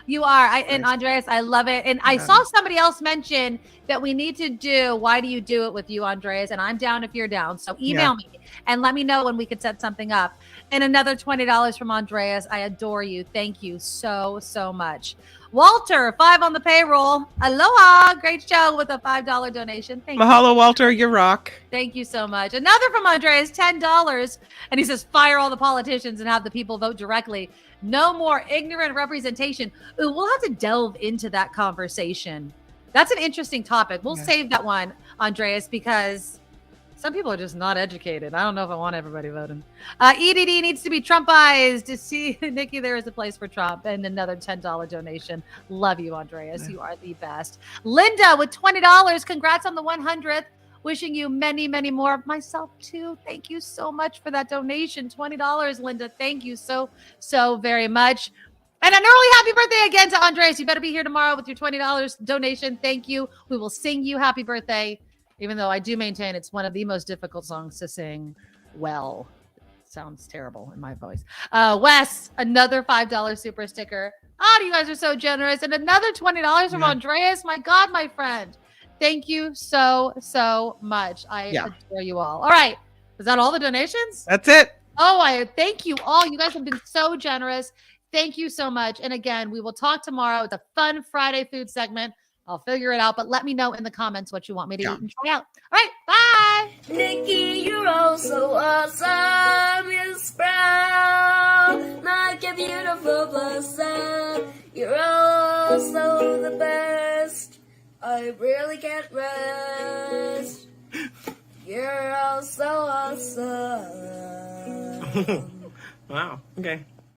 Speaker 4: You are. And Andreas, I love it. And I saw somebody else mention that we need to do, why do you do it with you, Andreas? And I'm down if you're down. So email me and let me know when we could set something up. And another $20 from Andreas. I adore you. Thank you so, so much. Walter, 5 on the payroll. Aloha. Great show with a $5 donation. Thank you.
Speaker 5: Mahalo, Walter. You rock.
Speaker 4: Thank you so much. Another from Andreas, $10. And he says, fire all the politicians and have the people vote directly. No more ignorant representation. Ooh, we'll have to delve into that conversation. That's an interesting topic. We'll save that one, Andreas, because some people are just not educated. I don't know if I want everybody voting. EDD needs to be Trumpized. To see Nikki, there is a place for Trump. And another $10 donation. Love you, Andreas. You are the best. Linda with $20. Congrats on the 100th. Wishing you many, many more. Myself too. Thank you so much for that donation. $20, Linda. Thank you so, so very much. And an early happy birthday again to Andres. You better be here tomorrow with your $20 donation. Thank you. We will sing you happy birthday, even though I do maintain it's one of the most difficult songs to sing well. It sounds terrible in my voice. Wes, another $5 super sticker. You guys are so generous. And another $20 from Andreas. My God, my friend. Thank you so, so much. I adore you all. All right. Is that all the donations?
Speaker 5: That's it.
Speaker 4: Oh, I thank you all. You guys have been so generous. Thank you so much. And again, we will talk tomorrow with a fun Friday food segment. I'll figure it out, but let me know in the comments what you want me to eat and try out. All right. Bye.
Speaker 17: Nikki, you're all so awesome. You're proud, like a beautiful blossom. You're all so the best. I really can't rest. You're all so awesome.
Speaker 5: Wow. Okay.